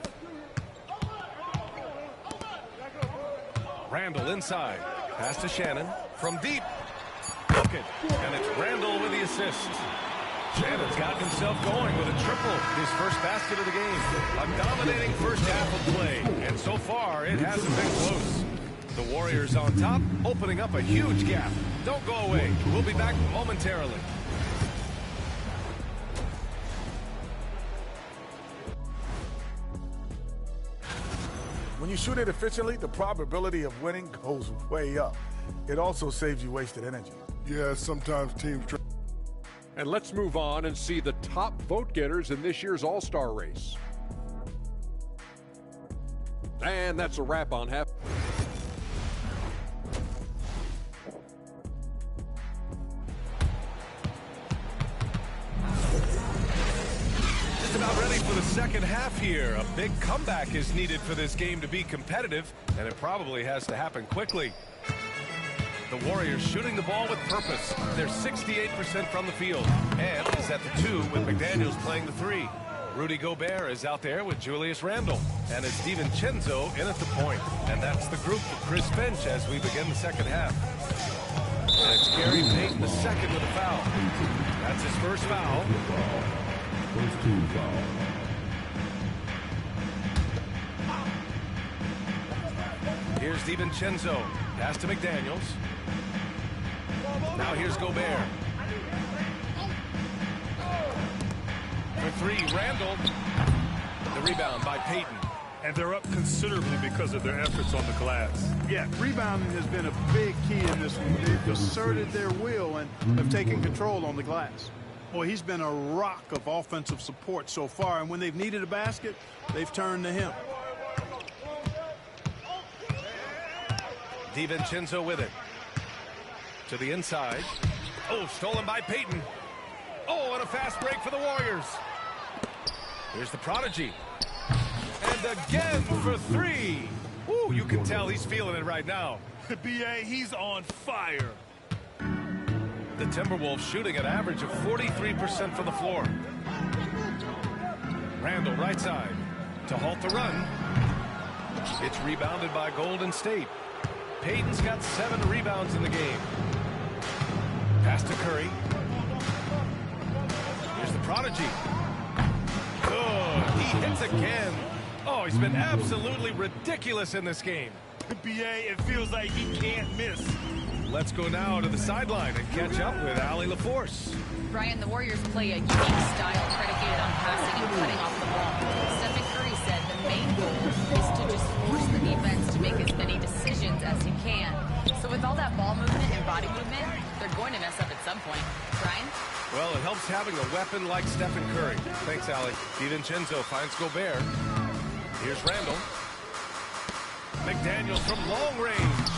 Randall inside. Pass to Shannon. From deep. Look it. And it's Randall with the assist. Shannon's got himself going with a triple. His first basket of the game. A dominating first half of play. And so far, it hasn't been close. The Warriors on top, opening up a huge gap. Don't go away. We'll be back momentarily. When you shoot it efficiently, the probability of winning goes way up. It also saves you wasted energy. Yeah, sometimes teams try. And let's move on and see the top vote getters in this year's All-Star race. And that's a wrap on half. Just about ready for the second half here. A big comeback is needed for this game to be competitive, and it probably has to happen quickly. The Warriors shooting the ball with purpose. They're 68% from the field. And is at the 2 with McDaniels playing the 3. Rudy Gobert is out there with Julius Randle. And it's DiVincenzo in at the point. And that's the group for Chris Finch as we begin the second half. And it's Gary Payton the second with a foul. That's his first foul. First team foul. Here's DiVincenzo. Pass to McDaniels. Now here's Gobert. For 3, Randall. The rebound by Payton. And they're up considerably because of their efforts on the glass. Yeah, rebounding has been a big key in this one. They've asserted their will and have taken control on the glass. Boy, he's been a rock of offensive support so far, and when they've needed a basket, they've turned to him. DiVincenzo with it. To the inside. Oh, stolen by Payton. Oh, and a fast break for the Warriors. Here's the prodigy. And again for 3. Ooh, you can tell he's feeling it right now. BA, he's on fire. The Timberwolves shooting an average of 43% from the floor. Randall right side to halt the run. It's rebounded by Golden State. Payton's got 7 rebounds in the game. Pass to Curry. Here's the prodigy. Good. He hits again. Oh, he's been absolutely ridiculous in this game. BA, it feels like he can't miss. Let's go now to the sideline and catch up with Allie LaForce. Brian, the Warriors play a unique style predicated on passing and cutting off the ball. Stephen Curry said the main goal is to just force the defense to make as many decisions as he can. So with all that ball movement and body movement, they're going to mess up at some point. Brian? Well, it helps having a weapon like Stephen Curry. Thanks, Allie. DiVincenzo finds Gobert. Here's Randall. McDaniels from long range.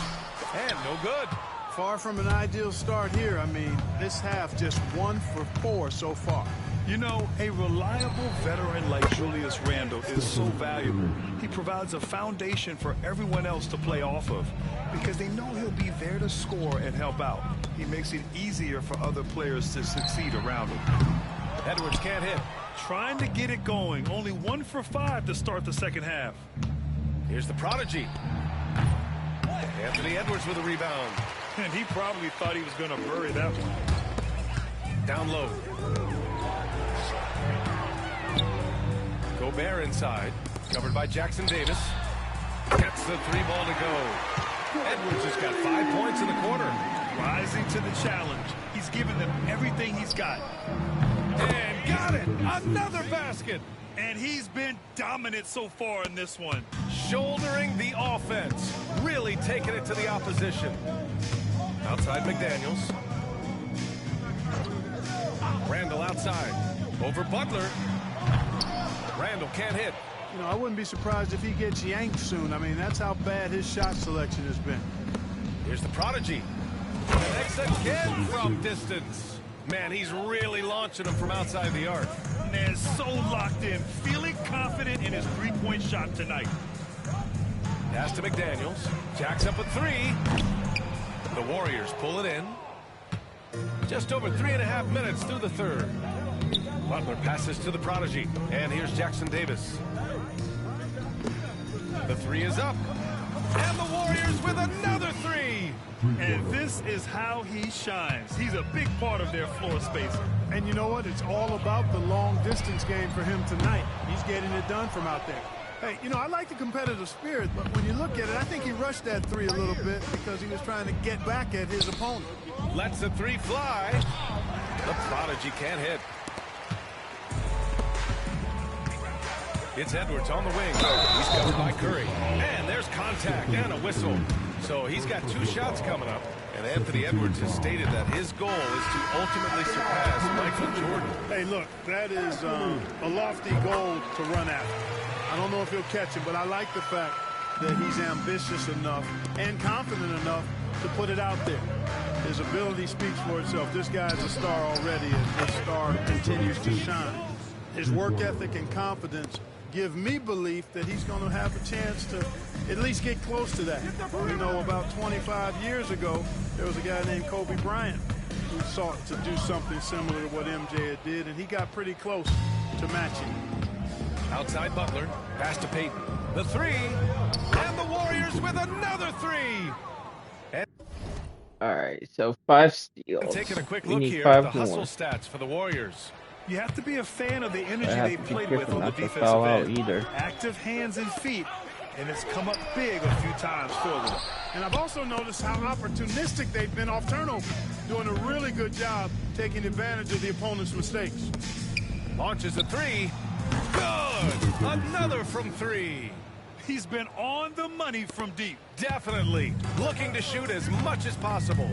And no good. Far from an ideal start here. I mean, this half just 1 for 4 so far. You know, a reliable veteran like Julius Randle is so valuable. He provides a foundation for everyone else to play off of because they know he'll be there to score and help out. He makes it easier for other players to succeed around him. Edwards can't hit. Trying to get it going. Only 1 for 5 to start the second half. Here's the prodigy. Anthony Edwards with a rebound. And he probably thought he was going to bury that one. Down low. Gobert inside. Covered by Jackson Davis. Gets the 3 ball to go. Edwards has got 5 points in the quarter. Rising to the challenge. He's given them everything he's got. And got it. Another basket. And he's been dominant so far in this one. Shouldering the offense. Really taking it to the opposition. Outside McDaniels. Randall outside. Over Butler. Randall can't hit. You know, I wouldn't be surprised if he gets yanked soon. I mean, that's how bad his shot selection has been. Here's the prodigy. Connects again from distance. Man, he's really launching them from outside the arc. Man, so locked in. Feeling confident in his three-point shot tonight. Pass to McDaniels. Jacks up a 3. The Warriors pull it in. Just over 3.5 minutes through the third. Butler passes to the prodigy, and here's Jackson Davis. The three is up, and the Warriors with another three. And this is how he shines. He's a big part of their floor space. And you know what? It's all about the long distance game for him tonight. He's getting it done from out there. Hey, you know, I like the competitive spirit, but when you look at it, I think he rushed that three a little bit because he was trying to get back at his opponent. Lets the three fly. The prodigy can't hit. It's Edwards on the wing. He's covered by Curry. And there's contact and a whistle. So he's got 2 shots coming up. And Anthony Edwards has stated that his goal is to ultimately surpass Michael Jordan. Hey, look, that is a lofty goal to run after. I don't know if he'll catch it, but I like the fact that he's ambitious enough and confident enough to put it out there. His ability speaks for itself. This guy's a star already, and this star continues to shine. His work ethic and confidence give me belief that he's going to have a chance to at least get close to that. You know, about 25 years ago, there was a guy named Kobe Bryant who sought to do something similar to what MJ had did, and he got pretty close to matching. Outside Butler, pass to Payton. The three, and the Warriors with another three. All right, so 5 steals. Taking a quick We look need here 5 at the more. hustle stats for the Warriors. You have to be a fan of the energy I have they to be played with careful on the not to defensive foul out end. either. Active hands and feet, and it's come up big a few times for them. And I've also noticed how opportunistic they've been off turnover, doing a really good job taking advantage of the opponent's mistakes. Launches a three. Good! Another from three. He's been on the money from deep. Definitely. Looking to shoot as much as possible.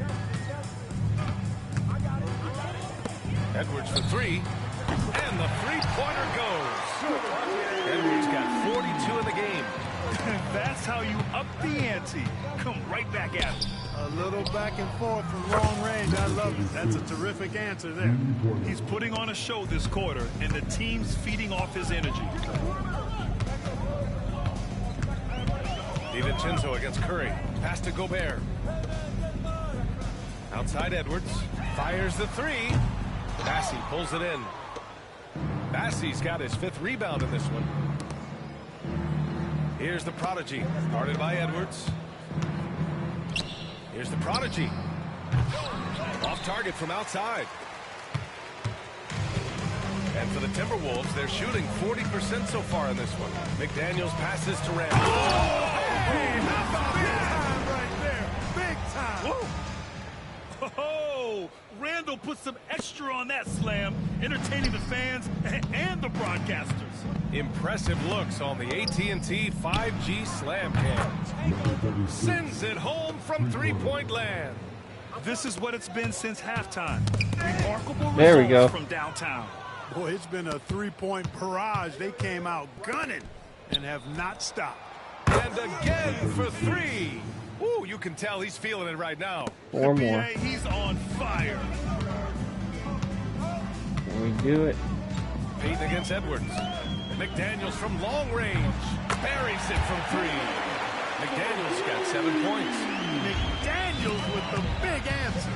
Edwards for three. And the three-pointer goes. Edwards got 42 in the game. That's how you up the ante. Come right back at him. A little back and forth from long range. I love it. That's a terrific answer there. He's putting on a show this quarter, and the team's feeding off his energy. DiVincenzo against Curry. Pass to Gobert. Outside Edwards. Fires the three. Bassey pulls it in. Bassey's got his 5th rebound in this one. Here's the prodigy. Guarded by Edwards. Here's the prodigy. Off target from outside. And for the Timberwolves, they're shooting 40% so far in this one. McDaniels passes to Randall. Hey, how about big time right there? Big time. Whoa. Oh, Randall put some extra on that slam, entertaining the fans and the broadcasters. Impressive looks on the AT&T 5G slam cam. Sends it home from three-point land. This is what it's been since halftime. Remarkable There we go. results from downtown. Boy, it's been a three-point barrage. They came out gunning and have not stopped. And again for three. Ooh, you can tell he's feeling it right now. 4 more. He's on fire. Can we do it? Payton against Edwards. McDaniels from long range. Buries it from three. McDaniels got 7 points. McDaniels with the big answer.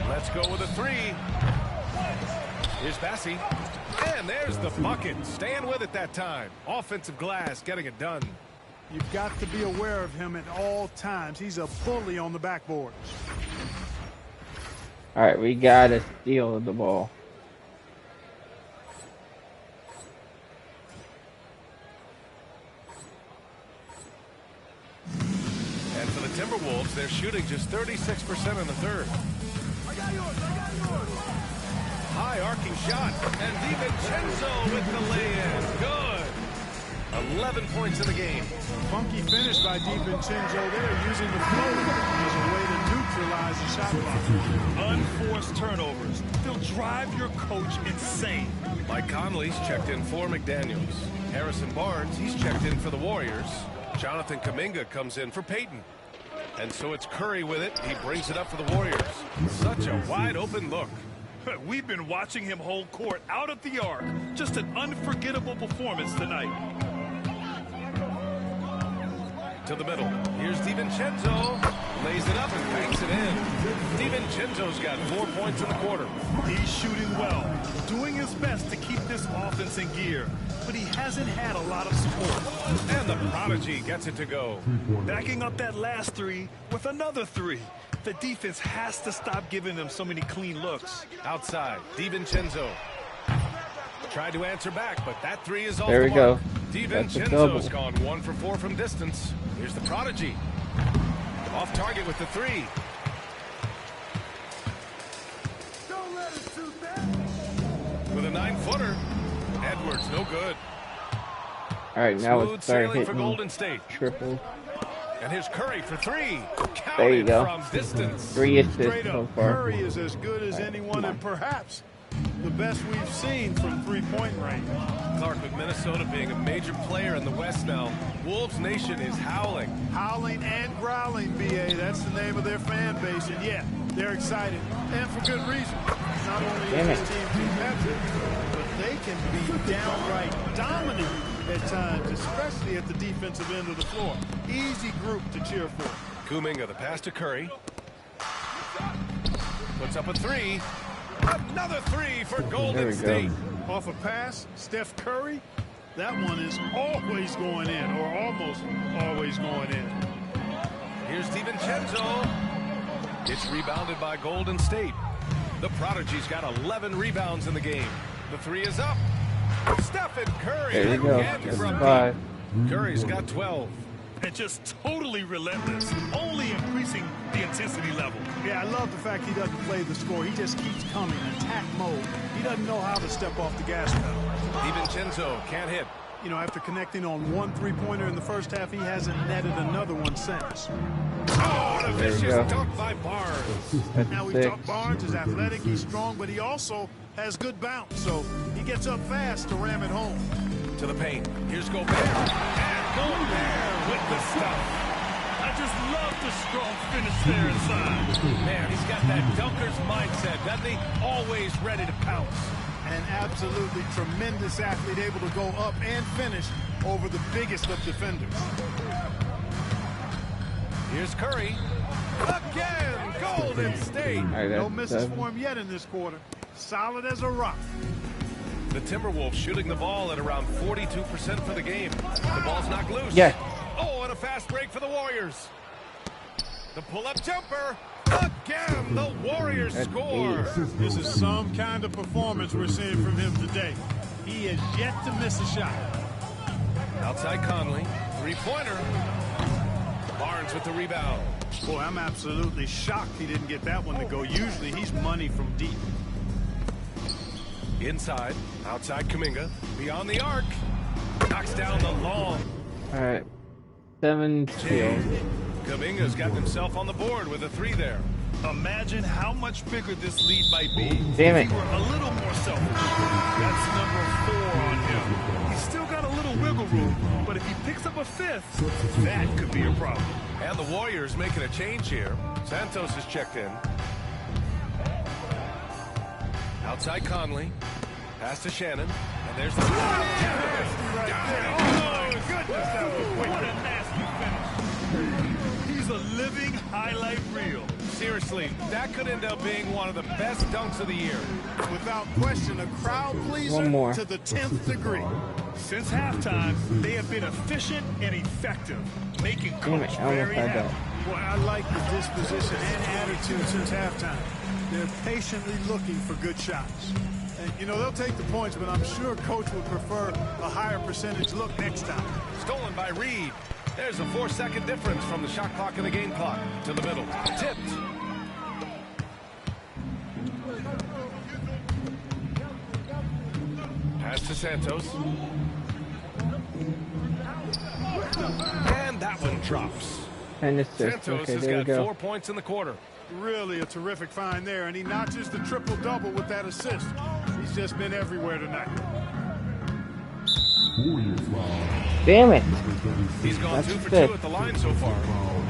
Let's go with a three. Here's Bassey. And there's the bucket. Staying with it that time. Offensive glass, getting it done. You've got to be aware of him at all times. He's a bully on the backboard. All right, we got to steal the ball. And for the Timberwolves, they're shooting just 36% in the third. I got yours. High arcing shot. And DiVincenzo with the lay-in. Good. 11 points in the game. Funky finish by DiVincenzo there, using the floater as a way to neutralize the shot clock. Unforced turnovers. They'll drive your coach insane. Mike Conley's checked in for McDaniels. Harrison Barnes, he's checked in for the Warriors. Jonathan Kuminga comes in for Payton. And so it's Curry with it. He brings it up for the Warriors. Such a wide open look. We've been watching him hold court out at the arc. Just an unforgettable performance tonight. To the middle. Here's DiVincenzo. Lays it up and banks it in. DiVincenzo's got 4 points in the quarter. He's shooting well, doing his best to keep this offense in gear, but he hasn't had a lot of support. And the prodigy gets it to go. Backing up that last three with another three. The defense has to stop giving them so many clean looks. Outside, DiVincenzo. Tried to answer back, but that three is off There the we mark. go. DiVincenzo's gone 1 for 4 from distance. Here's the prodigy. Off target with the three. With a 9-footer. Edwards, no good. All right, now Smooth let's start sailing for hitting Golden State. triple. And here's Curry for three. There you Counted go. from distance. 3 assists Straight so up, far. Curry is as good as anyone, and perhaps the best we've seen from three-point range. Clark, with Minnesota being a major player in the West now, Wolves Nation is howling. Howling and growling, BA. That's the name of their fan base. And yeah, they're excited. And for good reason. Not only is this team competitive, but they can be downright dominant at times, especially at the defensive end of the floor. Easy group to cheer for. Kuminga, the pass to Curry. Puts up a three. Another three for Golden State. Off a pass, Steph Curry. That one is always going in, or almost always going in. Here's DiVincenzo. It's rebounded by Golden State. The prodigy's got 11 rebounds in the game. The three is up. Stephen Curry There you go. again That's from 5. deep. Curry's got 12. And just totally relentless, only increasing the intensity level. Yeah, I love the fact he doesn't play the score. He just keeps coming, attack mode. He doesn't know how to step off the gas pedal. DiVincenzo can't hit. You know, after connecting on one three-pointer in the first half, he hasn't netted another one since. Oh, and a vicious dunk by Barnes. Now we talk Barnes is athletic, he's strong, but he also has good bounce, so he gets up fast to ram it home. To the paint. Here's Gobert. And Gobert with the stuff. I just love the strong finish there inside. Man, he's got that dunker's mindset, doesn't he? Always ready to pounce. An absolutely tremendous athlete, able to go up and finish over the biggest of defenders. Here's Curry. Again, Golden State. No misses for him yet in this quarter. Solid as a rock. The Timberwolves shooting the ball at around 42% for the game. The ball's knocked loose. Yeah. Oh, and a fast break for the Warriors. The pull-up jumper. Again, the Warriors score. This is some kind of performance we're seeing from him today. He has yet to miss a shot. Outside Conley. Three-pointer. Barnes with the rebound. Boy, I'm absolutely shocked he didn't get that one to go. Usually he's money from deep. Inside. Outside Kuminga. Beyond the arc. Knocks down the long. All right. 7 steals. Kuminga's got himself on the board with a three there. Imagine how much bigger this lead might be Damn if it. he were a little more selfish. That's number 4 on him. He's still got a little wiggle room, but if he picks up a fifth, that could be a problem. And the Warriors making a change here. Santos is checked in. Outside Conley. Pass to Shannon. And there's the... Right there. Oh, goodness, that was what a nasty finish. He's a living highlight reel. Seriously, that could end up being one of the best dunks of the year. Without question, a crowd pleaser One more. to the 10th degree. Since halftime, they have been efficient and effective, making Damn it, Coach I almost very had happy. that. Boy, I like the disposition and attitude since halftime. They're patiently looking for good shots. And, you know, they'll take the points, but I'm sure Coach would prefer a higher percentage look next time. Stolen by Reed. There's a 4-second difference from the shot clock and the game clock to the middle. Tipped. Pass to Santos. And that one drops. And assists. Santos Okay, has there we got go. 4 points in the quarter. Really a terrific find there, and he notches the triple-double with that assist. He's just been everywhere tonight. Damn it. He's gone That's 2 for 2 fit. at the line so far.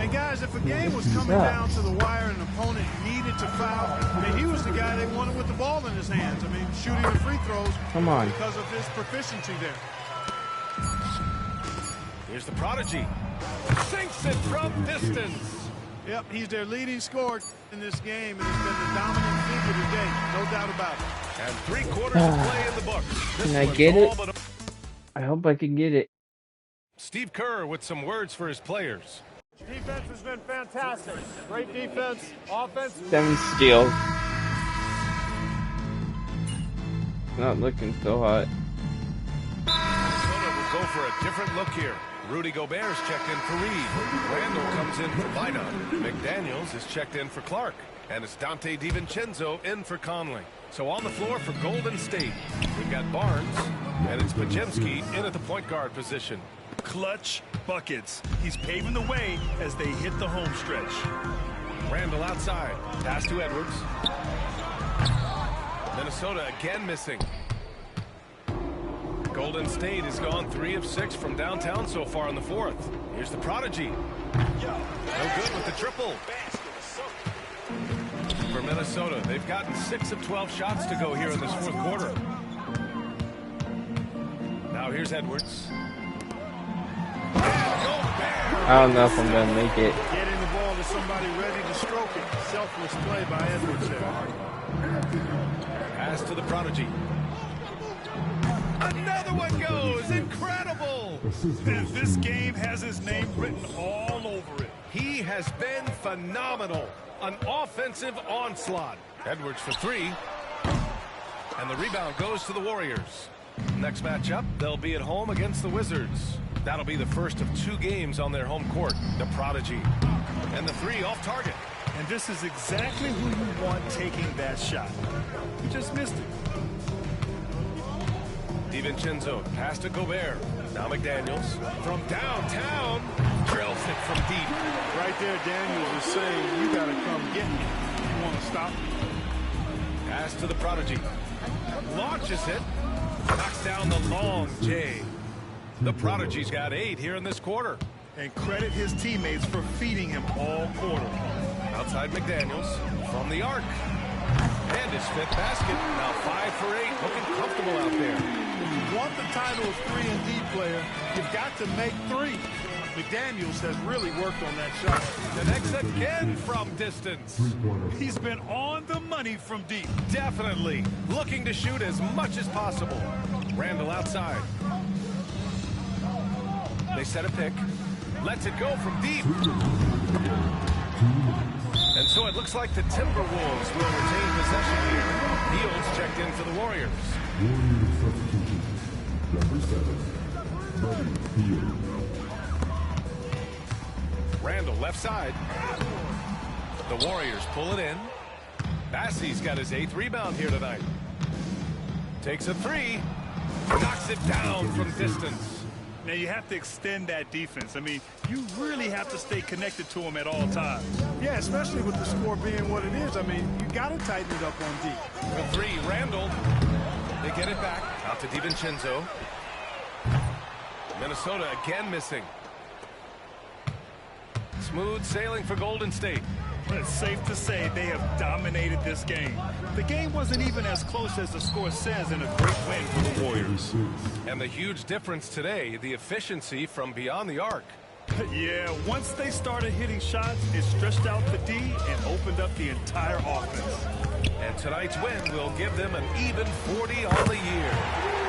And guys, if a game was coming down to the wire and an opponent needed to foul, I mean, he was the guy they wanted with the ball in his hands. I mean, shooting the free throws Come on. because of his proficiency there. Here's the prodigy. Sinks it from distance. Yep, he's their leading scorer in this game and has been the dominant figure today, no doubt about it. And 3/4 of play in the books. Can I get it? I hope I can get it. Steve Kerr with some words for his players. Defense has been fantastic. Great defense, offense. 7 steals. Not looking so hot. Minnesota will go for a different look here. Rudy Gobert's checked in for Reed. Randall comes in for Bynum. McDaniels is checked in for Clark. And it's Dante DiVincenzo in for Conley. So on the floor for Golden State, we've got Barnes, and it's Pajemski in at the point guard position. Clutch buckets. He's paving the way as they hit the home stretch. Randall outside. Pass to Edwards. Minnesota again missing. Golden State has gone 3 of 6 from downtown so far in the fourth. Here's the prodigy. No good with the triple. For Minnesota, they've gotten 6 of 12 shots to go here in this fourth quarter. Now here's Edwards. I don't know if I'm going to make it. Getting the ball to somebody ready to stroke it. Selfless play by Edwards there. Pass to the prodigy. Another one goes. Incredible. This game has his name written all over it. He has been phenomenal. An offensive onslaught. Edwards for 3. And the rebound goes to the Warriors. Next matchup, they'll be at home against the Wizards. That'll be the first of 2 games on their home court. The prodigy. And the 3 off target. And this is exactly who you want taking that shot. He just missed it. DiVincenzo, pass to Gobert. Now McDaniels from downtown drills it from deep. Right there, Daniels is saying, you got to come get me. You want to stop me? Pass to the prodigy. Launches it. Knocks down the long J. The prodigy's got 8 here in this quarter. And credit his teammates for feeding him all quarter. Outside McDaniels from the arc. And his 5th basket. Now 5 for 8. Looking comfortable out there. If you want the title of 3-and-D player, you've got to make 3. McDaniels has really worked on that shot. Connects again from distance. He's been on the money from deep. Definitely. Looking to shoot as much as possible. Randall outside. They set a pick. Lets it go from deep. And so it looks like the Timberwolves will retain possession here. Fields checked in for the Warriors. Warriors substitution. Number 7, Buddy Hield. Randall left side. The Warriors pull it in. Bassey's got his 8th rebound here tonight. Takes a 3. Knocks it down from distance. Now you have to extend that defense. I mean, you really have to stay connected to him at all times. Yeah, especially with the score being what it is. I mean, you got to tighten it up on deep. The 3, Randall. They get it back. Out to DiVincenzo. Minnesota again missing. Smooth sailing for Golden State. It's safe to say they have dominated this game. The game wasn't even as close as the score says, in a great win for the Warriors. And the huge difference today, the efficiency from beyond the arc. Yeah, once they started hitting shots, it stretched out the D and opened up the entire offense. And tonight's win will give them an even 40 on the year.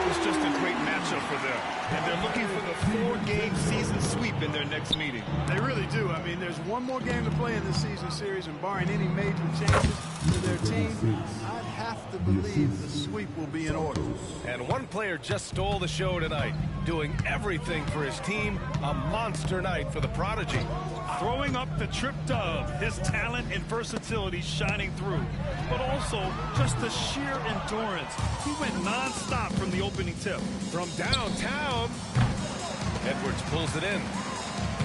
It's just a great matchup for them. And they're looking for the 4-game season sweep in their next meeting. They really do. I mean, there's one more game to play in this season series, and barring any major changes to their team, I'd have to believe the sweep will be in order. And one player just stole the show tonight, doing everything for his team. A monster night for the prodigy. Throwing up the trip dub, his talent and versatility shining through, but also just the sheer endurance. He went non-stop from the opening tip. From downtown, Edwards pulls it in.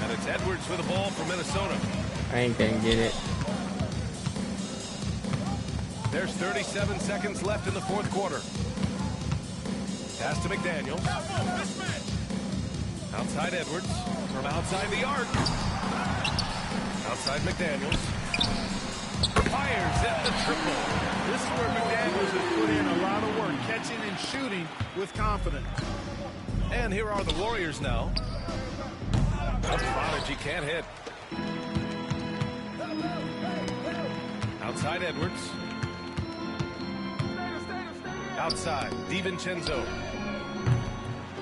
And it's Edwards with the ball for Minnesota. I ain't gonna get it. There's 37 seconds left in the fourth quarter. Pass to McDaniels. Outside Edwards. From outside the arc. Outside McDaniels. Fires at the triple. This is where McDaniels has put in a lot of work, catching and shooting with confidence. And here are the Warriors now. The prodigy can't hit. Outside Edwards. Outside, DiVincenzo.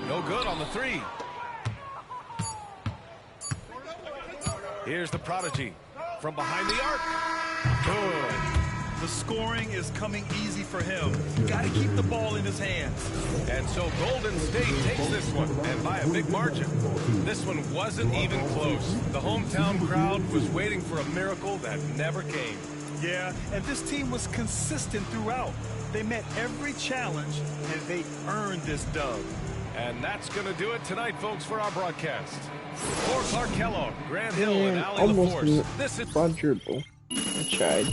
No good on the three. Here's the prodigy from behind the arc. Good. The scoring is coming easy for him. Got to keep the ball in his hands. And so Golden State takes this one, and by a big margin. This one wasn't even close. The hometown crowd was waiting for a miracle that never came. Yeah, and this team was consistent throughout. They met every challenge, and they earned this dub. And that's going to do it tonight, folks, for our broadcast. For Clark Kellogg, Grant Hill, and Ali almost LaForce, this is quadruple. I tried.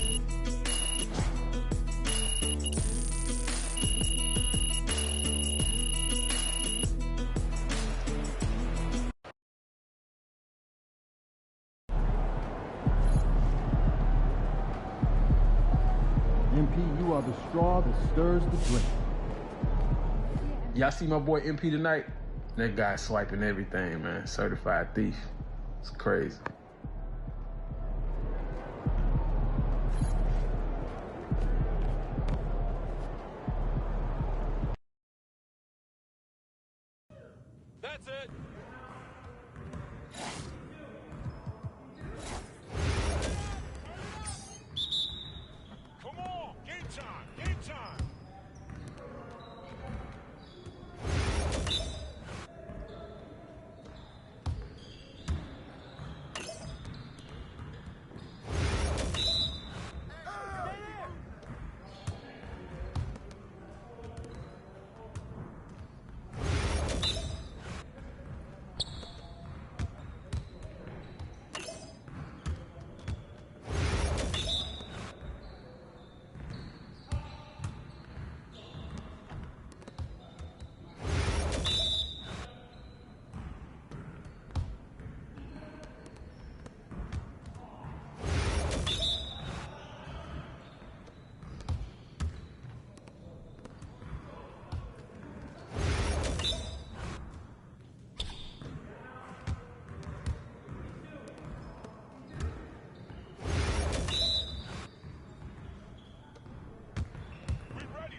MP, you are the straw that stirs the drink. Y'all see my boy MP tonight? That guy swiping everything, man. Certified thief. It's crazy. That's it. Come on, game time, game time.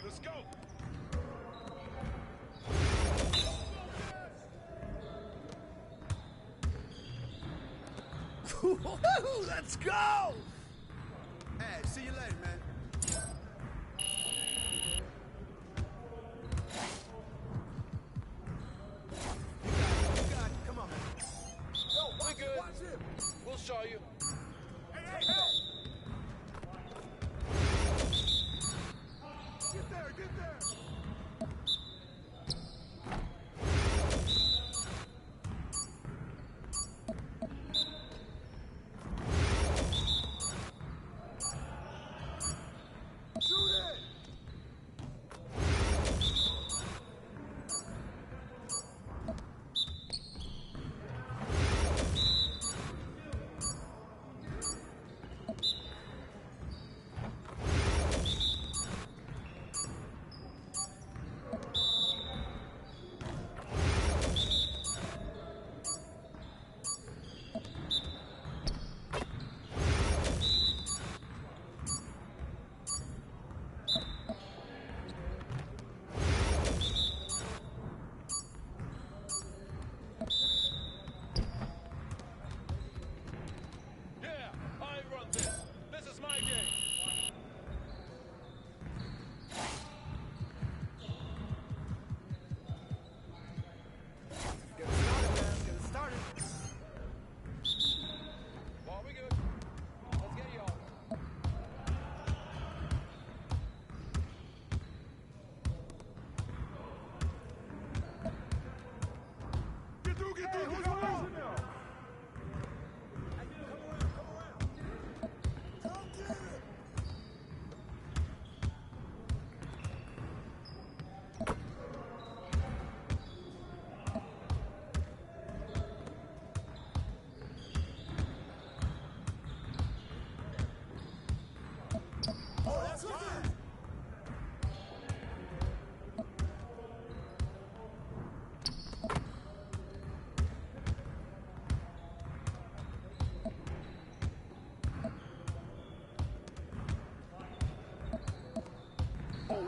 Let's go. Let's go. Hey, see you later, man. You got it. Come on, man. Yo, we good. Watch him. We'll show you. Hey. Get there, get there.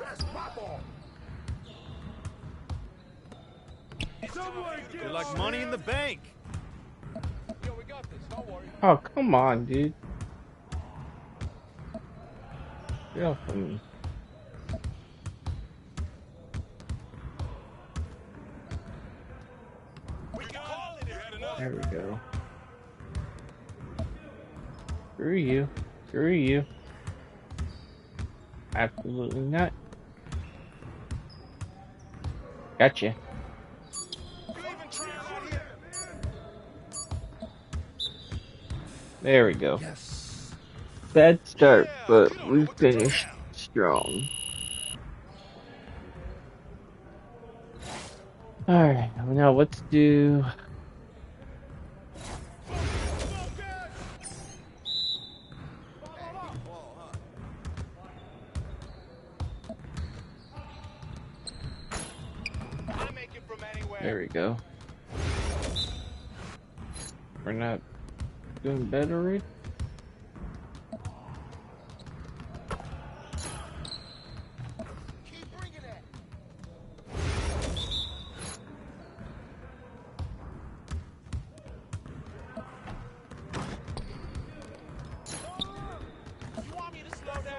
That's my ball. You're like money in the bank. Yo, we got this. Don't worry. Oh, come on, dude. Get off of me. There we go. Screw you. Screw you. Absolutely not. Gotcha. There we go. Yes. Bad start, but we finished strong. Alright, now let's do... There we go. We're not doing better, right?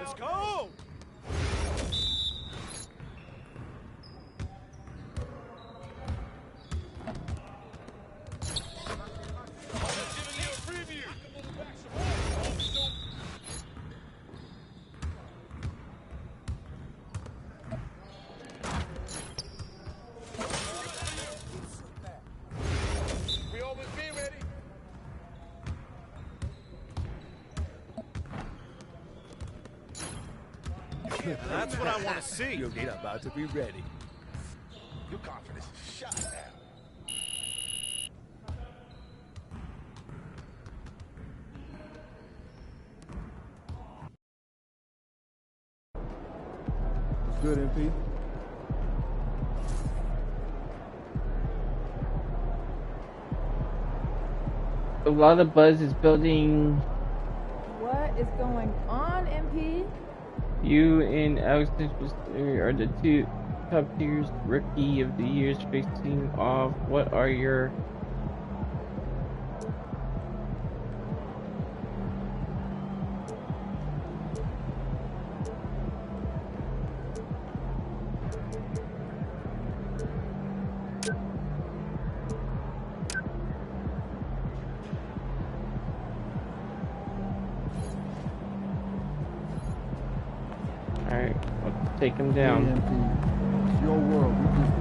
Let's go. We always be ready. That's what I want to see. You're about to be ready. Your confidence is shot down. Good, MP. A lot of buzz is building. What is going on, MP? You and Alex are the two top tiers rookie of the years facing off. What are your Alright, let's take him down. MP. It's your world. We just...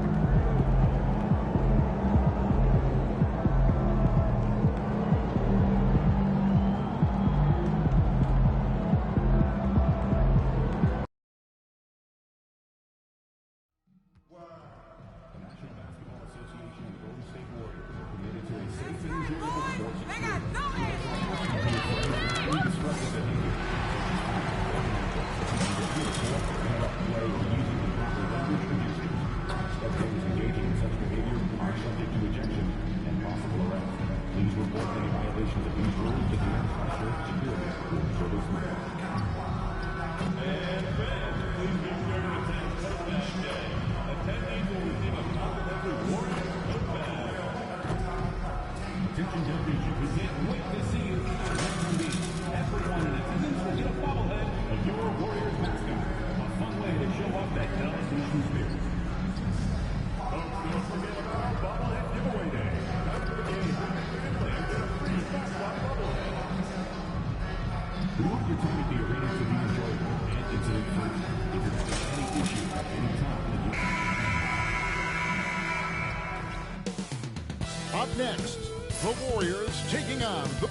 Up next, the Warriors taking on the...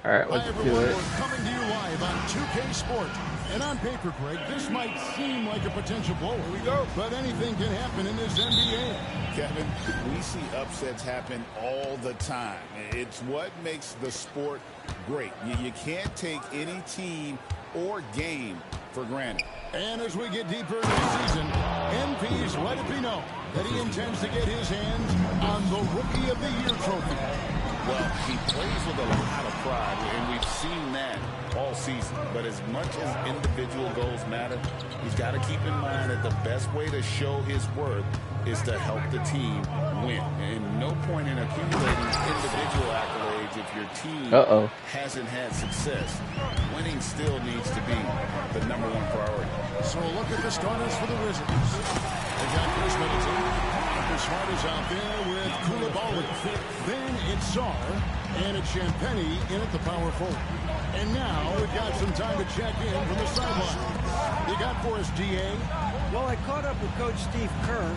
Alright, let's Hi, do everyone. it. We're coming to you live on 2K Sport. And on paper, Greg, this might seem like a potential blow. Here we go. But anything can happen in this NBA. Kevin, we see upsets happen all the time. It's what makes the sport great. You can't take any team or game for granted. And as we get deeper into the season, MP's let it be known that he intends to get his hands on the Rookie of the Year trophy. Well, he plays with a lot of pride, and we've seen that all season. But as much as individual goals matter, he's got to keep in mind that the best way to show his worth is to help the team win. And no point in accumulating individual accolades if your team hasn't had success. Winning still needs to be the #1 priority. So look at the starters for the Wizards. They got Chris Middleton. Marcus Smart is out there with Koulibaly. Then it's Sarr, and it's Champagnie in at the power forward. And now we've got some time to check in from the sideline. You got for us, DA? Well, I caught up with Coach Steve Kerr,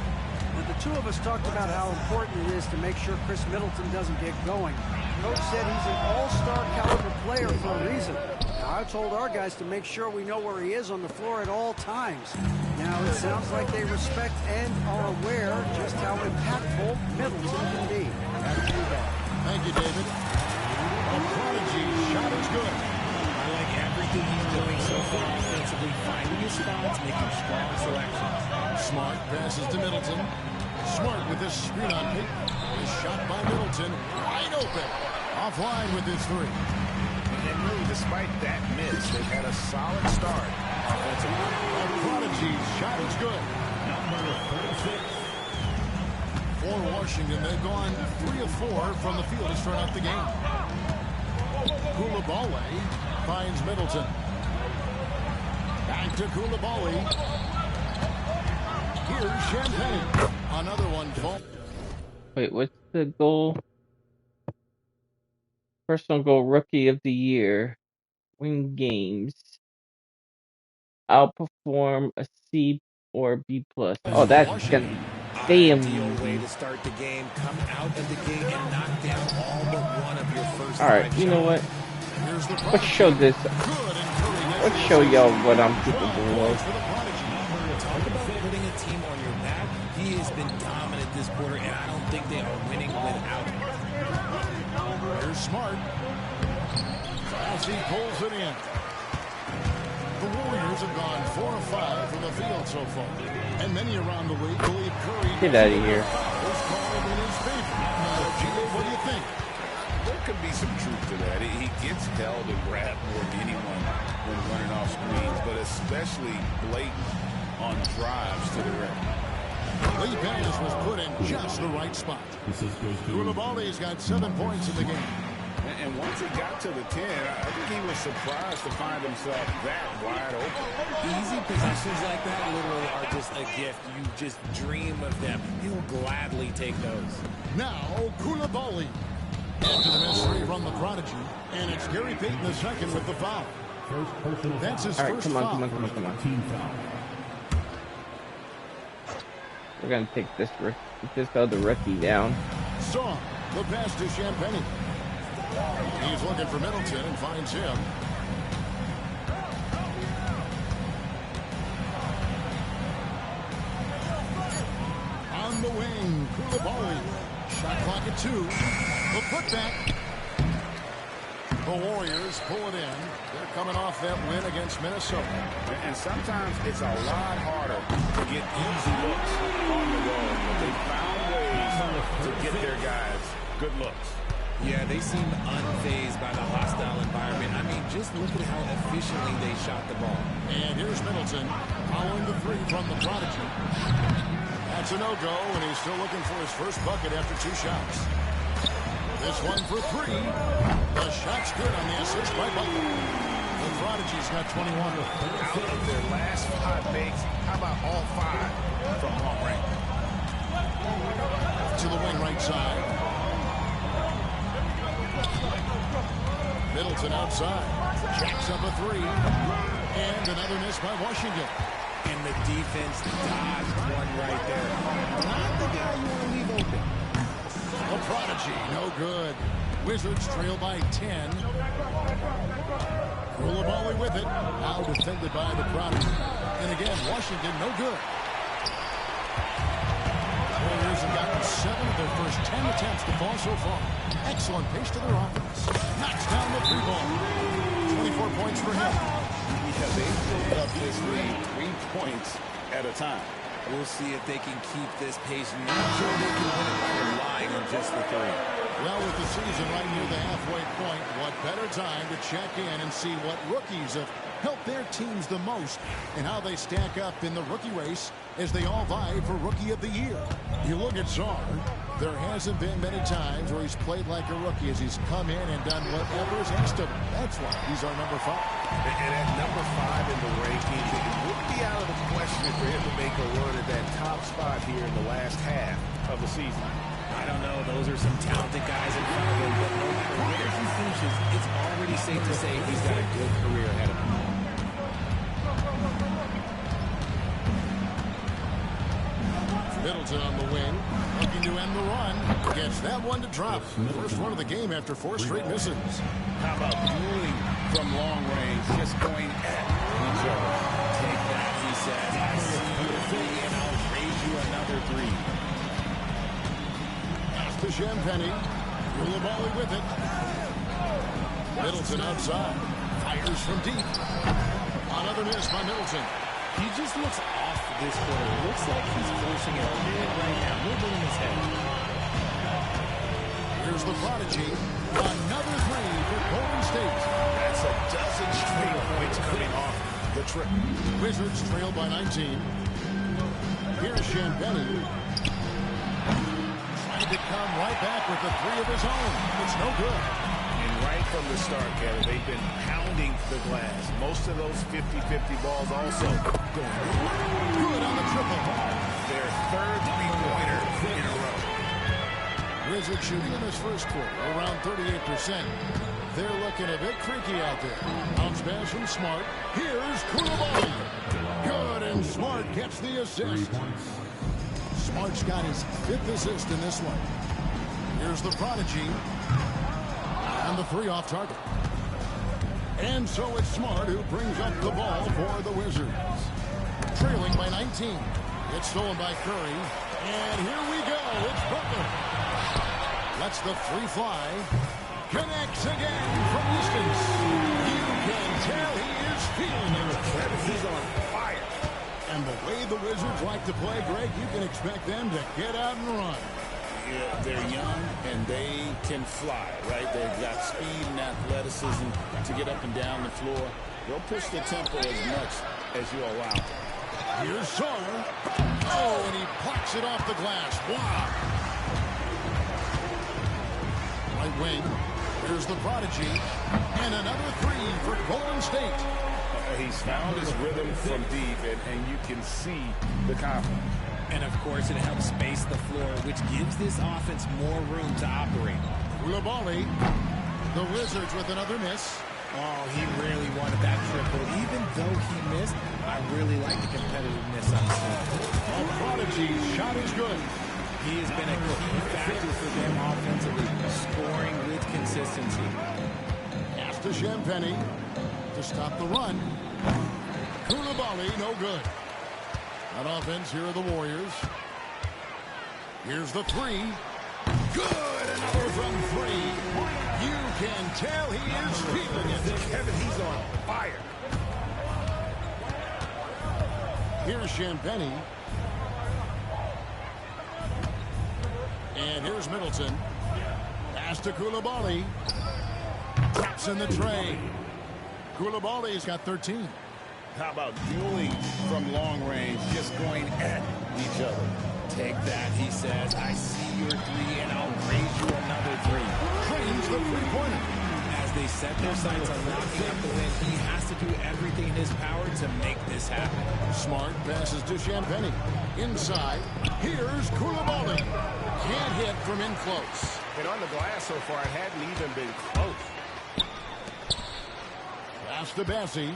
and the two of us talked about how important it is to make sure Chris Middleton doesn't get going. Coach said he's an all-star caliber player for a reason. Now, I told our guys to make sure we know where he is on the floor at all times. Now, it sounds like they respect and are aware just how impactful Middleton can be. Have to do that. Thank you, David. A prodigy shot is good. I like everything he's doing so far offensively, finding his spots, making strong selections. Smart passes to Middleton. Smart with this screen on pick. Is shot by Middleton. Wide open. Offline with his three. And really, despite that miss, they've had a solid start offensively. A prodigy's shot is good. Number 36. For Washington, they've gone 3 of 4 from the field to start out the game. Koulibaly finds Middleton. Back to Koulibaly. Here's Champagnie. Another one fall. Wait, what's the goal? Personal goal, rookie of the year. Win games. Outperform a C or B plus. Oh, that's gonna damn. Ideal way to start the game. Come out of the gate and knock down all but one of your first. All right, you know what? Let's show this. Let's show y'all what I'm capable of. Talk about putting a team on your back. He has been dominant this quarter, and I don't think they are winning without him. Here's Smart. As he pulls it in. The Warriors have gone 4 of 5 from the field so far. And many around the league believe Curry... Get out of here. ...is called in his favor. What do you think? There could be some truth to that. He gets held and grabbed more than anyone when running off screens, but especially blatant on drives to the rim. Lee Bass was put in just the right spot. Koulibaly's got 7 points in the game. And once he got to the 10, I think he was surprised to find himself that wide open. Easy possessions like that literally are just a gift. You just dream of them. He'll gladly take those. Now, Koulibaly. After the miss three from the prodigy. And it's Gary Payton II with the foul. That's his first foul. Come on. Team foul. We're gonna take this other rookie down. Saw the pass to Champagnie. He's looking for Middleton and finds him. On the wing, Koulibaly. Shot clock at 2. The putback. The Warriors pull it in. They're coming off that win against Minnesota. And sometimes it's a lot harder to get easy looks on the road, but they found ways to get their guys good looks. Yeah, they seem unfazed by the hostile environment. I mean, just look at how efficiently they shot the ball. And here's Middleton following the three from the prodigy. That's a no-go, and he's still looking for his first bucket after 2 shots. This one for 3. The shot's good on the assist by Butler. The prodigy's got 21. Out of their last 5 makes, how about all 5 from long range? To the wing right side. Middleton outside. Jacks up a 3. And another miss by Washington. And the defense dodged one right there. Not the guy you want to leave open. The prodigy, no good. Wizards trail by 10. Koulibaly with it. Now defended by the prodigy. And again, Washington, no good. Warriors have gotten 7 of their first 10 attempts to fall so far. Excellent pace to their offense. Knocks down the 3-ball. 24 points for him. Yeah, they built up this lead 3 points at a time. We'll see if they can keep this pace. Not sure they can win it by relying on just the 3. Well, with the season right near the halfway point, what better time to check in and see what rookies have helped their teams the most and how they stack up in the rookie race as they all vie for Rookie of the Year. You look at Czar, there hasn't been many times where he's played like a rookie as he's come in and done whatever is asked of him. That's why he's our number 5. And at number 5 in the rankings, it wouldn't be out of the question for him to make a run at that top spot here in the last half of the season. I don't know. Those are some talented guys in front of him, but no matter where he finishes, it's already safe to say he's got a good career ahead of him. Middleton on the wing, looking to end the run. Gets that one to drop. First one of the game after 4 straight misses. How about dueling from long range, just going at each other? Take that, he says. I see your 3, and I'll raise you another 3. To Champagny. Koulibaly with it. Middleton outside. Fires from deep. Another miss by Middleton. He just looks off this quarter. Looks like he's forcing it a bit right now. A little bit in his head. Here's the prodigy. Another 3 for Golden State. That's a dozen straight points coming off the trip. Wizards trail by 19. Here's Champagny. To come right back with the 3 of his own. It's no good. And right from the start, Kevin, they've been pounding the glass. Most of those 50-50 balls also going good on the triple. Their third three-pointer in a row. Wizards shooting in this first quarter around 38%. They're looking a bit creaky out there. Bounce pass from Smart. Here's Koulibaly. Good, and Smart gets the assist. Smart's got his 5th assist in this one. Here's the prodigy. And the 3 off target. And so it's Smart who brings up the ball for the Wizards. Trailing by 19. It's stolen by Curry. And here we go. It's Butler. Lets the 3 fly. Connects again from distance. You can tell he is feeling it. He's on fire. And the way the Wizards like to play, Greg, you can expect them to get out and run. Yeah, they're young and they can fly, right? They've got speed and athleticism to get up and down the floor. They'll push the tempo as much as you allow. Here's Sar. Oh, and he plucks it off the glass. Wow. Right wing. Here's the prodigy. And another 3 for Golden State. He's found his rhythm from deep, and you can see the confidence. And, of course, it helps space the floor, which gives this offense more room to operate. Koulibaly. The Wizards with another miss. Oh, he really wanted that triple. Even though he missed, I really like the competitiveness on his team. A prodigy. Shot is good. He has been a key factor for them offensively, scoring with consistency. Pass to Champagny to stop the run. Koulibaly, no good. On offense, here are the Warriors. Here's the 3. Good, another from 3. You can tell he is feeling it. Kevin, he's on fire. Here's Champagny. And here's Middleton. Pass to Koulibaly. Drops in the tray. Koulibaly's got 13. How about dueling from long range, just going at each other? Take that, he says. I see your 3, and I'll raise you another 3. Trains the 3-pointer. As they set their sights on locking up the win, he has to do everything in his power to make this happen. Smart passes to Champagny. Inside, here's Koulibaly. Can't hit from in close. And on the glass so far, it hadn't even been close. Pass to Bassie.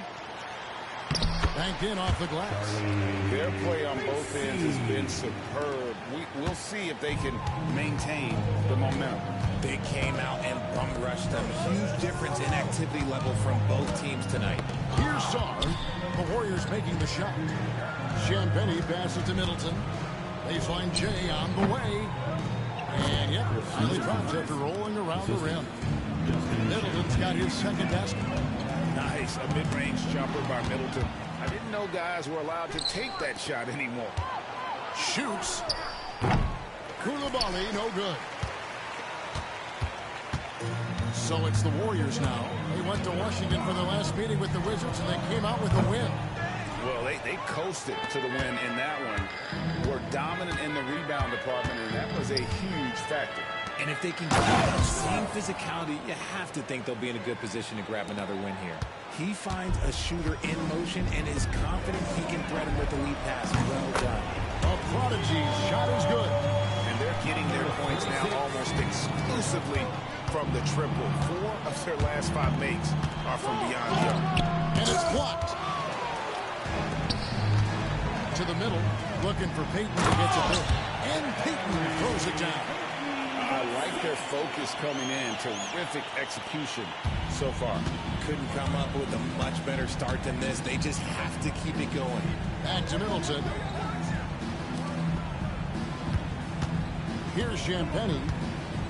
Banked in off the glass. Their play on both ends has been superb. We'll see if they can maintain the momentum. They came out and bum rushed them. Huge difference in activity level from both teams tonight. Here's Sar. The Warriors making the shot. Champagny passes to Middleton. Baseline J on the way. And yep, finally drops after rolling around the rim. Middleton's got his second basket. Nice, a mid-range jumper by Middleton. I didn't know guys were allowed to take that shot anymore. Shoots. Koulibaly, no good. So it's the Warriors now. They went to Washington for their last meeting with the Wizards, and they came out with a win. Well, they coasted to the win in that one. Were dominant in the rebound department, and that was a huge factor. And if they can keep that same physicality, you have to think they'll be in a good position to grab another win here. He finds a shooter in motion and is confident he can thread him with the lead pass. Well done. A prodigy shot is good. And they're getting their points now almost exclusively from the triple. 4 of their last 5 makes are from beyond the arc. And it's blocked. To the middle, looking for Payton to get to Bill. And Payton throws it down. I like their focus coming in. Terrific execution so far. Couldn't come up with a much better start than this. They just have to keep it going. Back to Middleton. Here's Champagnie.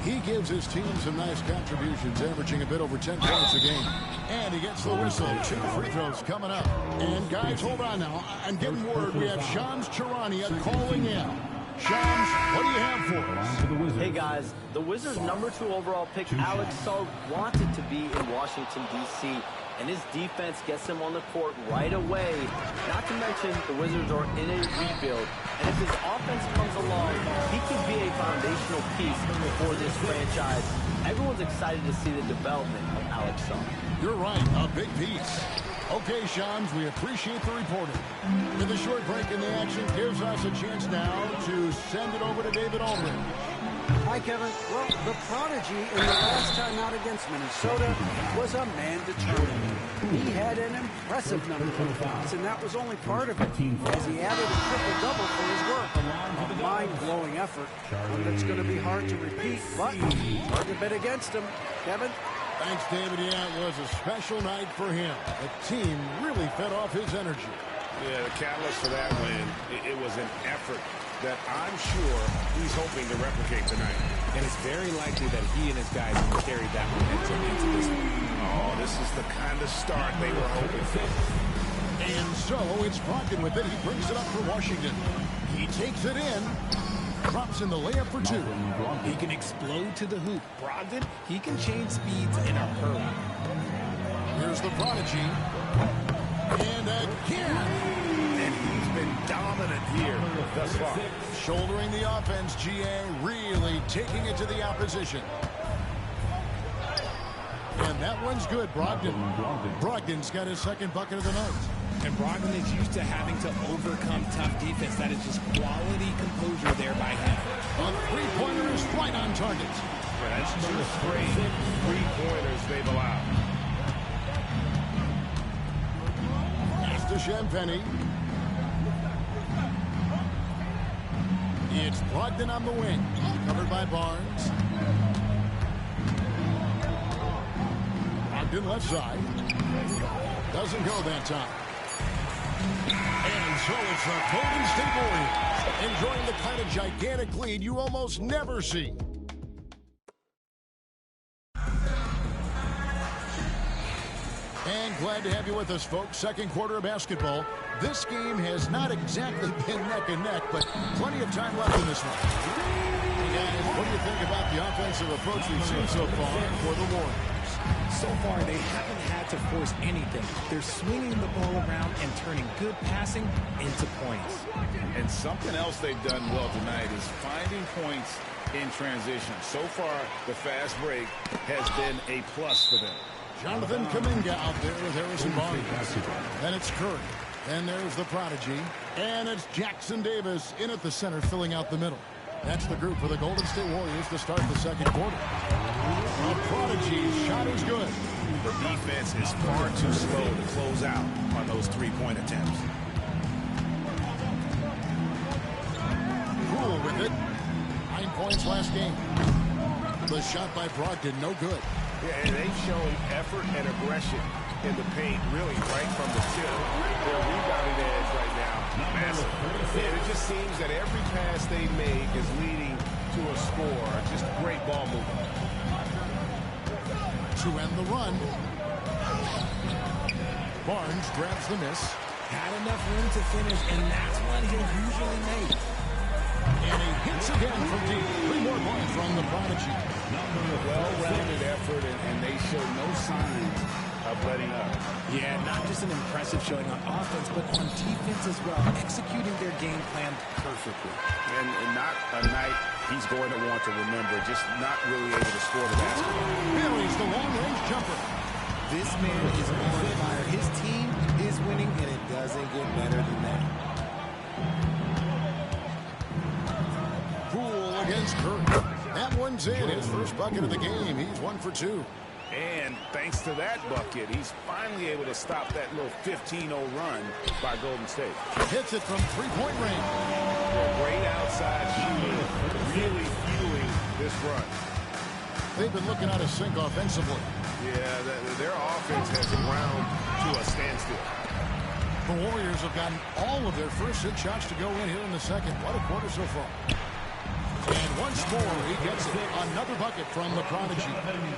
He gives his team some nice contributions, averaging a bit over 10 points a game. And he gets the whistle. 2 free throws coming up. And guys, hold on now. I'm getting word we have Shams Charania calling in. Shams, what do you have for us? Hey guys, the Wizards' #2 overall pick, Alex Sugg, wanted to be in Washington, D.C., and his defense gets him on the court right away. Not to mention, the Wizards are in a rebuild, and if his offense comes along, he could be a foundational piece for this franchise. Everyone's excited to see the development of Alex Sugg. You're right, a big piece. Okay, Shams, we appreciate the reporting. And the short break in the action gives us a chance now to send it over to David Aldridge. Hi, Kevin. Well, the prodigy in the last time out against Minnesota was a man determined. He had an impressive number of points, and that was only part of it, as he added a triple-double for his work. A mind-blowing effort, one that's going to be hard to repeat, but hard to bet against him. Kevin? Thanks, David. Yeah, it was a special night for him. The team really fed off his energy. Yeah, the catalyst for that win, it was an effort that I'm sure he's hoping to replicate tonight. And it's very likely that he and his guys can carry that momentum into this one. Oh, this is the kind of start they were hoping for. And so it's Brogdon with it. He brings it up for Washington. He takes it in. Drops in the layup for 2. He can explode to the hoop. Brogdon, he can change speeds in a hurry. Here's the prodigy. And again. And he's been dominant here thus far. Shouldering the offense, GA really taking it to the opposition. And that one's good, Brogdon. Brogdon's got his second bucket of the night. And Brogdon is used to having to overcome tough defense. That is just quality composure there by him. A three-pointer is right on target. Yeah, that's 2 straight three-pointers they've allowed. Pass to Champagnie. It's Brogdon on the wing. Covered by Barnes. Brogdon left side. Doesn't go that time. And so it's the Golden State Warriors enjoying the kind of gigantic lead you almost never see. And glad to have you with us, folks. Second quarter of basketball. This game has not exactly been neck and neck, but plenty of time left in this one. Hey guys, what do you think about the offensive approach we've seen so far for the Warriors? So far, they haven't had to force anything. They're swinging the ball around and turning good passing into points. And something else they've done well tonight is finding points in transition. So far, the fast break has been a plus for them. Jonathan Kuminga out there with Harrison Barnes. Then it's Curry. Then there's the prodigy. And it's Jackson Davis in at the center, filling out the middle. That's the group for the Golden State Warriors to start the second quarter. A prodigy's shot is good. The defense is far too slow to close out on those three-point attempts. Cool with it. 9 points last game. The shot by Brogdon, no good. Yeah, and they've shown effort and aggression in the paint, really right from the tip. Their rebounding edge right now, massive. And it just seems that every pass they make is leading to a score. Just great ball movement. To end the run. Barnes grabs the miss. Had enough room to finish, and that's one he'll usually make. And he hits again from deep. 3 more points from the Prodigy. Well-rounded effort, and they show no signs of letting up. Yeah, not just an impressive showing on offense, but on defense as well, executing their game plan perfectly. And not a night he's going to want to remember, just not really able to score the basketball. Buries the long-range jumper. This man is on fire. His team is winning, and it doesn't get better than that. Poole against Kirk. That one's in. His first bucket of the game. He's 1 for 2. And thanks to that bucket, he's finally able to stop that little 15-0 run by Golden State. Hits it from 3-point range. Great outside shooting, really fueling this run. They've been looking out of sync offensively. Yeah, their offense has ground to a standstill. The Warriors have gotten all of their first 6 shots to go in here in the second. What a quarter so far. And once more, he gets it. Another bucket from the Prodigy.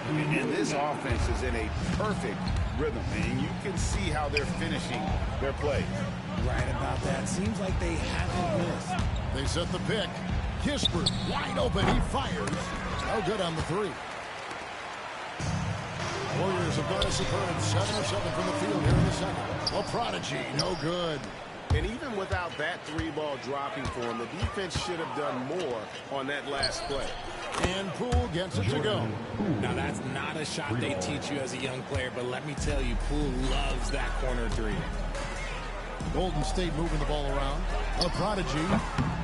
And this offense is in a perfect rhythm, and you can see how they're finishing their play. Right about that. Seems like they haven't missed. They set the pick. Kispert wide open. He fires. No good on the 3. Warriors have got a superb 7 of 7 from the field here in the second. The Prodigy, no good. And even without that 3-ball dropping for him, the defense should have done more on that last play. And Poole gets it to go. Now, that's not a shot they teach you as a young player, but let me tell you, Poole loves that corner 3. Golden State moving the ball around. A Prodigy.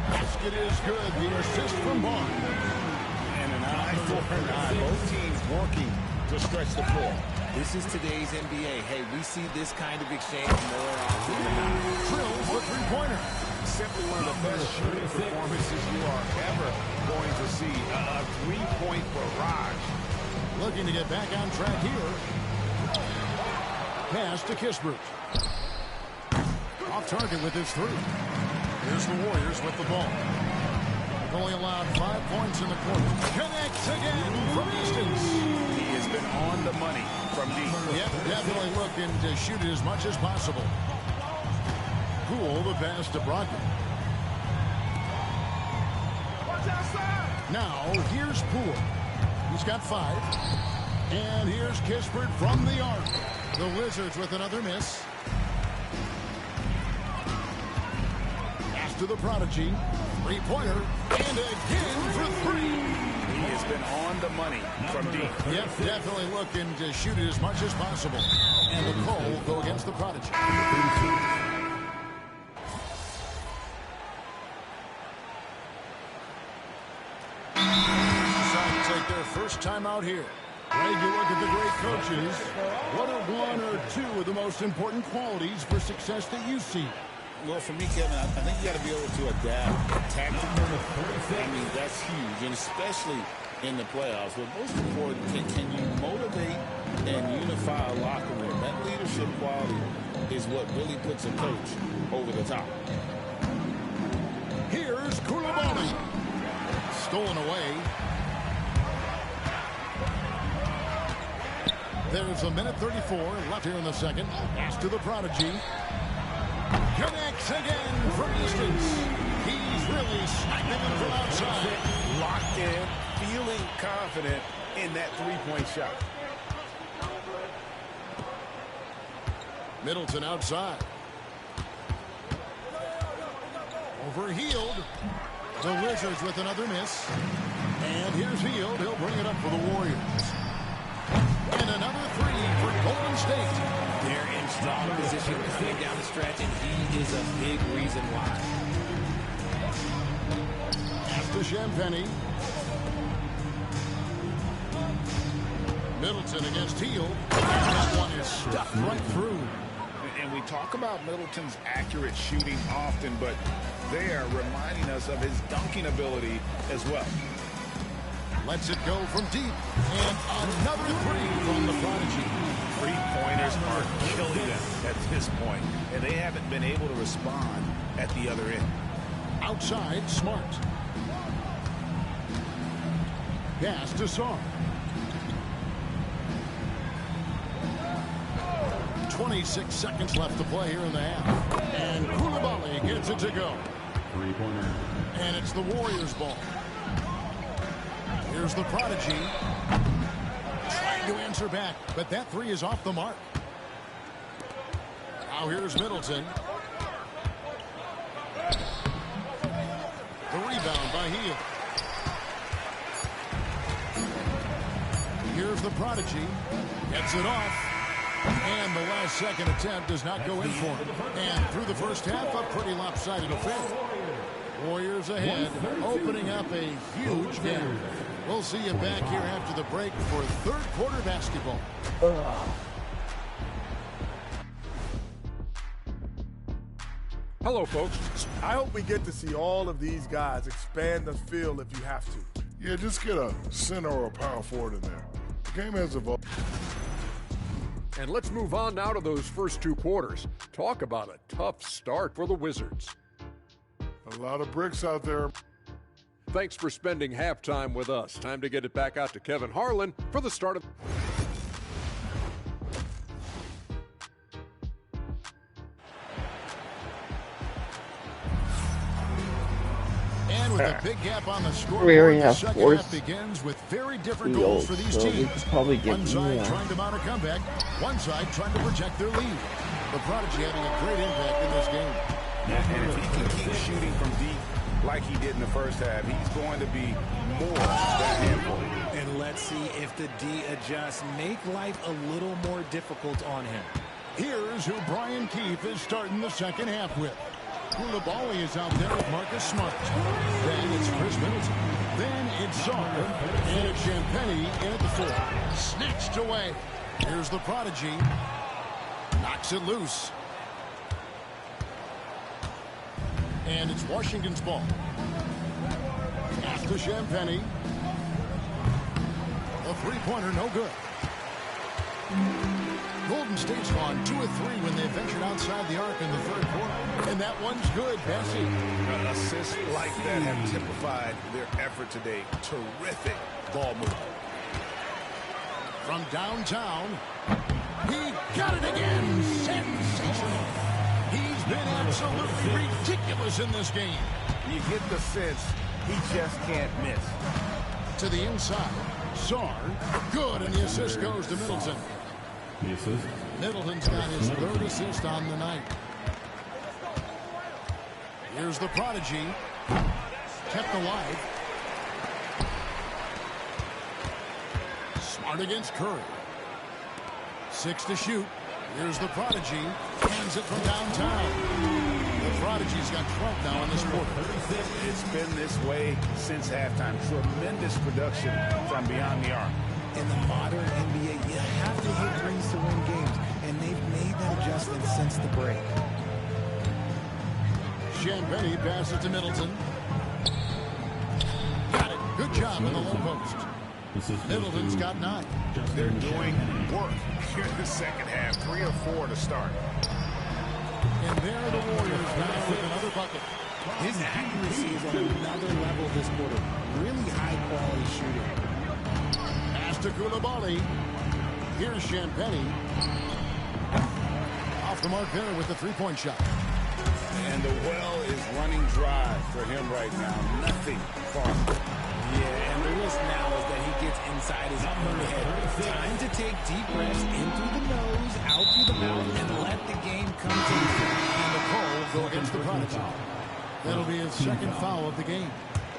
Basket is good. The assist from Bond. And an eye for an eye. Both teams working to stretch the floor. This is today's NBA. Hey, we see this kind of exchange more often than not. Drills the 3-pointer. Simply one of the best shooting performances you are ever going to see. A 3-point barrage. Looking to get back on track here. Pass to Kispert. Off target with his 3. Here's the Warriors with the ball. They've only allowed 5 points in the quarter. Connects again from distance. He has been on the money from deep. Yep, definitely looking to shoot it as much as possible. Poole the pass to Brogdon. Now, here's Poole. He's got 5. And here's Kispert from the arc. The Wizards with another miss. Pass to the Prodigy. 3-pointer. And again for 3. He has been on the money from deep. Yep, definitely looking to shoot it as much as possible. And the call will go against the Prodigy. Decide to take their first time out here. Greg, you look at the great coaches. What are 1 or 2 of the most important qualities for success that you see? Well, for me, Kevin, I think you got to be able to adapt tactically. I mean, that's huge, and especially in the playoffs. But most important, can you motivate and unify a locker room? That leadership quality is what really puts a coach over the top. Here's Koulibaly. Stolen away. There's a minute 34 left here in the second. Pass to the Prodigy. Connects again from distance. He's really sniping it from outside. Locked in, feeling confident in that 3-point shot. Middleton outside. Overhealed. The Wizards with another miss. And here's Hield. He'll bring it up for the Warriors. And another 3 for Golden State. They're in strong position coming down the stretch, and he is a big reason why. Pass to Champagny. Middleton against Hield. That one is stuffed right through. And we talk about Middleton's accurate shooting often, but they are reminding us of his dunking ability as well. Lets it go from deep. And another 3 from the Prodigy. 3-pointers are killing them at this point, and they haven't been able to respond at the other end. Outside, Smart. Pass to Sarr. 26 seconds left to play here in the half. And Koulibaly gets it to go. Three-pointer. And it's the Warriors' ball. Here's the Prodigy. Trying to answer back, but that three is off the mark. Now here's Middleton. The rebound by Hield. Here's the Prodigy. Gets it off. And the last second attempt does not go in for him. And through the first half, a pretty lopsided affair. Warriors ahead, opening up a huge gap. We'll see you back here after the break for third quarter basketball. Hello, folks. I hope we get to see all of these guys expand the field if you have to. Yeah, just get a center or a power forward in there. The game has evolved. And let's move on now to those first two quarters. Talk about a tough start for the Wizards. A lot of bricks out there. Thanks for spending halftime with us. Time to get it back out to Kevin Harlan for the start of... And with a big gap on the scoreboard, We already the have second four half begins with very different goals for these so we teams. could probably get One side more. trying to mount a comeback, one side trying to protect their lead. The Prodigy having a great impact in this game. And if he can keep shooting from deep like he did in the first half, he's going to be more than a handful. And let's see if the D adjusts, make life a little more difficult on him. Here's who Brian Keefe is starting the second half with. Koulibaly is out there with Marcus Smart. Then it's Chris Middleton. Then it's Sarr. And it's Champagny in at the four. Snatched away. Here's the Prodigy. Knocks it loose. And it's Washington's ball. Pass to Champagny. A three-pointer, no good. Golden State's gone 2 of 3 when they ventured outside the arc in the third quarter. And that one's good, Bessie. Assists like that have typified their effort today. Terrific ball movement. From downtown, he got it again. Sensational. He's been absolutely ridiculous in this game. You get the sense he just can't miss. To the inside, Sarr, good, and the assist goes to Middleton. The assist. Middleton's got his third assist on the night. Here's the Prodigy. Kept alive. Smart against Curry. 6 to shoot. Here's the Prodigy. Hands it from downtown. The Prodigy's got 12 now in this quarter. It's been this way since halftime. Tremendous production from beyond the arc. In the modern NBA, you have to hit threes to win games, and they've made that adjustment since the break. Champagny passes to Middleton. Got it. Good job in the low post. Middleton's got 9. They're doing work here in the second half. 3 or 4 to start. And there are the Warriors now with another bucket. His accuracy is on another level this quarter. Really high-quality shooting. Pass to Koulibaly. Here's Champagny. Off the mark there with the three-point shot. And the well is running dry for him right now. Nothing far. Yeah, and the risk now is that he gets inside his own head. Time to take deep breaths in through the nose, out through the mouth, and let the game come to you. And the call go against the Prodigy. That'll be his second foul of the game.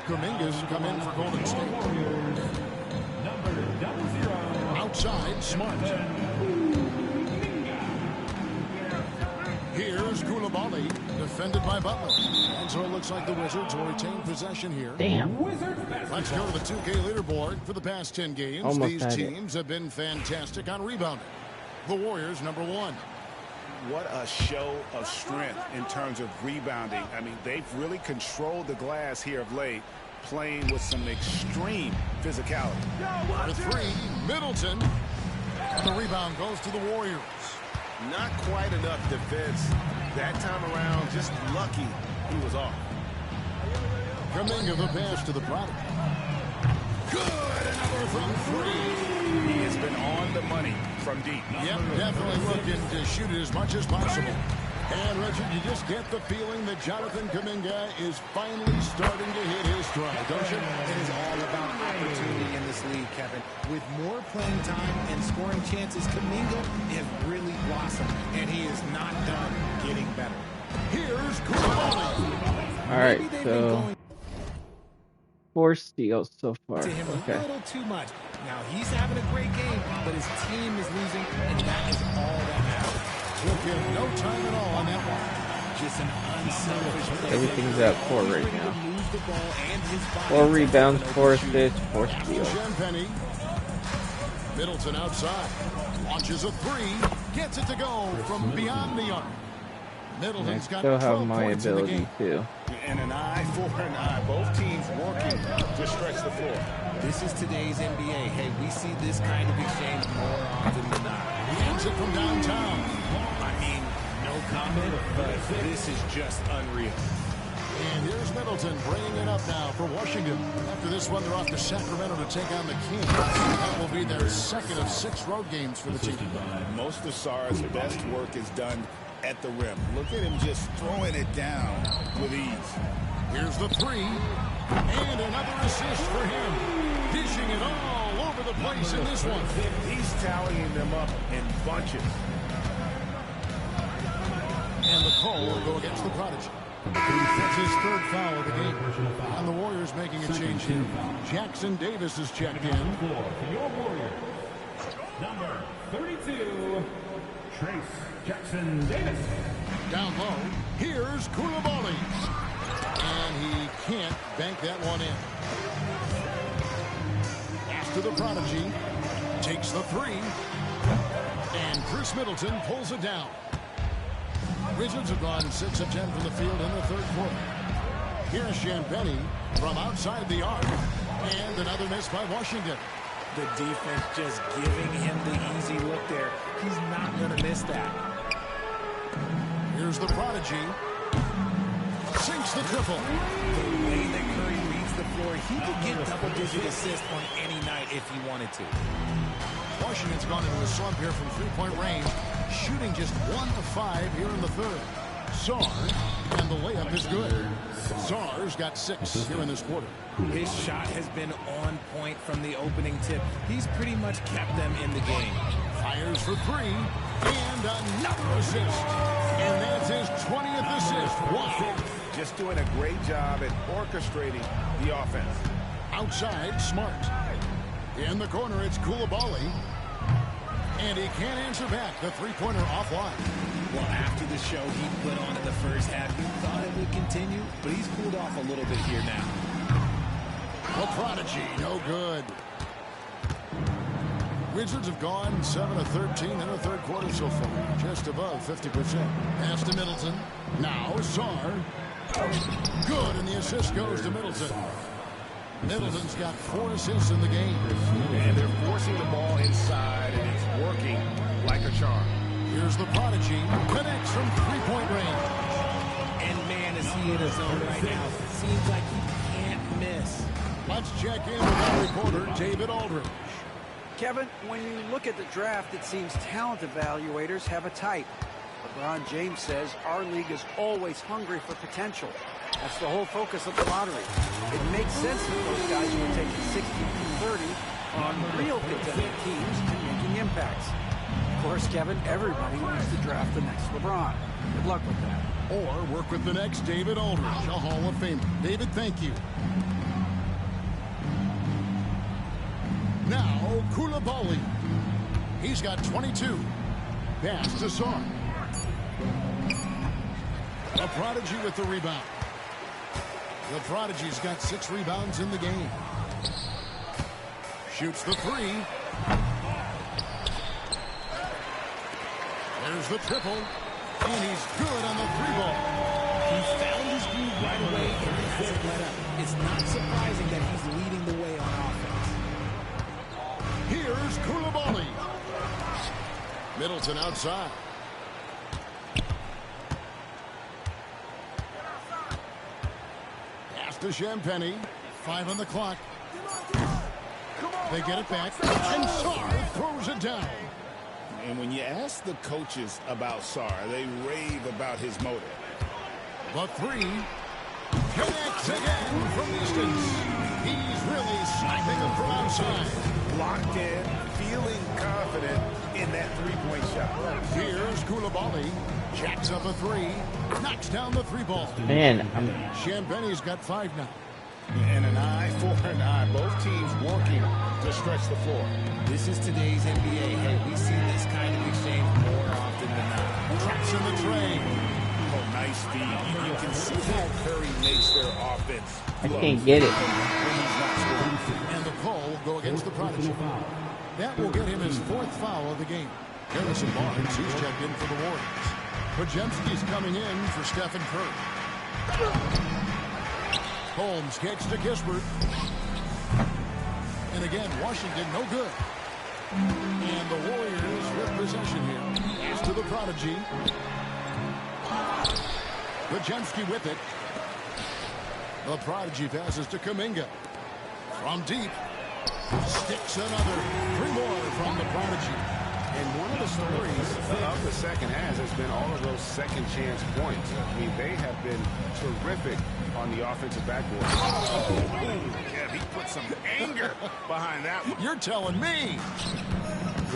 Kuminga's come in for Golden State. Outside, Smart. Here's Koulibaly, defended by Butler. And so it looks like the Wizards will retain possession here. Damn. Let's go to the 2K leaderboard. For the past 10 games, Almost these had teams have been fantastic on rebounding. The Warriors, number 1. What a show of strength in terms of rebounding. I mean, they've really controlled the glass here of late, playing with some extreme physicality. The 3, Middleton. And the rebound goes to the Warriors. Not quite enough defense that time around. Just lucky he was off. Kuminga the pass to the Prodigy. Good, another from 3. He has been on the money from deep. Yep, definitely looking to shoot it as much as possible. And, Richard, you just get the feeling that Jonathan Kuminga is finally starting to hit his stride, don't you? It is all about opportunity in this league, Kevin. With more playing time and scoring chances, Kuminga has really blossomed, and he is not done getting better. Here's Koulibaly. All right, so 4 steals so far. To him Okay. a little too much. Now, he's having a great game, but his team is losing, and that is all that matters. Took him no time at all on that one. Just an unselfish play. Everything's at 4 right now. 4 rebounds, 4 assists, 4 steals. Champagny. Middleton outside. Launches a 3. Gets it to go from beyond the arc. Middleton's got 12 still have my points in the ability game. too. And an eye for an eye. Both teams working to stretch the floor. This is today's NBA. Hey, we see this kind of exchange more often than not. He ends it from downtown. I mean, no comment, but this is just unreal. And here's Middleton bringing it up now for Washington. After this one, they're off to Sacramento to take on the Kings. That will be their second of 6 road games for the team. Most of Sarr's best work is done at the rim. Look at him just throwing it down with ease. Here's the 3. And another assist for him. Dishing it all over the place in this one. He's tallying them up in bunches. And the call will go against the Prodigy. That's his 3rd foul of the game. And the Warriors making a change here. Jackson Davis is checked in. For your Warriors, number 32, Trace Jackson Davis. Down low, here's Koulibaly. And he can't bank that one in. Pass to the Prodigy. Takes the 3. And Chris Middleton pulls it down. Wizards have gone 6 of 10 from the field in the 3rd quarter. Here's Champagny from outside the arc. And another miss by Washington. The defense just giving him the easy look there. He's not going to miss that. Here's the Prodigy. Sinks the triple. The way that Curry reads the floor, he could get double-digit assists on any night if he wanted to. Washington's gone into a slump here from 3-point range, shooting just 1 of 5 here in the 3rd. Sarr, and the layup is good. Sarr's got 6 here in this quarter. His shot has been on point from the opening tip. He's pretty much kept them in the game. Fires for 3, and another assist. And that's his 20th assist. Wow. Just doing a great job at orchestrating the offense. Outside, Smart. In the corner, it's Koulibaly. And he can't answer back. The 3-pointer offline. Well, after the show he put on in the first half, he thought it would continue, but he's cooled off a little bit here now. The Prodigy, no good. Wizards have gone 7 of 13 in the 3rd quarter so far. Just above 50%. Pass to Middleton. Now Sarr. Good, and the assist goes to Middleton. Middleton's got 4 assists in the game. And they're forcing the ball inside, and it's working like a charm. Here's the Prodigy. Connects from 3-point range. And man, is he in his zone right now. Seems like he can't miss. Let's check in with our reporter, David Aldridge. Kevin, when you look at the draft, it seems talent evaluators have a type. LeBron James says our league is always hungry for potential. That's the whole focus of the lottery. It makes sense that those guys who are taking 60 through 30 are on real contending teams and making impacts. Of course, Kevin, everybody wants to draft the next LeBron. Good luck with that. Or work with the next David Aldridge, a Hall of Famer. David, thank you. Now, Koulibaly. He's got 22. Pass to Sarr. The Prodigy with the rebound. The Prodigy's got 6 rebounds in the game. Shoots the 3. There's the triple. And he's good on the 3-ball. He found his groove right away and hasn't let up. It's not surprising that he's leading the way on offense. Here's Koulibaly. Middleton outside. Pass to Champagny. 5 on the clock. They get it back. And Sarr throws it down. And when you ask the coaches about Sarr, they rave about his motor. The three connects again from distance. He's really sniping them from outside. Locked in, feeling confident in that three-point shot. Here's Koulibaly. Jacks up a three. Knocks down the three ball. Man, Champagne's got 5 now. And an eye for an eye. Both teams working to stretch the floor. This is today's NBA. Hey, we see this kind of exchange more often than not. Traps in the tray. Oh, nice feed. You can see how Curry makes their offense. I can't get it. And the call will go against the Prodigy. That will get him his 4th foul of the game. Harrison Barnes, he's checked in for the Warriors. Podziemski's coming in for Stephen Curry. Holmes gets to Kispert. And again, Washington no good. And the Warriors with possession here. Pass to the Prodigy. Podziemski with it. The Prodigy passes to Kuminga. From deep. Sticks another. 3 more from the Prodigy. And one of the stories of the second half has been all of those second chance points. I mean, they have been terrific on the offensive backboard. Yeah, he put some anger behind that one. You're telling me.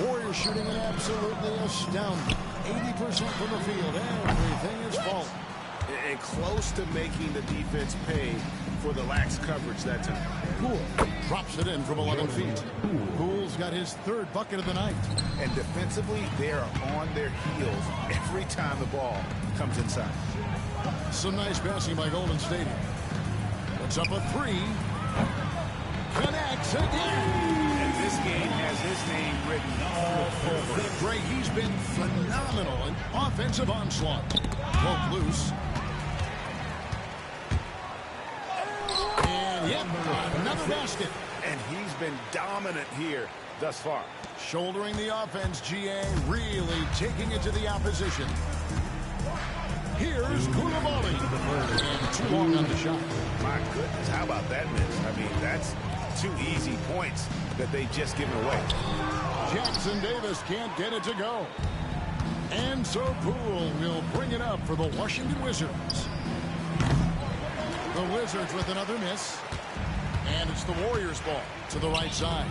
Warriors shooting an absolutely astounding 80% from the field. Everything is falling. And close to making the defense pay for the lax coverage that time. Poole drops it in from 11 feet. Poole's got his 3rd bucket of the night. And defensively, they are on their heels every time the ball comes inside. Some nice passing by Golden State. Puts up a 3. Connects again. And this game has his name written all over it. Gray, he's been phenomenal in offensive onslaught. Broke loose. And yep, another basket. And he's been dominant here thus far. Shouldering the offense, GA, really taking it to the opposition. Here's Koulibaly. And too long on the shot. My goodness, how about that miss? I mean, that's 2 easy points that they just given away. Jackson Davis can't get it to go. And so Poole will bring it up for the Washington Wizards. The Wizards with another miss. And it's the Warriors ball to the right side.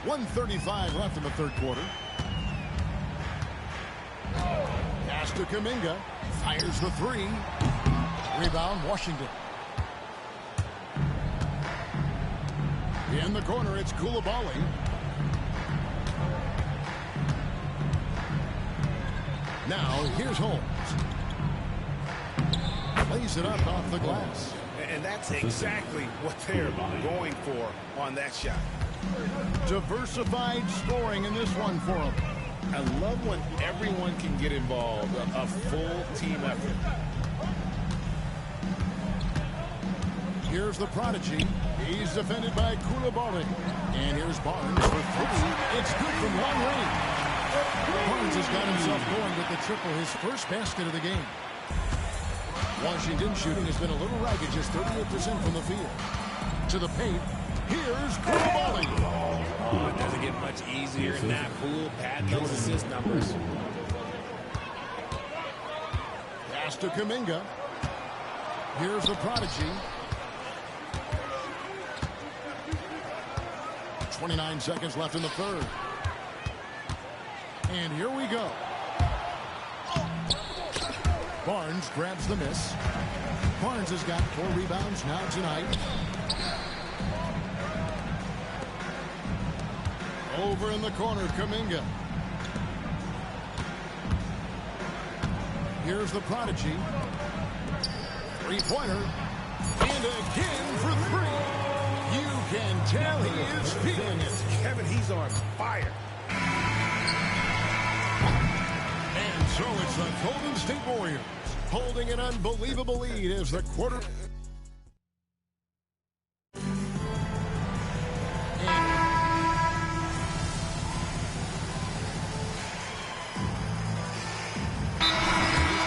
1:35 left in the 3rd quarter. Pass to Kuminga. Fires the 3. Rebound, Washington. In the corner, it's Koulibaly. Now, here's Holmes. Lays it up off the glass. And that's exactly what they're going for on that shot. Diversified scoring in this one for them. I love when everyone can get involved, a full team effort. Here's the Prodigy. He's defended by Koulibaly. And here's Barnes for 3. It's good from long range. Barnes has got himself going with the triple, his 1st basket of the game. Washington shooting has been a little ragged, just 38% from the field. To the paint, here's Koulibaly. Oh, it doesn't get much easier than that. Poole padding those assist numbers. Pass to Kuminga. Here's the Prodigy. 29 seconds left in the 3rd. And here we go. Barnes grabs the miss. Barnes has got 4 rebounds now tonight. Over in the corner, Kuminga. Here's the Prodigy. 3-pointer. And again for 3. You can tell he is feeling it. Kevin, he's on fire. And so it's the Golden State Warriors holding an unbelievable lead as the quarter. He's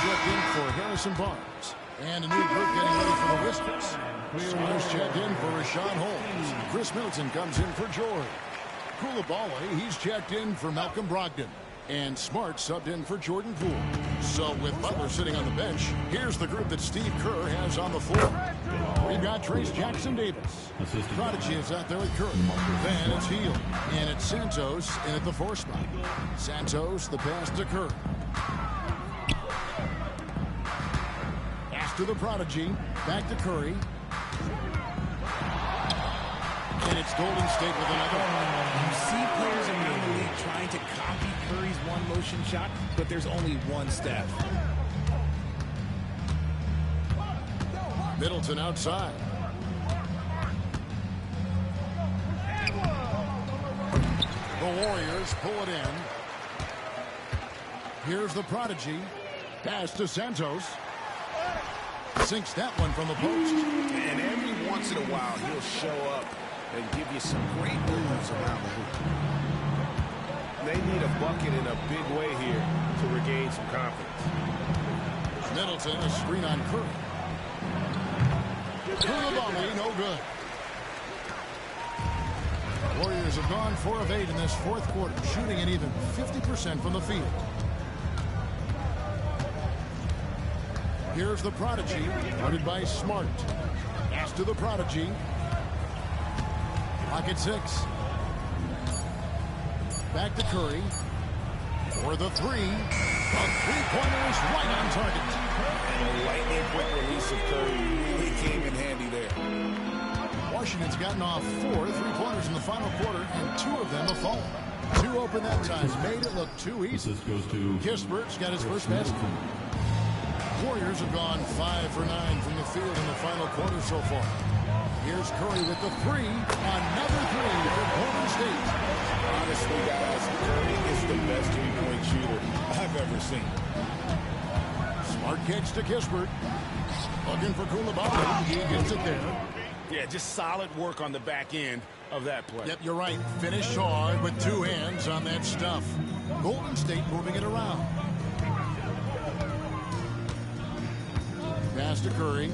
checked in for Harrison Barnes. And a new group getting ready for the Wizards. Smart's checked in for Rashawn Holmes. Chris Middleton comes in for George. Coulibaly, he's checked in for Malcolm Brogdon. And Smart subbed in for Jordan Poole. So with Butler sitting on the bench, here's the group that Steve Kerr has on the floor. We've got Trace Jackson Davis. Prodigy is out there with Kerr. Then it's Hield. And it's Santos in at the 4 spot. Santos, the pass to Kerr. To the Prodigy, back to Curry. And it's Golden State with another. You see players around the league trying to copy Curry's one-motion shot, but there's only one step. Middleton outside. The Warriors pull it in. Here's the Prodigy. Pass to Santos. Sinks that one from the post. And every once in a while, he'll show up and give you some great moves around the hoop. They need a bucket in a big way here to regain some confidence. Middleton, a screen on Curry. Coulibaly, no good. Warriors have gone 4 of 8 in this 4th quarter, shooting an even 50% from the field. Here's the Prodigy, guarded by Smart. Pass to the Prodigy. Pocket 6. Back to Curry. For the 3. A 3-pointer is right on target. And a lightning quick release of Curry really came in handy there. Washington's gotten off 4 3-pointers in the final quarter, and 2 of them have fallen. 2 open that time, made it look too easy. Kispert's got his first basket. Warriors have gone 5 for 9 from the field in the final quarter so far. Here's Curry with the 3. Another 3 for Golden State. Honestly, guys, Curry is the best 3-point shooter I've ever seen. Smart kicks to Kispert. Looking for Coulibaly. He gets it there. Yeah, just solid work on the back end of that play. Yep, you're right. Finish hard with 2 hands on that stuff. Golden State moving it around. Pass to Curry.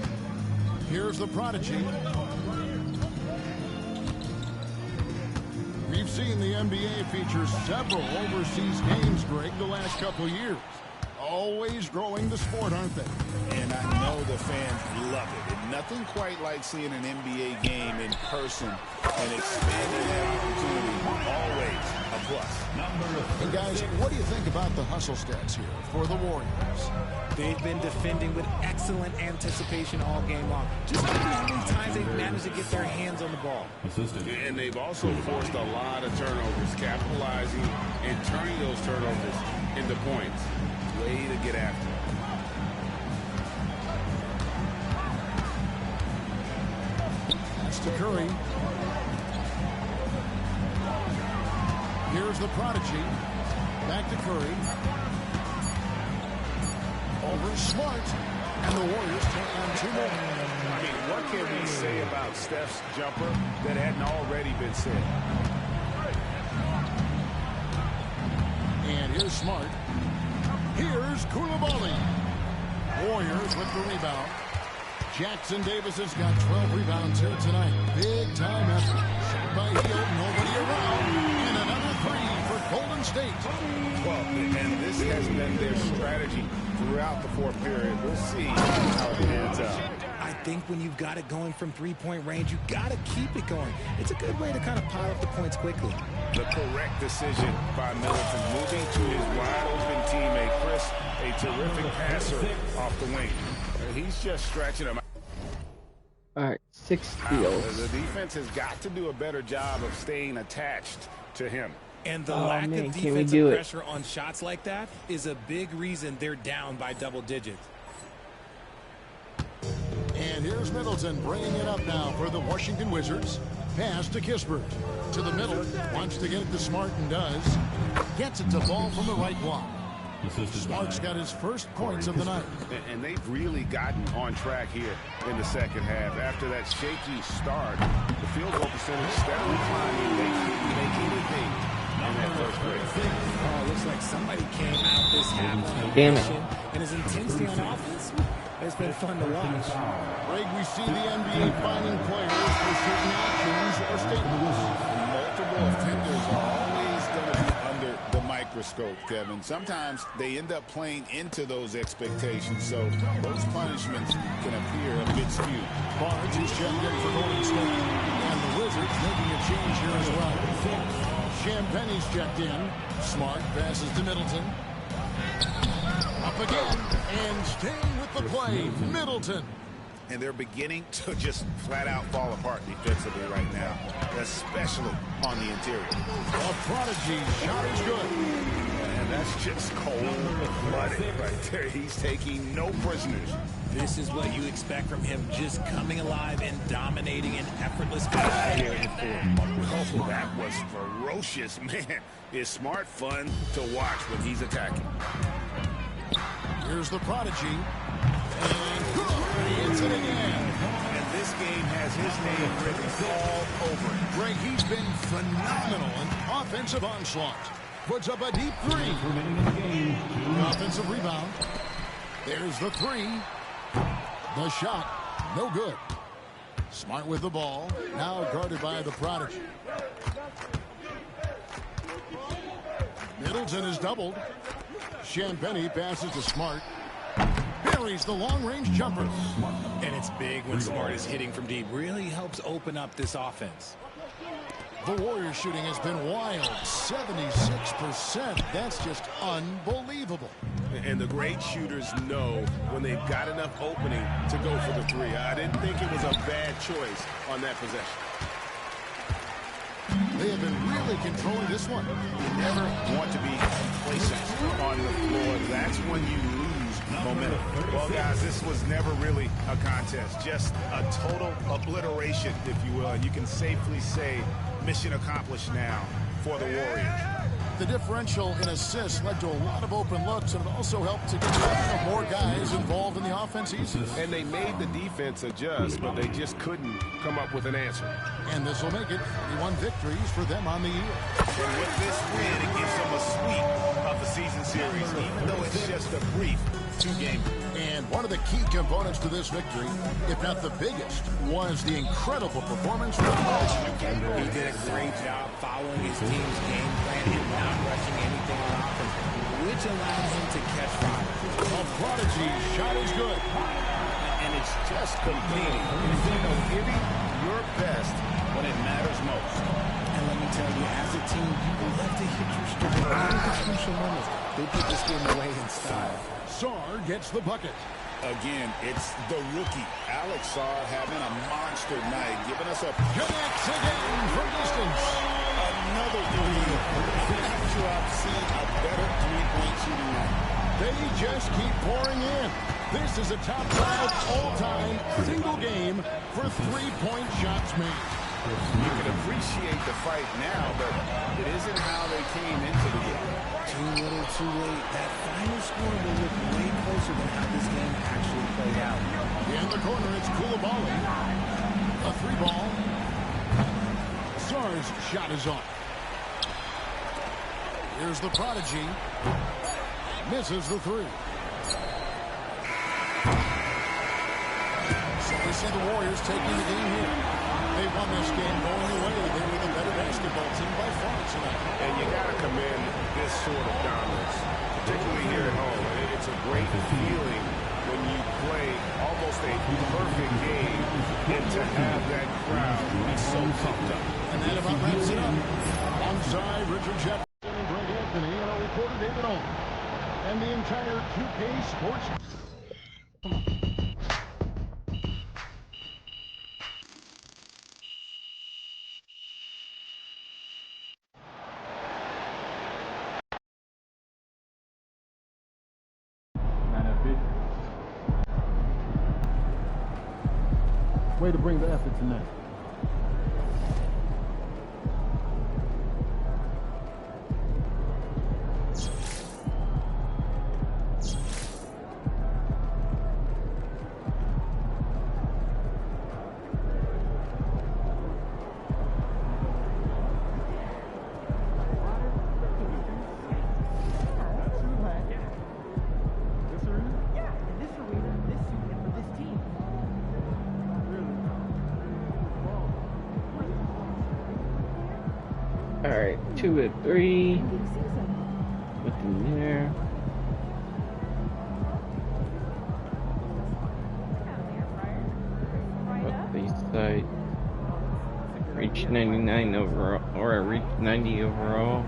Here's the Prodigy. We've seen the NBA feature several overseas games, Greg, the last couple years. Always growing the sport, aren't they? And I know the fans love it. And nothing quite like seeing an NBA game in person and expanding that opportunity. Always a plus. And guys, what do you think about the hustle stats here for the Warriors? They've been defending with excellent anticipation all game long. Just look at how many times they've managed to get their hands on the ball. And they've also forced a lot of turnovers, capitalizing and turning those turnovers into points. Way to get after it. That's to Curry. Here's the Prodigy. Back to Curry. Over Smart. And the Warriors take on 2 more. I mean, what can we say about Steph's jumper that hadn't already been said? And here's Smart. Here's Coulibaly. Warriors with the rebound. Jackson Davis has got 12 rebounds here tonight. Big time effort. Shot by Hield, nobody around. And another 3 for Golden State. Well, and this has been their strategy throughout the 4th period. We'll see how it ends up. I think when you've got it going from 3-point range, you got to keep it going. It's a good way to kind of pile up the points quickly. The correct decision by Middleton, moving to his wide-open teammate, Chris, a terrific passer off the wing. He's just stretching him out. All right, 6 steals. The defense has got to do a better job of staying attached to him. And the lack of defensive pressure on shots like that is a big reason they're down by double digits. And here's Middleton bringing it up now for the Washington Wizards. Pass to Kispert. To the middle. Wants to get it to Smart and does. Gets it to Ball from the right block. Smart's got his first points of the night. And they've really gotten on track here in the second half. After that shaky start, the field goal percentage steadily climbing. They couldn't make anything in that first break. Oh, looks like somebody came out this half on the Damn it. and his intensity on offense has been been fun to watch. Greg, we see the NBA finding players for certain actions or statements. Multiple offenders are always going to be under the microscope, Kevin. Sometimes they end up playing into those expectations, so those punishments can appear a bit skewed. Barnes is checked in for Golden State, and the Wizards making a change here as well. Champagne's checked in. Smart passes to Middleton. Up again, and staying with the play, Middleton. And they're beginning to just flat out fall apart defensively right now, especially on the interior. A prodigy shot is good. And that's just cold-blooded right there. He's taking no prisoners. This is what you expect from him, just coming alive and dominating an effortless fashion here in the fourth. Oh, that was ferocious, man. It's Smart fun to watch when he's attacking. Here's the prodigy. And good. He hits it again. And this game has his name written all over it. Greg, he's been phenomenal in offensive onslaught. Puts up a deep three. Offensive rebound. There's the three. The shot. No good. Smart with the ball. Now guarded by the prodigy. Middleton is doubled. Champagnie passes to Smart. Buries the long-range jumper. And it's big when Smart is hitting from deep. Really helps open up this offense. The Warriors shooting has been wild. 76%. That's just unbelievable. And the great shooters know when they've got enough opening to go for the three. I didn't think it was a bad choice on that possession. They have been really controlling this one. You never want to be complacent on the floor. That's when you lose momentum. Well, guys, this was never really a contest. Just a total obliteration, if you will. And you can safely say mission accomplished now for the Warriors. The differential in assists led to a lot of open looks, and it also helped to get more guys involved in the offense easily. And they made the defense adjust, but they just couldn't come up with an answer. And this will make it 41 victories for them on the year. And with this win, it gives them a sweep of the season series, even though it's just a brief two-game. And one of the key components to this victory, if not the biggest, was the incredible performance from the Prodigy. He did a great job following his team's game plan and not rushing anything on offense, which allowed him to catch fire. A Prodigy shot is good. And it's just competing. Giving your best when it matters most. And let me tell you, as a team, you have to hit your stride. All the crucial moments, they put this game away in style. Sarr gets the bucket. Again, it's the rookie, Alex Sarr, having a monster night, giving us a... Connects again from distance. Another three. I'm not sure I've seen a better three-point shooting night. They just keep pouring in. This is a top 5 all-time single game for three-point shots made. You can appreciate the fight now, but it isn't how they came into the game. Too little, too late. That final score will look way closer than how this game actually played out. In the corner, it's Koulibaly. A three ball. Sarr's shot is on. Here's the prodigy. Misses the three. So we see the Warriors taking the game here. They won this game going away. They were the better basketball team by far tonight. And you got to commend this sort of dominance, particularly here at home. It's a great feeling when you play almost a perfect game and to have that crowd be so pumped up. And that about wraps it up. Alongside Richard Jefferson and Greg Anthony and our reporter David Owen. And the entire 2K Sports... Way to bring the effort tonight. Alright, 2 at 3. Nothing there. What they side? Reach 99 overall, or I reached 90 overall.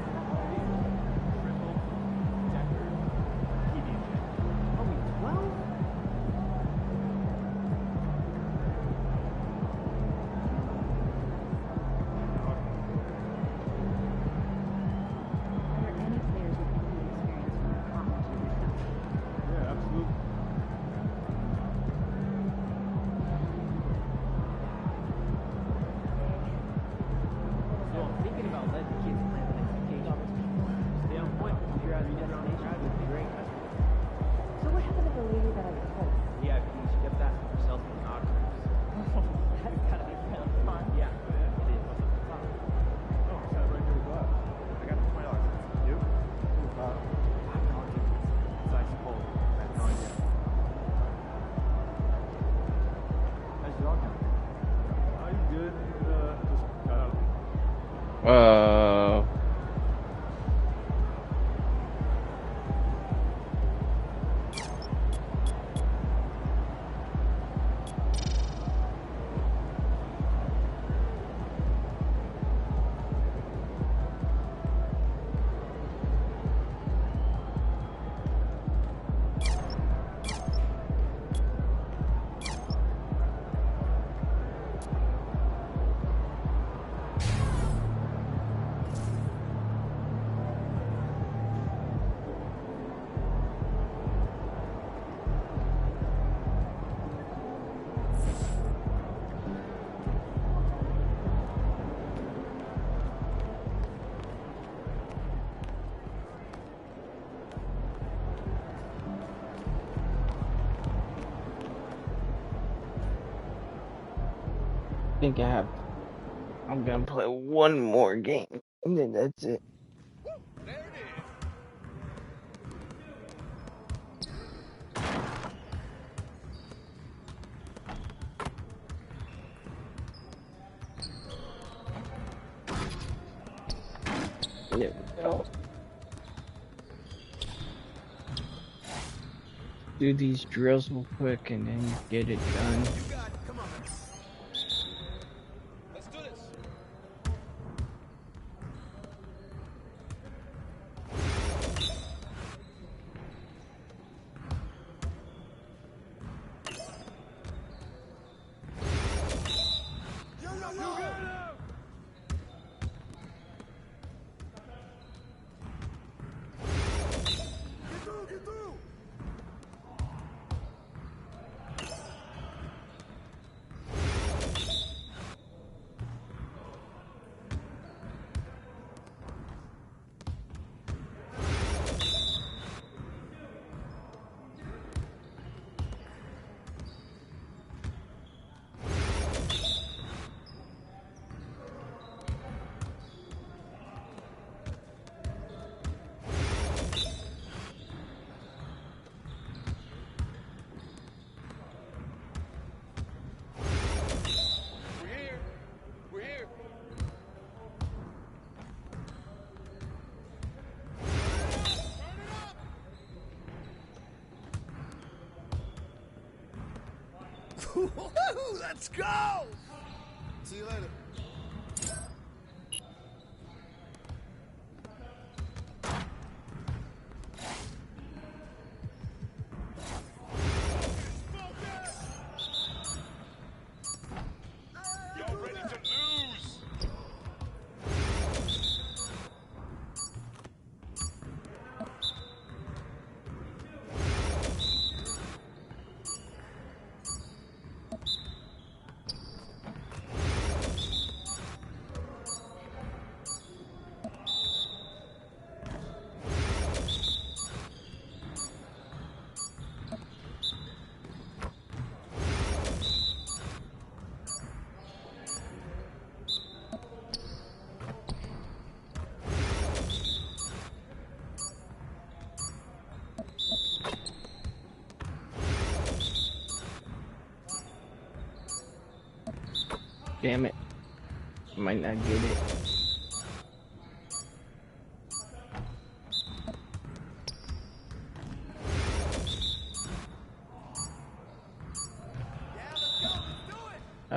I think I'm gonna play one more game, and then that's it. There we go. Do these drills real quick and then get it done. Let's go! See you later. Damn it. Might not get it.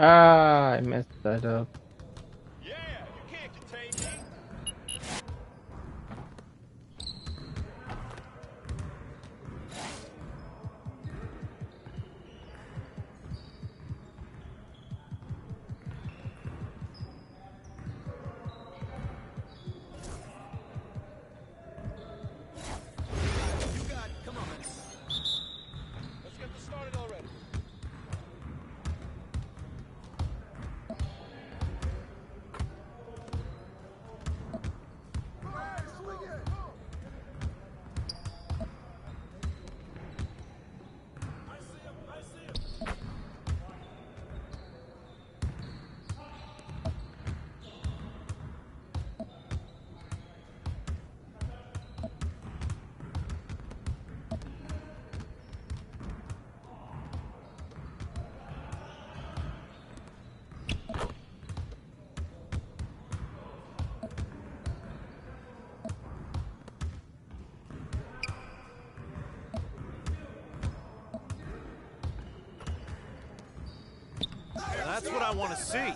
Ah, I messed that up. That's what I want to see.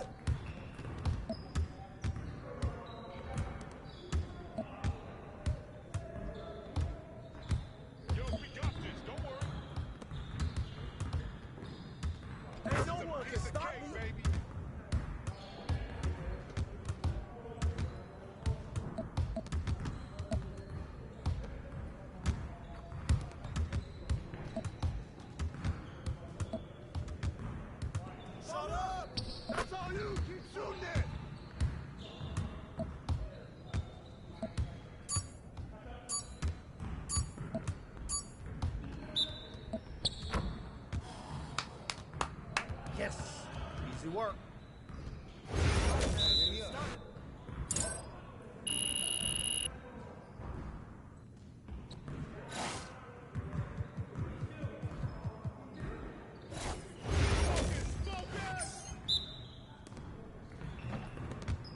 Yes, easy work.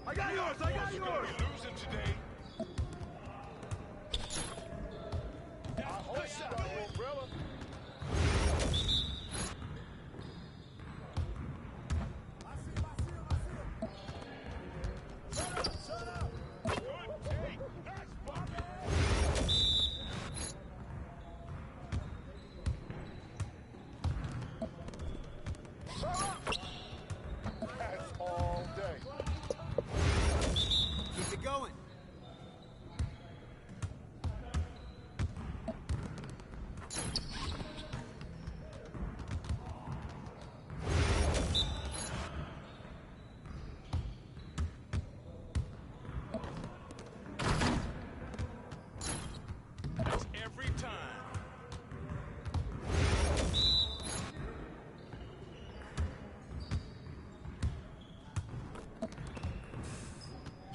I got yours, I got yours. Losing today.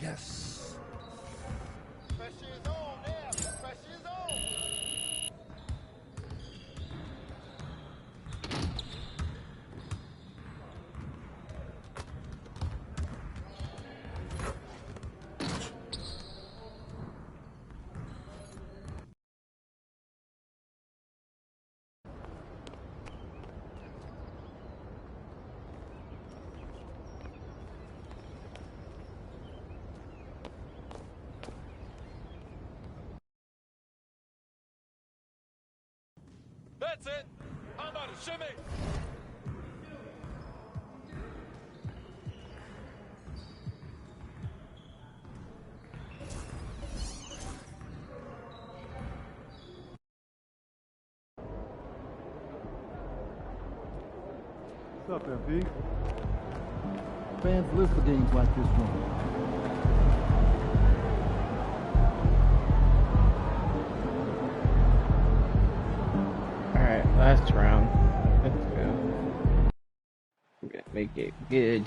Yes. Pressure is on, man. Pressure is on. That's it. How about a shimmy? What's up, MP? Fans live for games like this one. Alright, last round. Let's go. We're gonna make it good.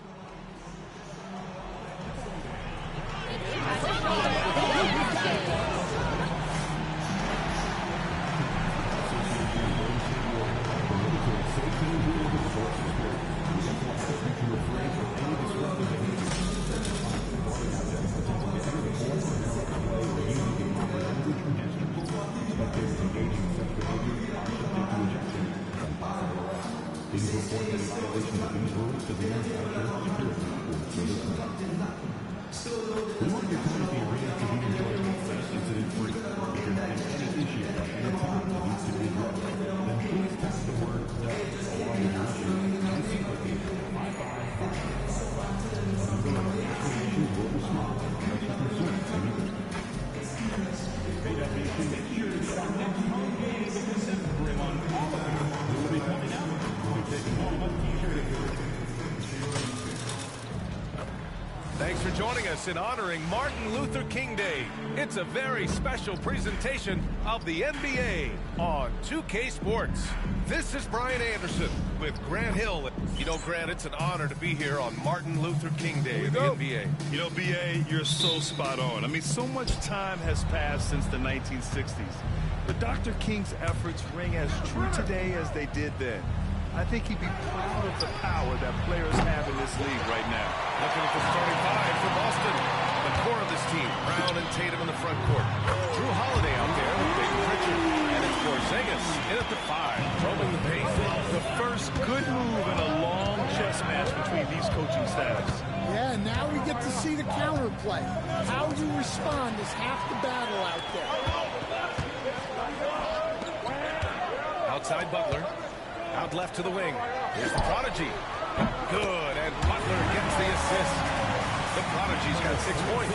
The We want your community arena to be enjoyable and incident-free. If you're having any issues in the team that needs to be addressed, then please text the word "no" along with your issue to Sympathy 555. Issues will respond unless your concerns immediately. pt15, make sure to get our next home game in December on we will be coming out. We'll be taking home a t-shirt. Thanks for joining us in honoring Martin Luther King Day. It's a very special presentation of the NBA on 2K Sports. This is Brian Anderson with Grant Hill. You know, Grant, it's an honor to be here on Martin Luther King Day in the NBA. You know, B.A., you're so spot on. I mean, so much time has passed since the 1960s. But Dr. King's efforts ring as true today as they did then. I think he'd be proud of the power that players have in this league right now. Looking at the starting five for Boston. The core of this team, Brown and Tatum in the front court. Drew Holiday out there with David Pritchard. And it's Porzingis in at the 5, roaming the paint. The first good move in a long chess match between these coaching staffs. Yeah, now we get to see the counterplay. How you respond is half the battle out there. Outside Butler. Out left to the wing. Here's the Prodigy. Good, and Butler gets the assist. The Prodigy's got 6 points.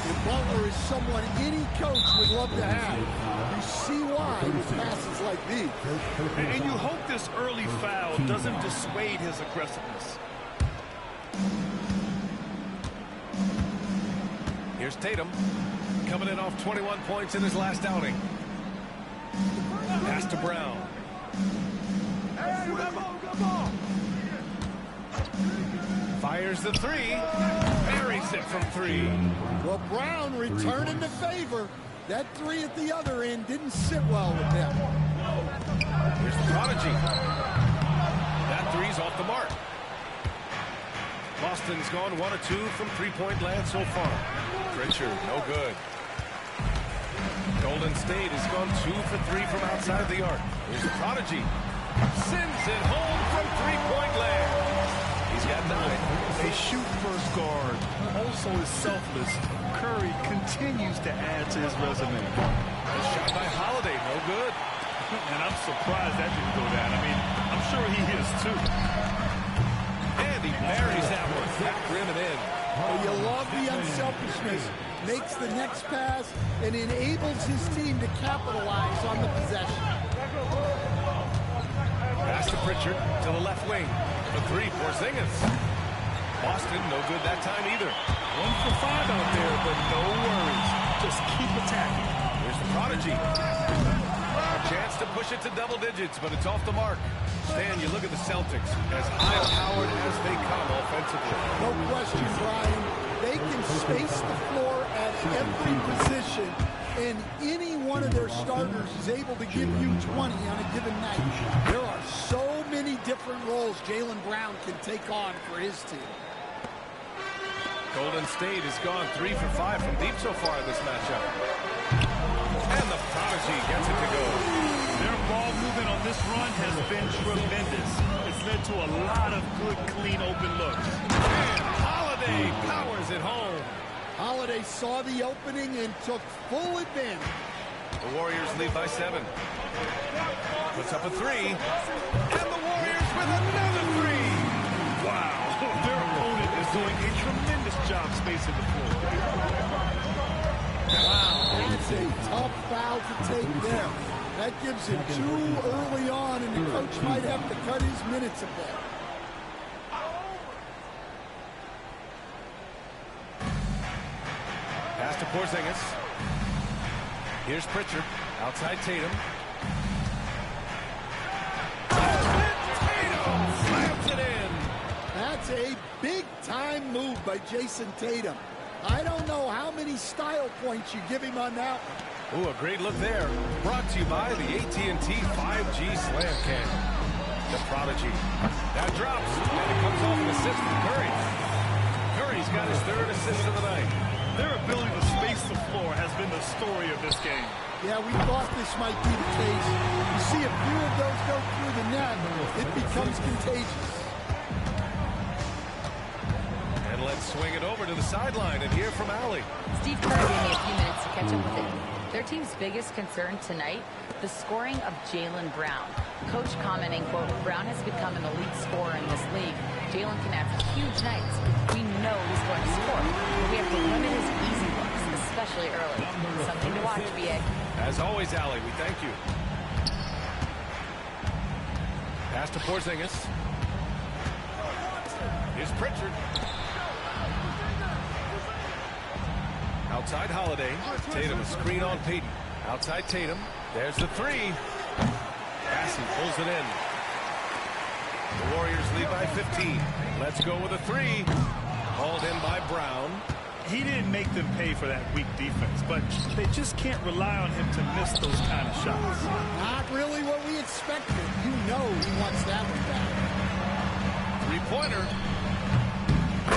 And Butler is someone any coach would love to have. You see why with passes like these. And you hope this early foul doesn't dissuade his aggressiveness. Here's Tatum. Coming in off 21 points in his last outing. Pass to Brown. Fires the 3. Buries it from 3. Well, Brown returning the favor. That 3 at the other end didn't sit well with them. Here's the Prodigy. That 3's off the mark. Boston's gone 1 of 2 from three-point land so far. Pritchard, no good. Golden State has gone 2 for 3 from outside the arc. Here's the Prodigy. Sends it home from three-point land. He's got 9. A shoot-first guard, also is selfless. Curry continues to add to his resume. A shot by Holiday, no good. And I'm surprised that didn't go down. I mean, I'm sure he is too. And he buries that one. Back rim and in. Well, you love the unselfishness. Makes the next pass and enables his team to capitalize on the possession. Pass to Pritchard to the left wing. The 3, Porzingis. Boston, no good that time either. 1 for 5 out there, but no worries. Just keep attacking. Here's the Prodigy. A chance to push it to double digits, but it's off the mark. Stan, you look at the Celtics, as high-powered as they come offensively. No question, Brian. They can space the floor at every position, and any one of their starters is able to give you 20 on a given night. There are so many different roles Jaylen Brown can take on for his team. Golden State has gone 3 for 5 from deep so far in this matchup. And the Prodigy gets it to go. Their ball movement on this run has been tremendous. It's led to a lot of good, clean, open looks. And Holiday powers it home. Holiday saw the opening and took full advantage. The Warriors lead by 7. Puts up a 3. And the Warriors with another 3. Wow. Their opponent is doing a tremendous job spacing the floor. Wow, that's a tough foul to take there. That gives him 2 early on, and the coach might have to cut his minutes a bit. Pass to Porzingis. Here's Pritchard. Outside Tatum. Tatum slams it in. That's a big-time move by Jason Tatum. I don't know how many style points you give him on that one. Ooh, a great look there. Brought to you by the AT&T 5G Slam Cam. The Prodigy. That drops, and it comes off an assist from Curry. Curry's got his 3rd assist of the night. Their ability to space the floor has been the story of this game. Yeah, we thought this might be the case. You see a few of those go through the net, it becomes contagious. And let's swing it over to the sideline and hear from Allie. Steve Kerr gave me a few minutes to catch up with it. Their team's biggest concern tonight, the scoring of Jaylen Brown. Coach commenting, quote, Brown has become an elite scorer in this league. Jaylen can have huge nights. We know he's going to score, but we have to limit his easy looks, especially early. Something to watch, BA. As always, Allie, we thank you. Pass to Porzingis. Here's Pritchard. Outside Holiday. Tatum a screen on Payton. Outside Tatum. There's the three. Bassey pulls it in. The Warriors lead by 15. Let's go with a three. Hauled in by Brown. He didn't make them pay for that weak defense, but they just can't rely on him to miss those kind of shots. Not really what we expected. You know he wants that one back. Three-pointer.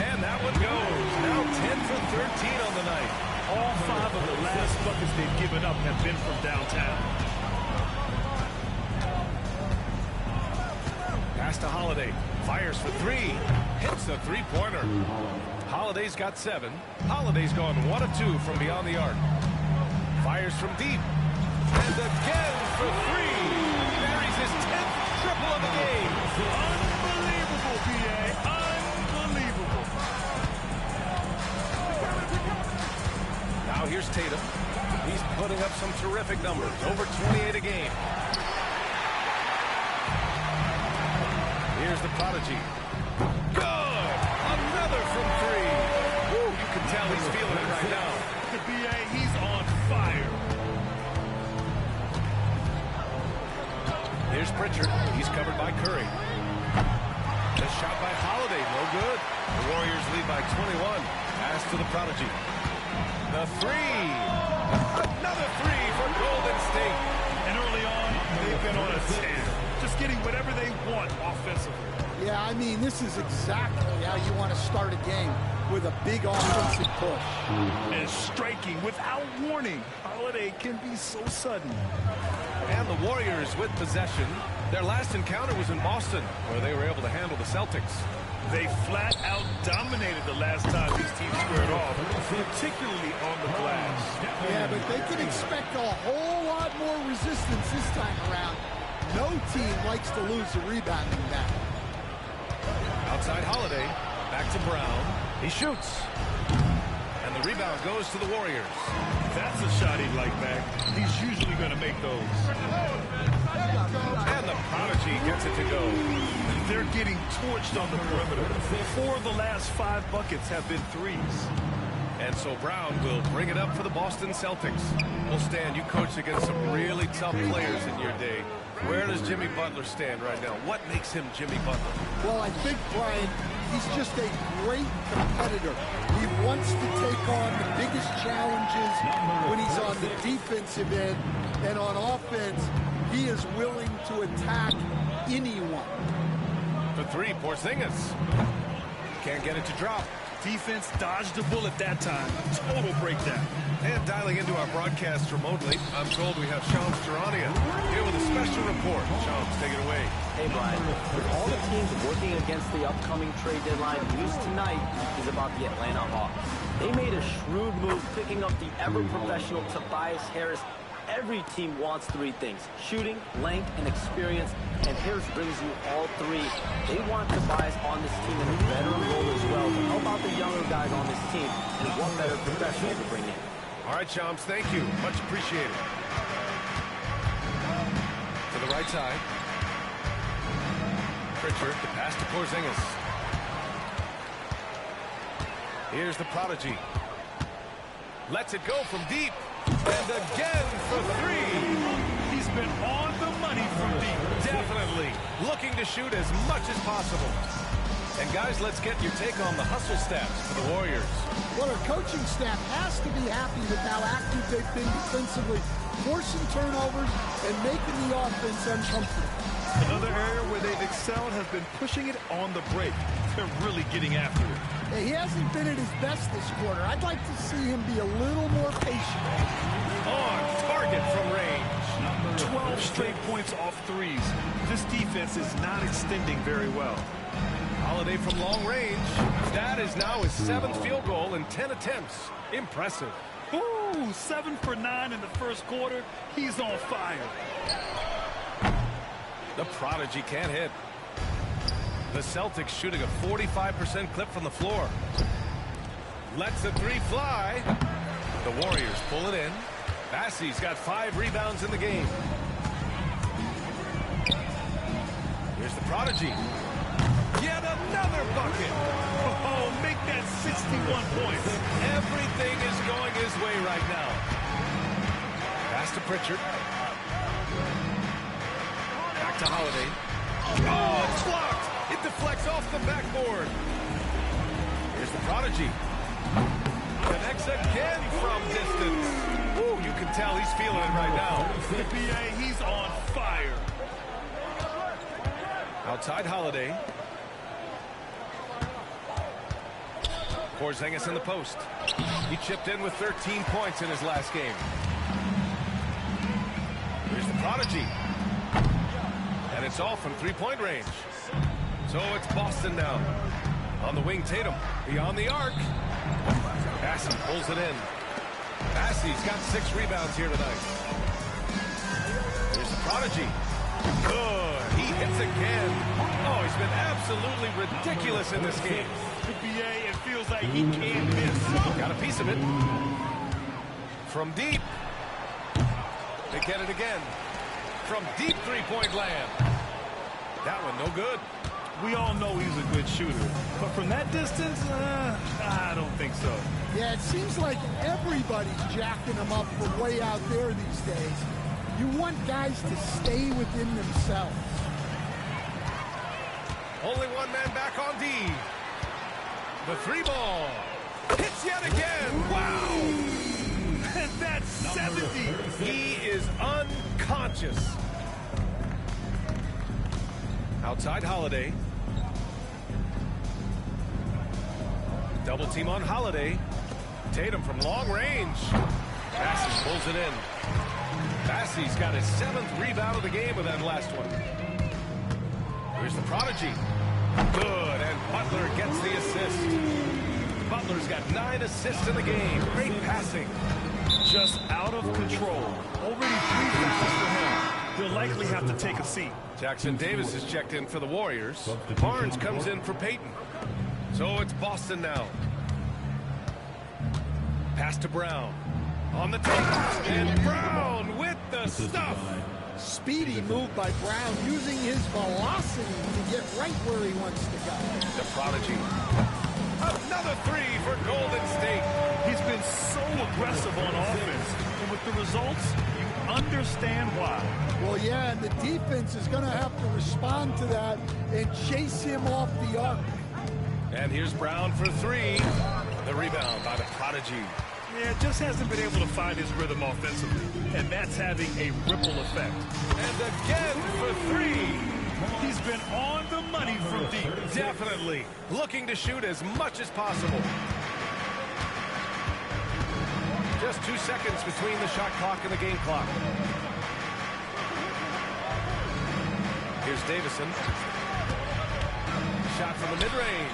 And that one goes. Now 10 for 13 on the night. All 5 of the last buckets they've given up have been from downtown. Pass to Holiday. Fires for three. Hits a three-pointer. Holiday's got 7. Holiday's gone 1 of 2 from beyond the arc. Fires from deep. And again for three. Buries his 10th triple of the game. Unbelievable, PA. Unbelievable. Now here's Tatum. He's putting up some terrific numbers. Over 28 a game. Here's the prodigy. Good! Another from three. Woo, you can tell he's feeling it right now. The BA, he's on fire. Here's Pritchard. He's covered by Curry. The shot by Holiday, no good. The Warriors lead by 21. Pass to the prodigy. The three. Another three for Golden State. And early on, they've been on a tear. Just getting whatever they want offensively. Yeah, I mean, this is exactly how you want to start a game, with a big offensive push. And striking without warning. Holiday can be so sudden. And the Warriors with possession. Their last encounter was in Boston, where they were able to handle the Celtics. They flat out dominated the last time these teams squared off, particularly on the glass. Yeah, but they can expect a whole lot more resistance this time around. No team likes to lose a rebounding battle. Outside Holiday, back to Brown. He shoots. And the rebound goes to the Warriors. That's a shot he'd like back. He's usually going to make those. And the prodigy gets it to go. They're getting torched on the perimeter. 4 of the last 5 buckets have been threes. And so Brown will bring it up for the Boston Celtics. Well, Stan, you coached against some really tough players in your day. Where does Jimmy Butler stand right now? What makes him Jimmy Butler? Well, I think, Brian, he's just a great competitor. He wants to take on the biggest challenges when he's on the defensive end. And on offense, he is willing to attack anyone. The three, Porzingis. Can't get it to drop. Defense dodged a bullet that time. Total breakdown. And dialing into our broadcast remotely, I'm told we have Shams Charania here with a special report. Shams, take it away. Hey, Brian. With all the teams working against the upcoming trade deadline, news tonight is about the Atlanta Hawks. They made a shrewd move picking up the ever-professional Tobias Harris. Every team wants 3 things: shooting, length, and experience, and Harris brings you all 3. They want Tobias on this team in a veteran role as well to help out the younger guys on this team, and what better professional to bring in. All right, Shams, thank you. Much appreciated. To the right side. Pritchard, the pass to Porzingis. Here's the prodigy. Lets it go from deep. And again for 3. He's been on the money from deep. Definitely looking to shoot as much as possible. And guys, let's get your take on the hustle stats for the Warriors. Well, our coaching staff has to be happy with how active they've been defensively, forcing turnovers and making the offense uncomfortable. Another area where they've excelled has been pushing it on the break. They're really getting after it. He hasn't been at his best this quarter. I'd like to see him be a little more patient. On target from range. 12 straight points off threes. This defense is not extending very well. Holiday from long range. That is now his 7th field goal in 10 attempts. Impressive. Ooh, 7 for 9 in the first quarter. He's on fire. The prodigy can't hit. The Celtics shooting a 45% clip from the floor. Lets the three fly. The Warriors pull it in. Bassey's got 5 rebounds in the game. Here's the prodigy. Yet another bucket. Oh, make that 61 points. Everything is going his way right now. Pass to Pritchard. Back to Holiday. Oh, it's blocked. It deflects off the backboard. Here's the prodigy. Connects again from distance. Ooh, you can tell he's feeling it right now. The BA, he's on fire. Outside Holiday. Porzingis in the post. He chipped in with 13 points in his last game. Here's the prodigy. And it's all from three-point range. So it's Boston now. On the wing, Tatum. Beyond the arc. Bassey pulls it in. Bassey's got 6 rebounds here tonight. Here's the prodigy. Good. He hits again. Oh, he's been absolutely ridiculous in this game. The BA, it feels like he can't miss. Got a piece of it. From deep. They get it again. From deep three-point land. That one no good. We all know he's a good shooter. But from that distance, I don't think so. Yeah, it seems like everybody's jacking him up from way out there these days. You want guys to stay within themselves. Only one man back on D. The 3-ball. Hits yet again. Wow. And that's 70. He is unconscious. Outside Holiday. Double team on Holiday. Tatum from long range. Bassey pulls it in. Bassey's got his 7th rebound of the game with that last one. Here's the prodigy. Good, and Butler gets the assist. Butler's got 9 assists in the game. Great passing. Just out of control. Already 3 fouls for him. He'll likely have to take a seat. Jackson Davis is checked in for the Warriors. Barnes comes in for Payton. So it's Boston now. Pass to Brown. On the take. And Brown with the stuff. Speedy move by Brown, using his velocity to get right where he wants to go. The prodigy. Another 3 for Golden State. He's been so aggressive on offense. And with the results, you understand why. Well, yeah, and the defense is going to have to respond to that and chase him off the arc. And here's Brown for 3. The rebound by the prodigy. Yeah, just hasn't been able to find his rhythm offensively. And that's having a ripple effect. And again for 3. He's been on the money from deep. Definitely. Looking to shoot as much as possible. Just 2 seconds between the shot clock and the game clock. Here's Davison. Shot from the mid-range.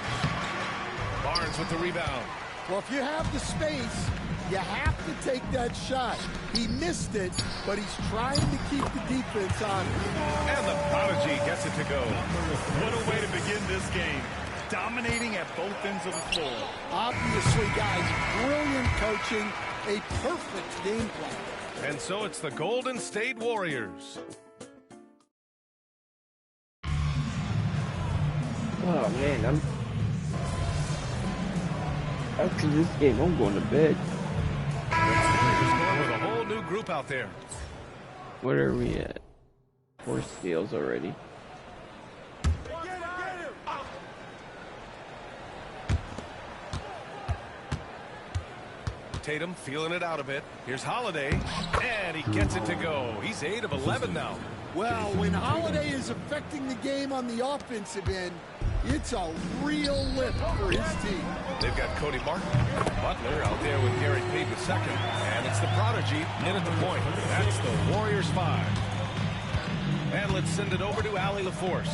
Barnes with the rebound. Well, if you have the space, you have to take that shot. He missed it, but he's trying to keep the defense on. And the prodigy gets it to go. What a way to begin this game. Dominating at both ends of the floor. Obviously, guys, brilliant coaching, a perfect game plan. And so it's the Golden State Warriors. Oh, man, after this game, I'm going to bed. Just going with a whole new group out there. What are we at? 4 steals already. Tatum feeling it out a bit. Here's Holiday, and he gets it to go. He's 8 of 11 now. Well, when Holiday is affecting the game on the offensive end, it's a real lift for his team. They've got Cody Martin, Butler out there with Gary Payton II, and it's the prodigy in at the point. That's the Warriors 5. And let's send it over to Allie LaForce.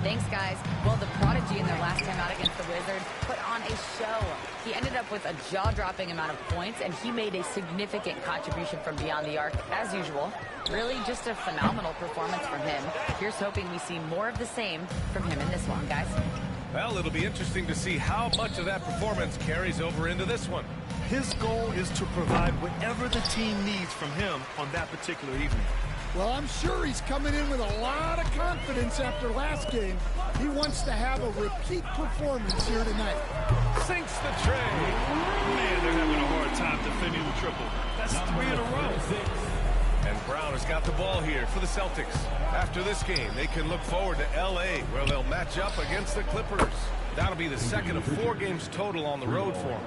Thanks, guys. Well, the prodigy in their last time out against the Wizards put on a show. He ended up with a jaw-dropping amount of points, and he made a significant contribution from beyond the arc, as usual. Really just a phenomenal performance from him. Here's hoping we see more of the same from him in this one, guys. Well, it'll be interesting to see how much of that performance carries over into this one. His goal is to provide whatever the team needs from him on that particular evening. Well, I'm sure he's coming in with a lot of confidence after last game. He wants to have a repeat performance here tonight. Sinks the tray. Man, they're having a hard time defending the triple. That's 3 in a row. And Brown has got the ball here for the Celtics. After this game, they can look forward to L.A., where they'll match up against the Clippers. That'll be the second of 4 games total on the road for them.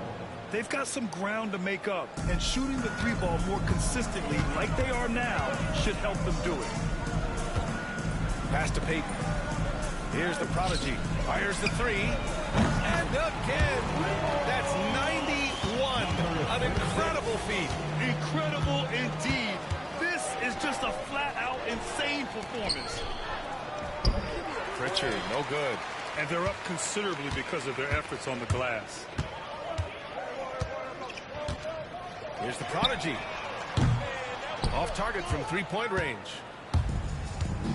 They've got some ground to make up, and shooting the 3-ball more consistently like they are now should help them do it. Pass to Peyton. Here's the prodigy. Fires the 3. And again. That's 91. An incredible feat. Incredible indeed. This is just a flat-out insane performance. Pritchard, no good. And they're up considerably because of their efforts on the glass. Here's the prodigy. Off target from 3-point range.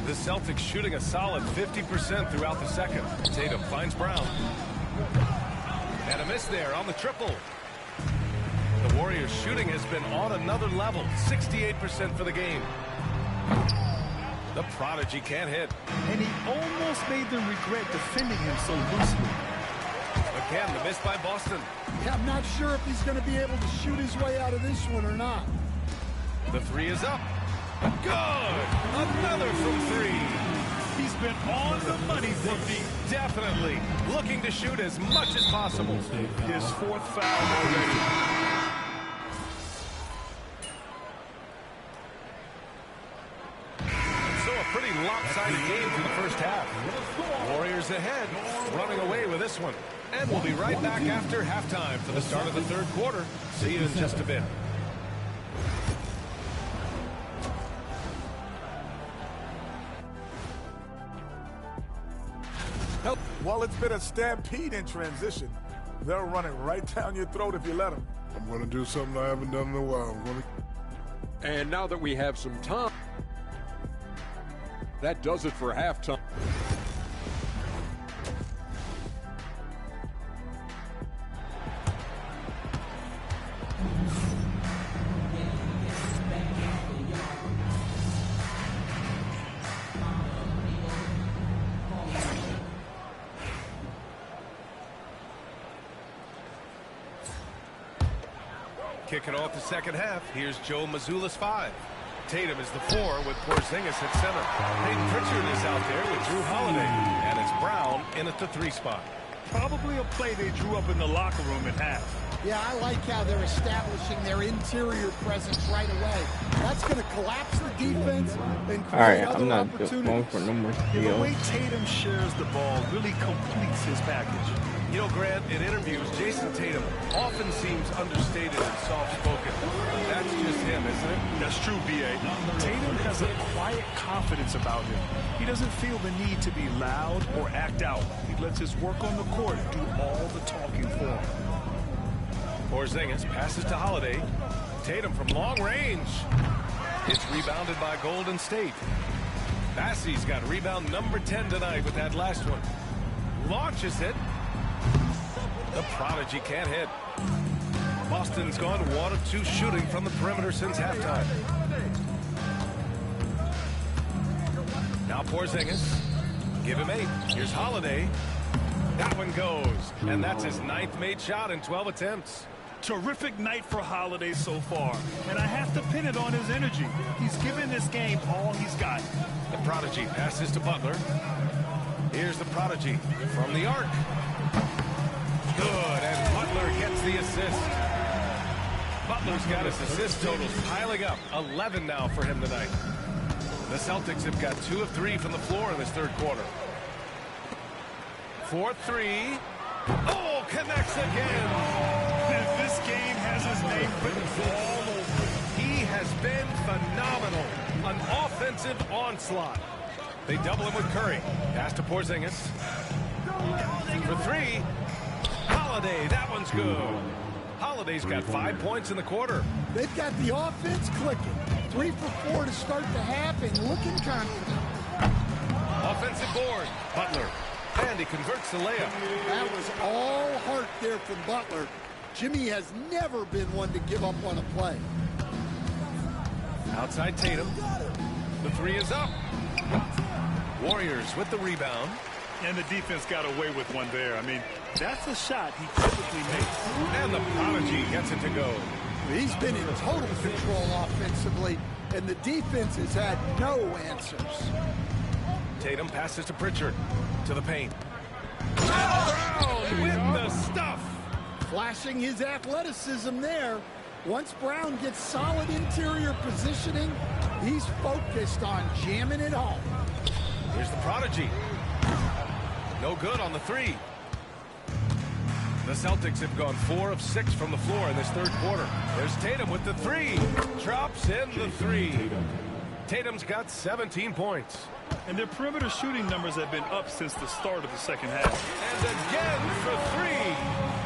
The Celtics shooting a solid 50% throughout the second. Tatum finds Brown. And a miss there on the triple. The Warriors shooting has been on another level. 68% for the game. The prodigy can't hit. And he almost made them regret defending him so loosely. Again, the miss by Boston. Yeah, I'm not sure if he's going to be able to shoot his way out of this one or not. The 3 is up. Good. Another from 3. He's been on the money for me. Definitely looking to shoot as much as possible. His 4th foul already. So a pretty lopsided game through the first half. Warriors ahead, running away with this one. And we'll be right back after halftime for the start of the third quarter. See you in just a bit. Well, it's been a stampede in transition. They'll run it right down your throat if you let them. I'm going to do something I haven't done in a while. And now that we have some time, that does it for halftime. Kicking off the second half, here's Joe Mazzulla's 5. Tatum is the 4 with Porzingis at center. Peyton Pritchard is out there with Drew Holiday. And it's Brown in at the 3 spot. Probably a play they drew up in the locker room at half. Yeah, I like how they're establishing their interior presence right away. That's going to collapse the defense and create other opportunities. For no more the way Tatum shares the ball really completes his package. You know, Grant, in interviews, Jason Tatum often seems understated and soft-spoken. That's just him, isn't it? That's true, B.A. Tatum has a quiet confidence about him. He doesn't feel the need to be loud or act out. He lets his work on the court do all the talking for him. Porzingis passes to Holiday. Tatum from long range. It's rebounded by Golden State. Bassey's got rebound number 10 tonight with that last one. Launches it. The prodigy can't hit. Boston's gone 1 of 2 shooting from the perimeter since halftime. Now Porzingis. Give him 8. Here's Holiday. That one goes. And that's his 9th made shot in 12 attempts. Terrific night for Holiday so far. And I have to pin it on his energy. He's given this game all he's got. The prodigy passes to Butler. Here's the prodigy from the arc. Good, and Butler gets the assist. Butler's got his assist totals piling up. 11 now for him tonight. The Celtics have got 2 of 3 from the floor in this third quarter. 4-3. Oh, connects again. This game has his name written all over. He has been phenomenal. An offensive onslaught. They double him with Curry. Pass to Porzingis. For three. Holiday, that one's good. Holiday's got 5 points in the quarter. They've got the offense clicking. 3 for 4 to start the half and looking confident. Offensive board. Butler. And he converts the layup. That was all heart there from Butler. Jimmy has never been one to give up on a play. Outside Tatum. The three is up. Warriors with the rebound. And the defense got away with one there. I mean, that's a shot he typically makes. And the prodigy gets it to go. He's been in total control offensively, and the defense has had no answers. Tatum passes to Pritchard. To the paint. Brown with the stuff. Flashing his athleticism there. Once Brown gets solid interior positioning, he's focused on jamming it home. Here's the prodigy. No good on the three. The Celtics have gone 4 of 6 from the floor in this third quarter. There's Tatum with the three. Drops in the three. Tatum's got 17 points. And their perimeter shooting numbers have been up since the start of the second half. And again for three.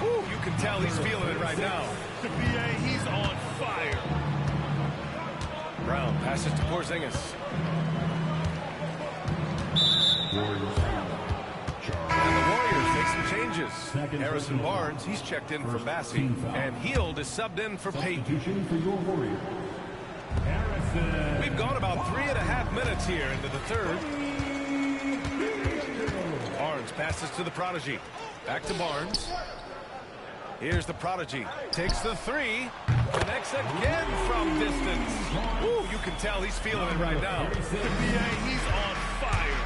Ooh, you can tell he's feeling it right now. The BA, he's on fire. Brown passes to Porzingis. And the Warriors make some changes. Harrison Barnes, he's checked in for Bassey. And Hield is subbed in for Payton. We've gone about 3.5 minutes here into the third. Barnes passes to the prodigy. Back to Barnes. Here's the prodigy. Takes the three. Connects again from distance. Ooh, you can tell he's feeling it right now. The BA, he's on fire.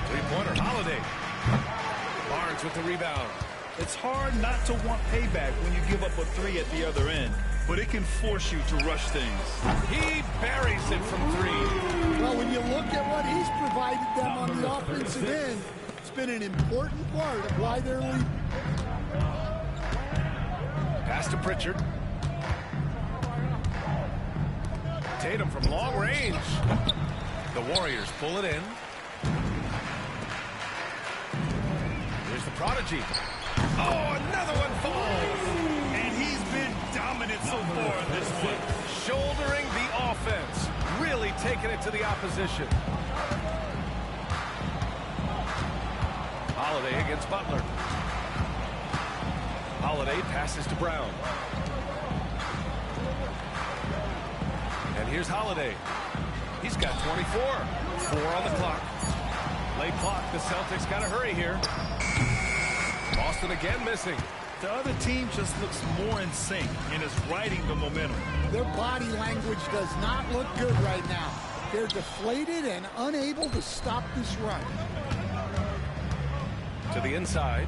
Three-pointer, Holiday. Barnes with the rebound. It's hard not to want payback when you give up a three at the other end, but it can force you to rush things. He buries it from three. Well, when you look at what he's provided them on the offensive end, it's been an important part of why they're leading. Pass to Pritchard. Tatum from long range. The Warriors pull it in. Here's the prodigy. Oh, another one falls. And he's been dominant so far in this one. Shouldering the offense. Really taking it to the opposition. Holiday against Butler. Holiday passes to Brown. And here's Holiday. He's got 24. 4 on the clock. Late clock. The Celtics got to hurry here. Boston again missing. The other team just looks more in sync and is riding the momentum. Their body language does not look good right now. They're deflated and unable to stop this run. To the inside.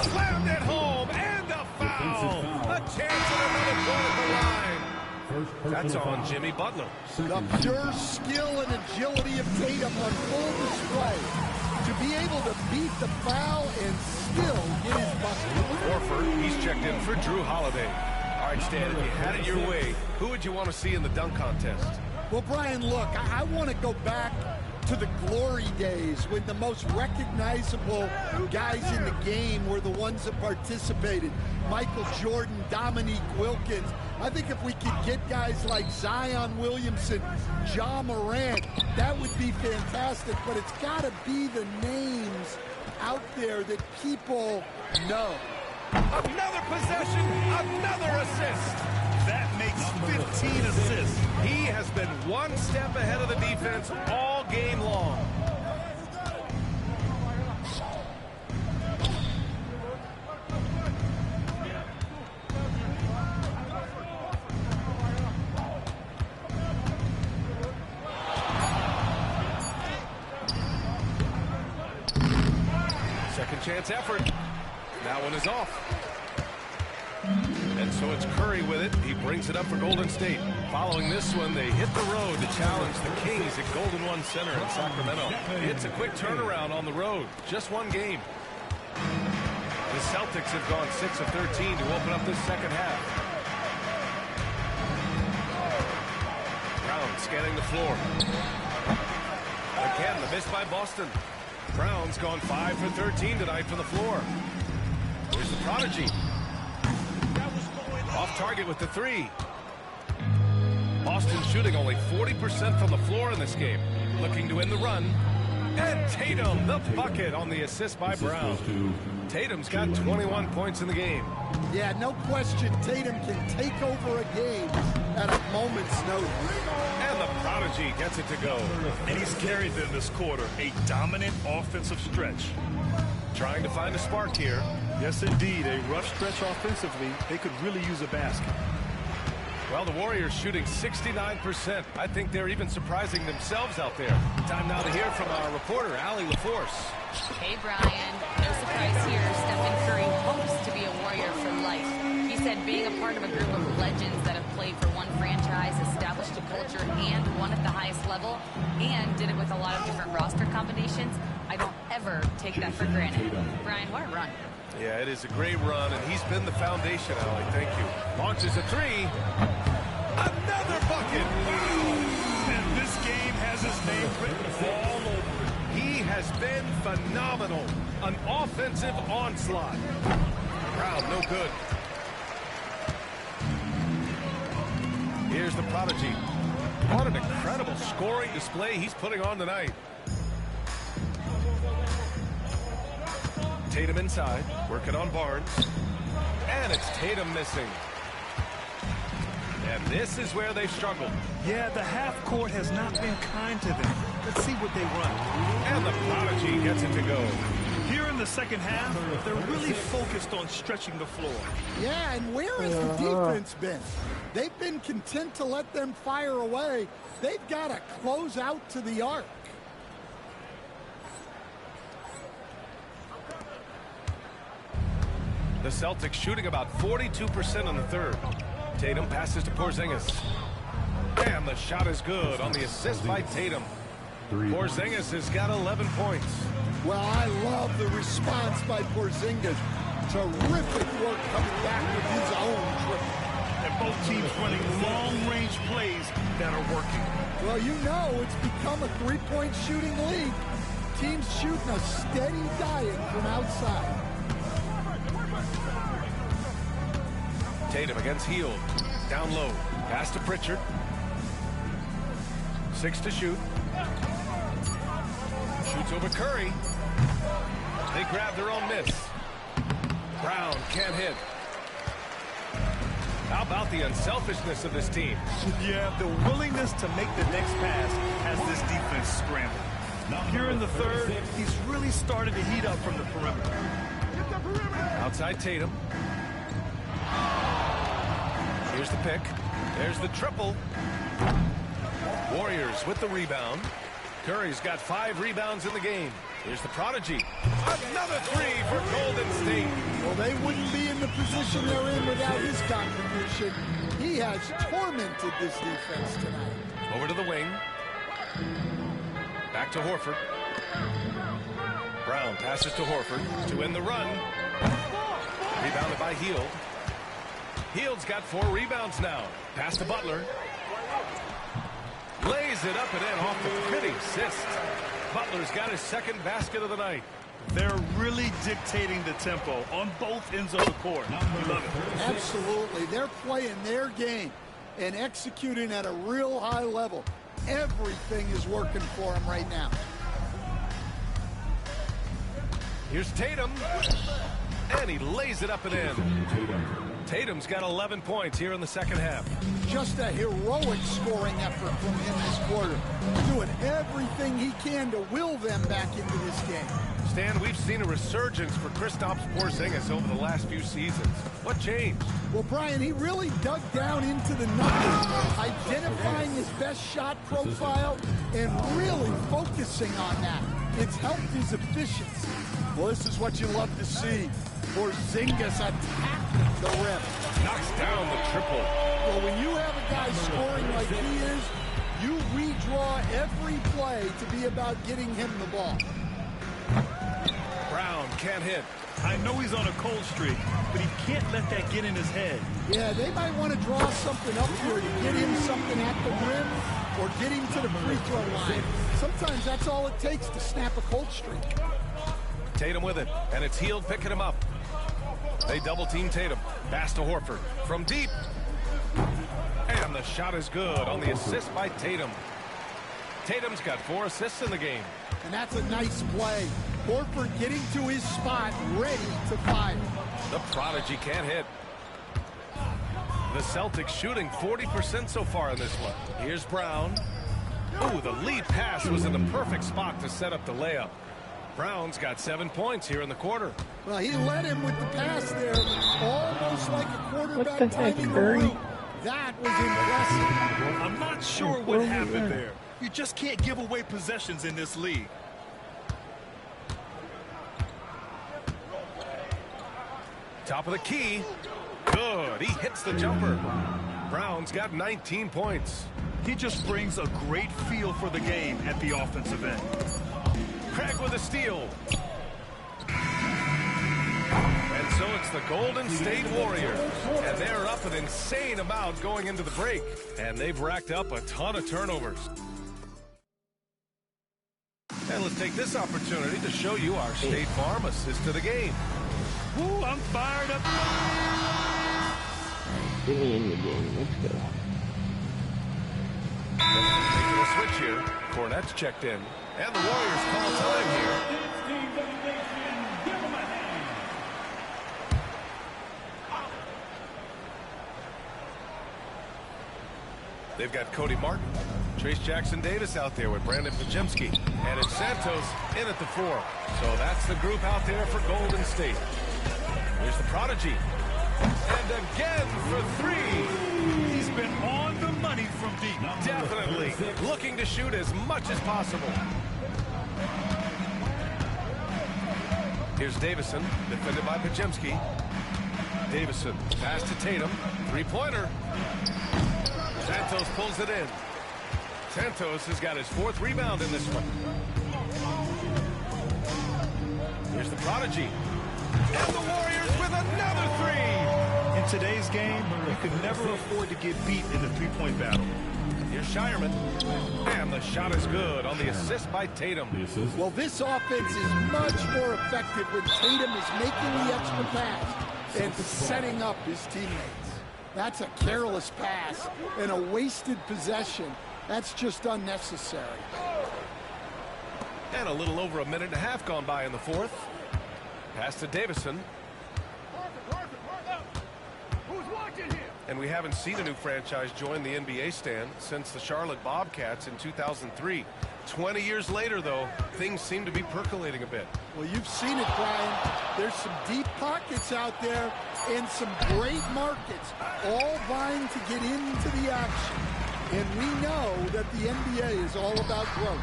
Slammed it home and a foul. A chance at another point at the line. That's on Jimmy Butler. The pure skill and agility of Tatum on full display. To be able to beat the foul and still get his bucket. Horford, he's checked in for Drew Holiday. All right, Stan, if you had it your way, who would you want to see in the dunk contest? Well, Brian, look, I want to go back to the glory days when the most recognizable guys in the game were the ones that participated. Michael Jordan, Dominique Wilkins. I think if we could get guys like Zion Williamson, Ja Morant, that would be fantastic. But it's got to be the names out there that people know. Another possession, another assist. That makes 15 assists. He has been one step ahead of the defense all game long. Second chance effort. That one is off. And so it's Curry with it. He brings it up for Golden State. Following this one, they hit the road to challenge the Kings at Golden One Center in Sacramento. It's a quick turnaround on the road. Just one game. The Celtics have gone 6 of 13 to open up this second half. Brown scanning the floor. Again, the miss by Boston. Brown's gone 5 for 13 tonight from the floor. Here's the prodigy. Off target with the 3. Boston shooting only 40% from the floor in this game. Looking to win the run. And Tatum, the bucket on the assist by Brown. Tatum's got 21 points in the game. Yeah, no question Tatum can take over a game at a moment's notice. And the prodigy gets it to go. And he's carried them this quarter. A dominant offensive stretch. Trying to find a spark here. Yes, indeed. A rough stretch offensively. They could really use a basket. Well, the Warriors shooting 69%. I think they're even surprising themselves out there. Time now to hear from our reporter, Allie LaForce. Hey, Brian. No surprise here. Stephen Curry hopes to be a Warrior for life. He said being a part of a group of legends that have played for one franchise, established a culture, and won at the highest level, and did it with a lot of different roster combinations, I don't ever take that for granted. Brian, what a run. Yeah, it is a great run, and he's been the foundation, Allie. Thank you. Launches a 3. Another bucket. Wow. And this game has his name written all over it. He has been phenomenal. An offensive onslaught. Brown, no good. Here's the prodigy. What an incredible scoring display he's putting on tonight. Tatum inside, working on Barnes. And it's Tatum missing. And this is where they've struggled. Yeah, the half court has not been kind to them. Let's see what they run. And the prodigy gets it to go. Here in the second half, they're really focused on stretching the floor. Yeah, and where has the defense been? They've been content to let them fire away. They've got to close out to the arc. The Celtics shooting about 42% on the third. Tatum passes to Porzingis. And the shot is good on the assist by Tatum. Porzingis has got 11 points. Well, I love the response by Porzingis. Terrific work coming back with his own triple. And both teams running long-range plays that are working. Well, you know it's become a three-point shooting league. Teams shooting a steady diet from outside. Tatum against Hield. Down low. Pass to Pritchard. 6 to shoot. Shoots over Curry. They grab their own miss. Brown can't hit. How about the unselfishness of this team? Yeah, the willingness to make the next pass has this defense scrambled. Here in the third, he's really started to heat up from the perimeter. Outside Tatum. Here's the pick. There's the triple. Warriors with the rebound. Curry's got 5 rebounds in the game. Here's the prodigy. Another 3 for Golden State. Well, they wouldn't be in the position they're in without his contribution. He has tormented this defense tonight. Over to the wing. Back to Horford. Brown passes to Horford to win the run. Rebounded by Hield. Hield's got 4 rebounds now. Pass to Butler. Lays it up and in off the pretty assist. Butler's got his second basket of the night. They're really dictating the tempo on both ends of the court. We love it. Absolutely. They're playing their game and executing at a real high level. Everything is working for them right now. Here's Tatum. And he lays it up and in. Tatum's got 11 points here in the second half. Just a heroic scoring effort from him this quarter. Doing everything he can to will them back into this game. Stan, we've seen a resurgence for Kristaps Porzingis over the last few seasons. What changed? Well, Brian, he really dug down into the numbers, identifying his best shot profile and really focusing on that. It's helped his efficiency. Well, this is what you love to see. Porzingis attacking the rim. Knocks down the triple. Well, when you have a guy scoring like he is, you redraw every play to be about getting him the ball. Brown can't hit. I know he's on a cold streak, but he can't let that get in his head. Yeah, they might want to draw something up here to get him something at the rim. or getting to the free throw line. Sometimes that's all it takes to snap a cold streak. Tatum with it, and it's Hield picking him up. They double-team Tatum. Pass to Horford from deep. And the shot is good on the assist by Tatum. Tatum's got 4 assists in the game. And that's a nice play. Horford getting to his spot, ready to fire. The prodigy can't hit. The Celtics shooting 40% so far in this one. Here's Brown. Ooh, the lead pass was in the perfect spot to set up the layup. Brown's got 7 points here in the quarter. Well, he led him with the pass there, almost like a quarterback What the heck, timing the Curry? route. That was impressive. I'm not sure what happened there. You just can't give away possessions in this league. Top of the key. Good. He hits the jumper. Brown's got 19 points. He just brings a great feel for the game at the offensive end. Craig with a steal. And so it's the Golden State Warriors. And they're up an insane amount going into the break. And they've racked up a ton of turnovers. And let's take this opportunity to show you our State Farm assist to the game. Ooh, I'm fired up. Get me in the game. Let's go. Making a switch here. Cornette's checked in. And the Warriors call time here. They've got Cody Martin, Trace Jackson Davis out there with Brandon Pajemski, and it's Santos in at the 4. So that's the group out there for Golden State. Here's the prodigy. And again for 3. He's been on the money from deep. Definitely looking to shoot as much as possible. Here's Davison, defended by Pajemski. Davison, pass to Tatum, 3-pointer. Santos pulls it in. Santos has got his 4th rebound in this one. Here's the prodigy. And the Warriors with another 3. In today's game, you can never afford to get beat in the three-point battle. Here's Shireman. And the shot is good on the assist by Tatum. Well, this offense is much more effective when Tatum is making the extra pass and setting up his teammates. That's a careless pass and a wasted possession. That's just unnecessary. And a little over a minute and a half gone by in the 4th. Pass to Davison. And we haven't seen a new franchise join the NBA stand since the Charlotte Bobcats in 2003. 20 years later, though, things seem to be percolating a bit. Well, you've seen it, Brian. There's some deep pockets out there and some great markets, all vying to get into the action. And we know that the NBA is all about growth.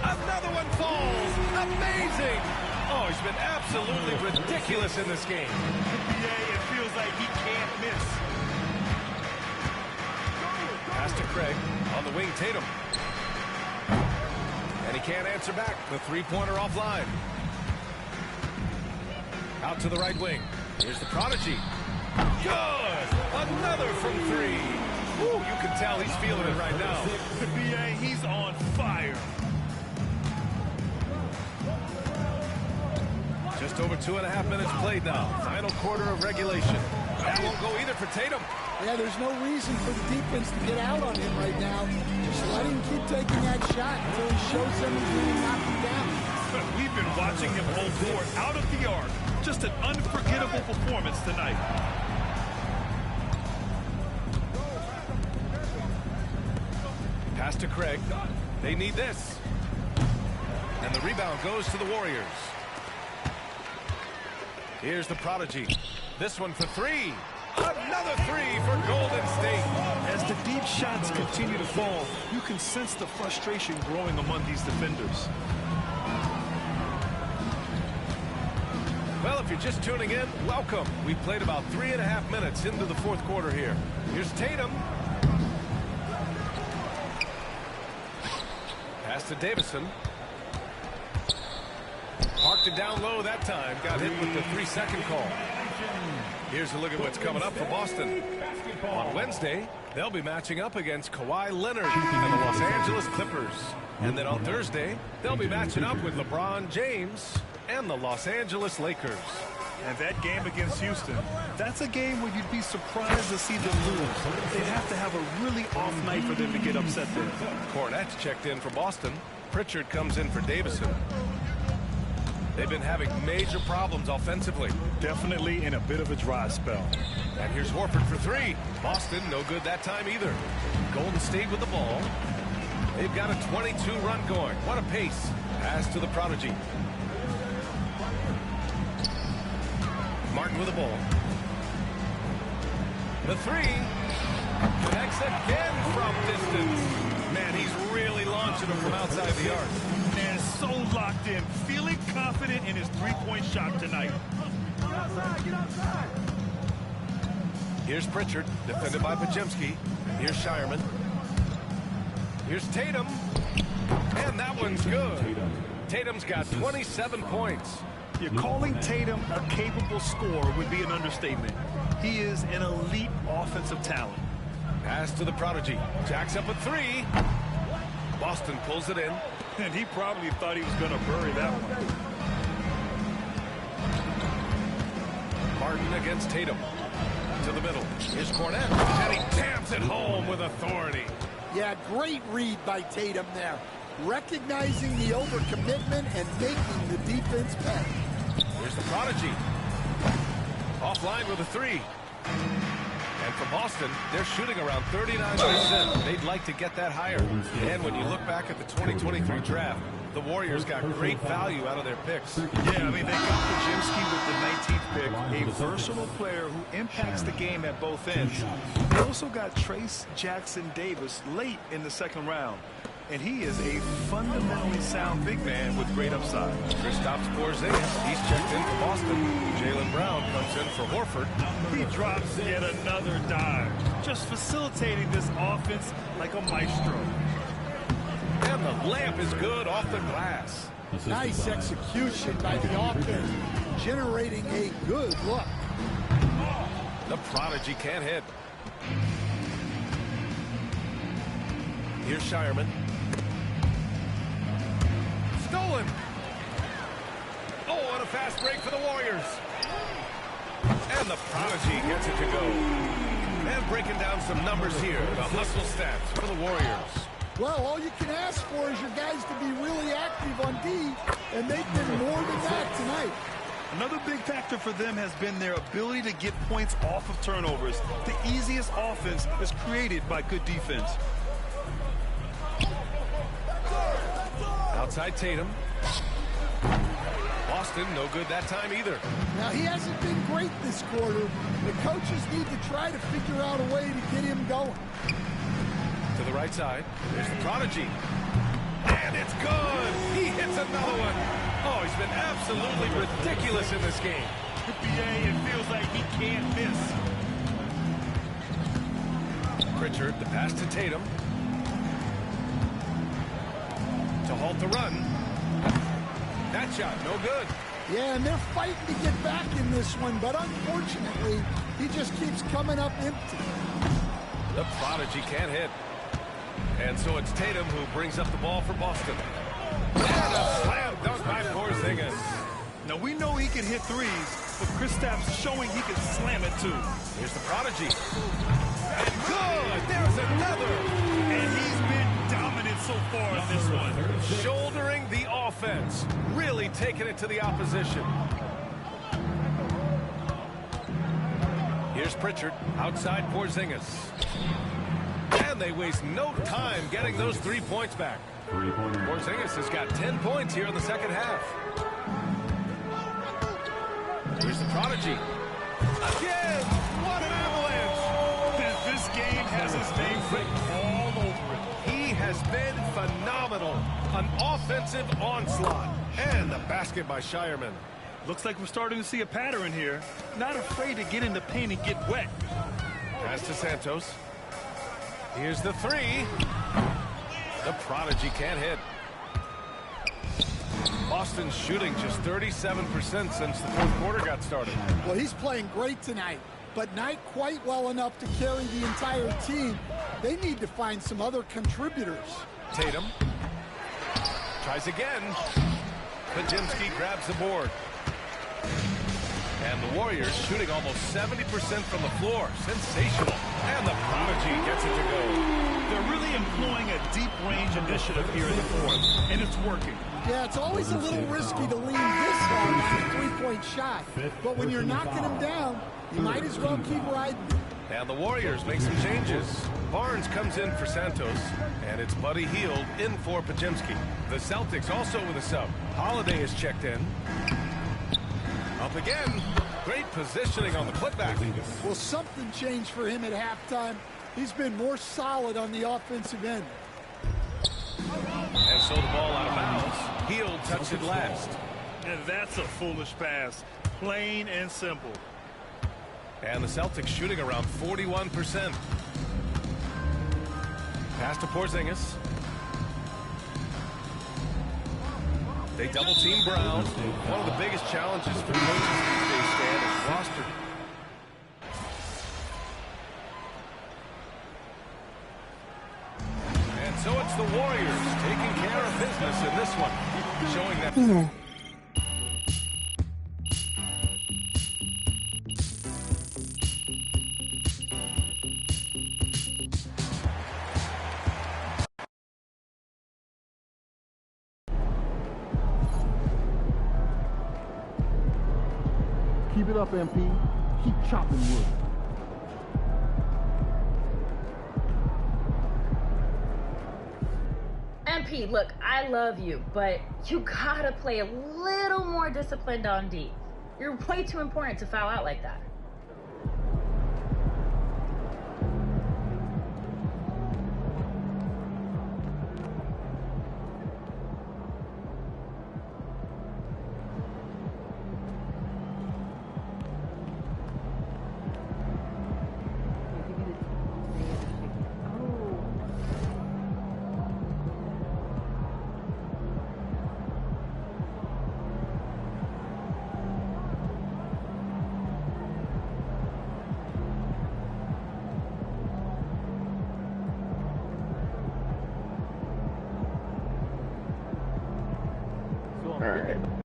Another one falls. Amazing. Oh, he's been absolutely ridiculous in this game. NBA, it feels like he can't miss. Pass to Craig. On the wing, Tatum. And he can't answer back. The 3-pointer offline. Out to the right wing. Here's the prodigy. Good! Another from 3. Woo, you can tell he's feeling it right now. The BA, he's on fire. Just over 2.5 minutes played now. Final quarter of regulation. That won't go either for Tatum. Yeah, there's no reason for the defense to get out on him right now. Just let him keep taking that shot until he shows them he's really knocking down. We've been watching him hold forward out of the arc. Just an unforgettable performance tonight. Pass to Craig. They need this. And the rebound goes to the Warriors. Here's the prodigy. This one for 3. Another 3 for Golden State. As the deep shots continue to fall, you can sense the frustration growing among these defenders. Well, if you're just tuning in, welcome. We played about 3.5 minutes into the 4th quarter here. Here's Tatum. Pass to Davison. Parked Action down low that time. Got hit with the 3-second call. Here's a look at what's coming up for Boston. On Wednesday, they'll be matching up against Kawhi Leonard and the Los Angeles Clippers. And then on Thursday, they'll be matching up with LeBron James and the Los Angeles Lakers. And that game against Houston, that's a game where you'd be surprised to see them lose. They'd have to have a really off night for them to get upset there. Cornette's checked in for Boston. Pritchard comes in for Davison. They've been having major problems offensively. Definitely in a bit of a dry spell. And here's Horford for three. Boston, no good that time either. Golden State with the ball. They've got a 22-run going. What a pace. Pass to the prodigy. Martin with the ball. The three. Connects again from distance. Man, he's really launching them from outside the arc. Man, so locked in. Feeling confident in his three-point shot tonight. Get outside, get outside. Here's Pritchard, defended by Pajemski. Here's Shireman. Here's Tatum. And that one's good. Tatum's got 27 points. You're calling Tatum a capable scorer would be an understatement. He is an elite offensive talent. Pass to the prodigy. Jacks up a three. Boston pulls it in. And he probably thought he was going to bury that one. Martin against Tatum. To the middle. Here's Cornette. And he jams it home with authority. Yeah, great read by Tatum there. Recognizing the overcommitment and making the defense pay. Here's the prodigy. Offline with a three. And for Boston, they're shooting around 39%. They'd like to get that higher. And when you look back at the 2023 draft, the Warriors got great value out of their picks. Yeah, I mean, they got Pajemski with the 19th pick, a versatile player who impacts the game at both ends. They also got Trace Jackson Davis late in the second round. And he is a fundamentally sound big man with great upside. Kristaps Porzingis, he's checked in for Boston. Jaylen Brown comes in for Horford. He drops yet another dive, just facilitating this offense like a maestro. And the layup is good off the glass. Nice execution by the offense, generating a good look. The prodigy can't hit. Here's Shireman. Stolen. Oh, and a fast break for the Warriors. And the prodigy gets it to go. And breaking down some numbers here, the hustle stats for the Warriors. Well, all you can ask for is your guys to be really active on D, and they've been more than that tonight. Another big factor for them has been their ability to get points off of turnovers. The easiest offense is created by good defense. Outside Tatum. Boston, no good that time either. Now, he hasn't been great this quarter. The coaches need to try to figure out a way to get him going. To the right side. There's the prodigy. And it's good. He hits another one. Oh, he's been absolutely ridiculous in this game. NBA, it feels like he can't miss. Pritchard, the pass to Tatum. To halt the run. That shot, no good. Yeah, and they're fighting to get back in this one, but unfortunately, he just keeps coming up empty. The prodigy can't hit. And so it's Tatum who brings up the ball for Boston. And a slam dunk by Porzingis. Now, we know he can hit threes, but Kristaps showing he can slam it too. Here's the prodigy. And good! There's another! And he's been dominant so far in this one. Shouldering the offense. Really taking it to the opposition. Here's Pritchard. Outside Porzingis. And they waste no time getting those 3 points back. Porzingis has got 10 points here in the second half. Here's the prodigy. Again! What an avalanche! This game has his name written all over it. He has been phenomenal. An offensive onslaught. And the basket by Shireman. Looks like we're starting to see a pattern here. Not afraid to get in the paint and get wet. Pass to Santos. Here's the three. The prodigy can't hit. Boston's shooting just 37% since the fourth quarter got started. Well, he's playing great tonight, but not quite well enough to carry the entire team. They need to find some other contributors. Tatum tries again. Podziemski grabs the board. And the Warriors shooting almost 70% from the floor. Sensational. And the Prodigy gets it to go. They're really employing a deep range initiative here in the fourth, and it's working. Yeah, it's always a little risky to lean this hard on a three-point shot. But when you're knocking him down, you might as well keep riding. And the Warriors make some changes. Barnes comes in for Santos, and it's Buddy Hield in for Podziemski. The Celtics also with a sub. Holiday is checked in. Up again. Great positioning on the putback. Well, something changed for him at halftime. He's been more solid on the offensive end. And so the ball out of bounds. Hield touched it last. And that's a foolish pass. Plain and simple. And the Celtics shooting around 41%. Pass to Porzingis. They double team Brown. One of the biggest challenges for coaches these days, Stan, is roster. And so it's the Warriors taking care of business in this one, showing that. Keep it up, MP. Keep chopping wood. MP, look, I love you, but you gotta play a little more disciplined on D. You're way too important to foul out like that. All right.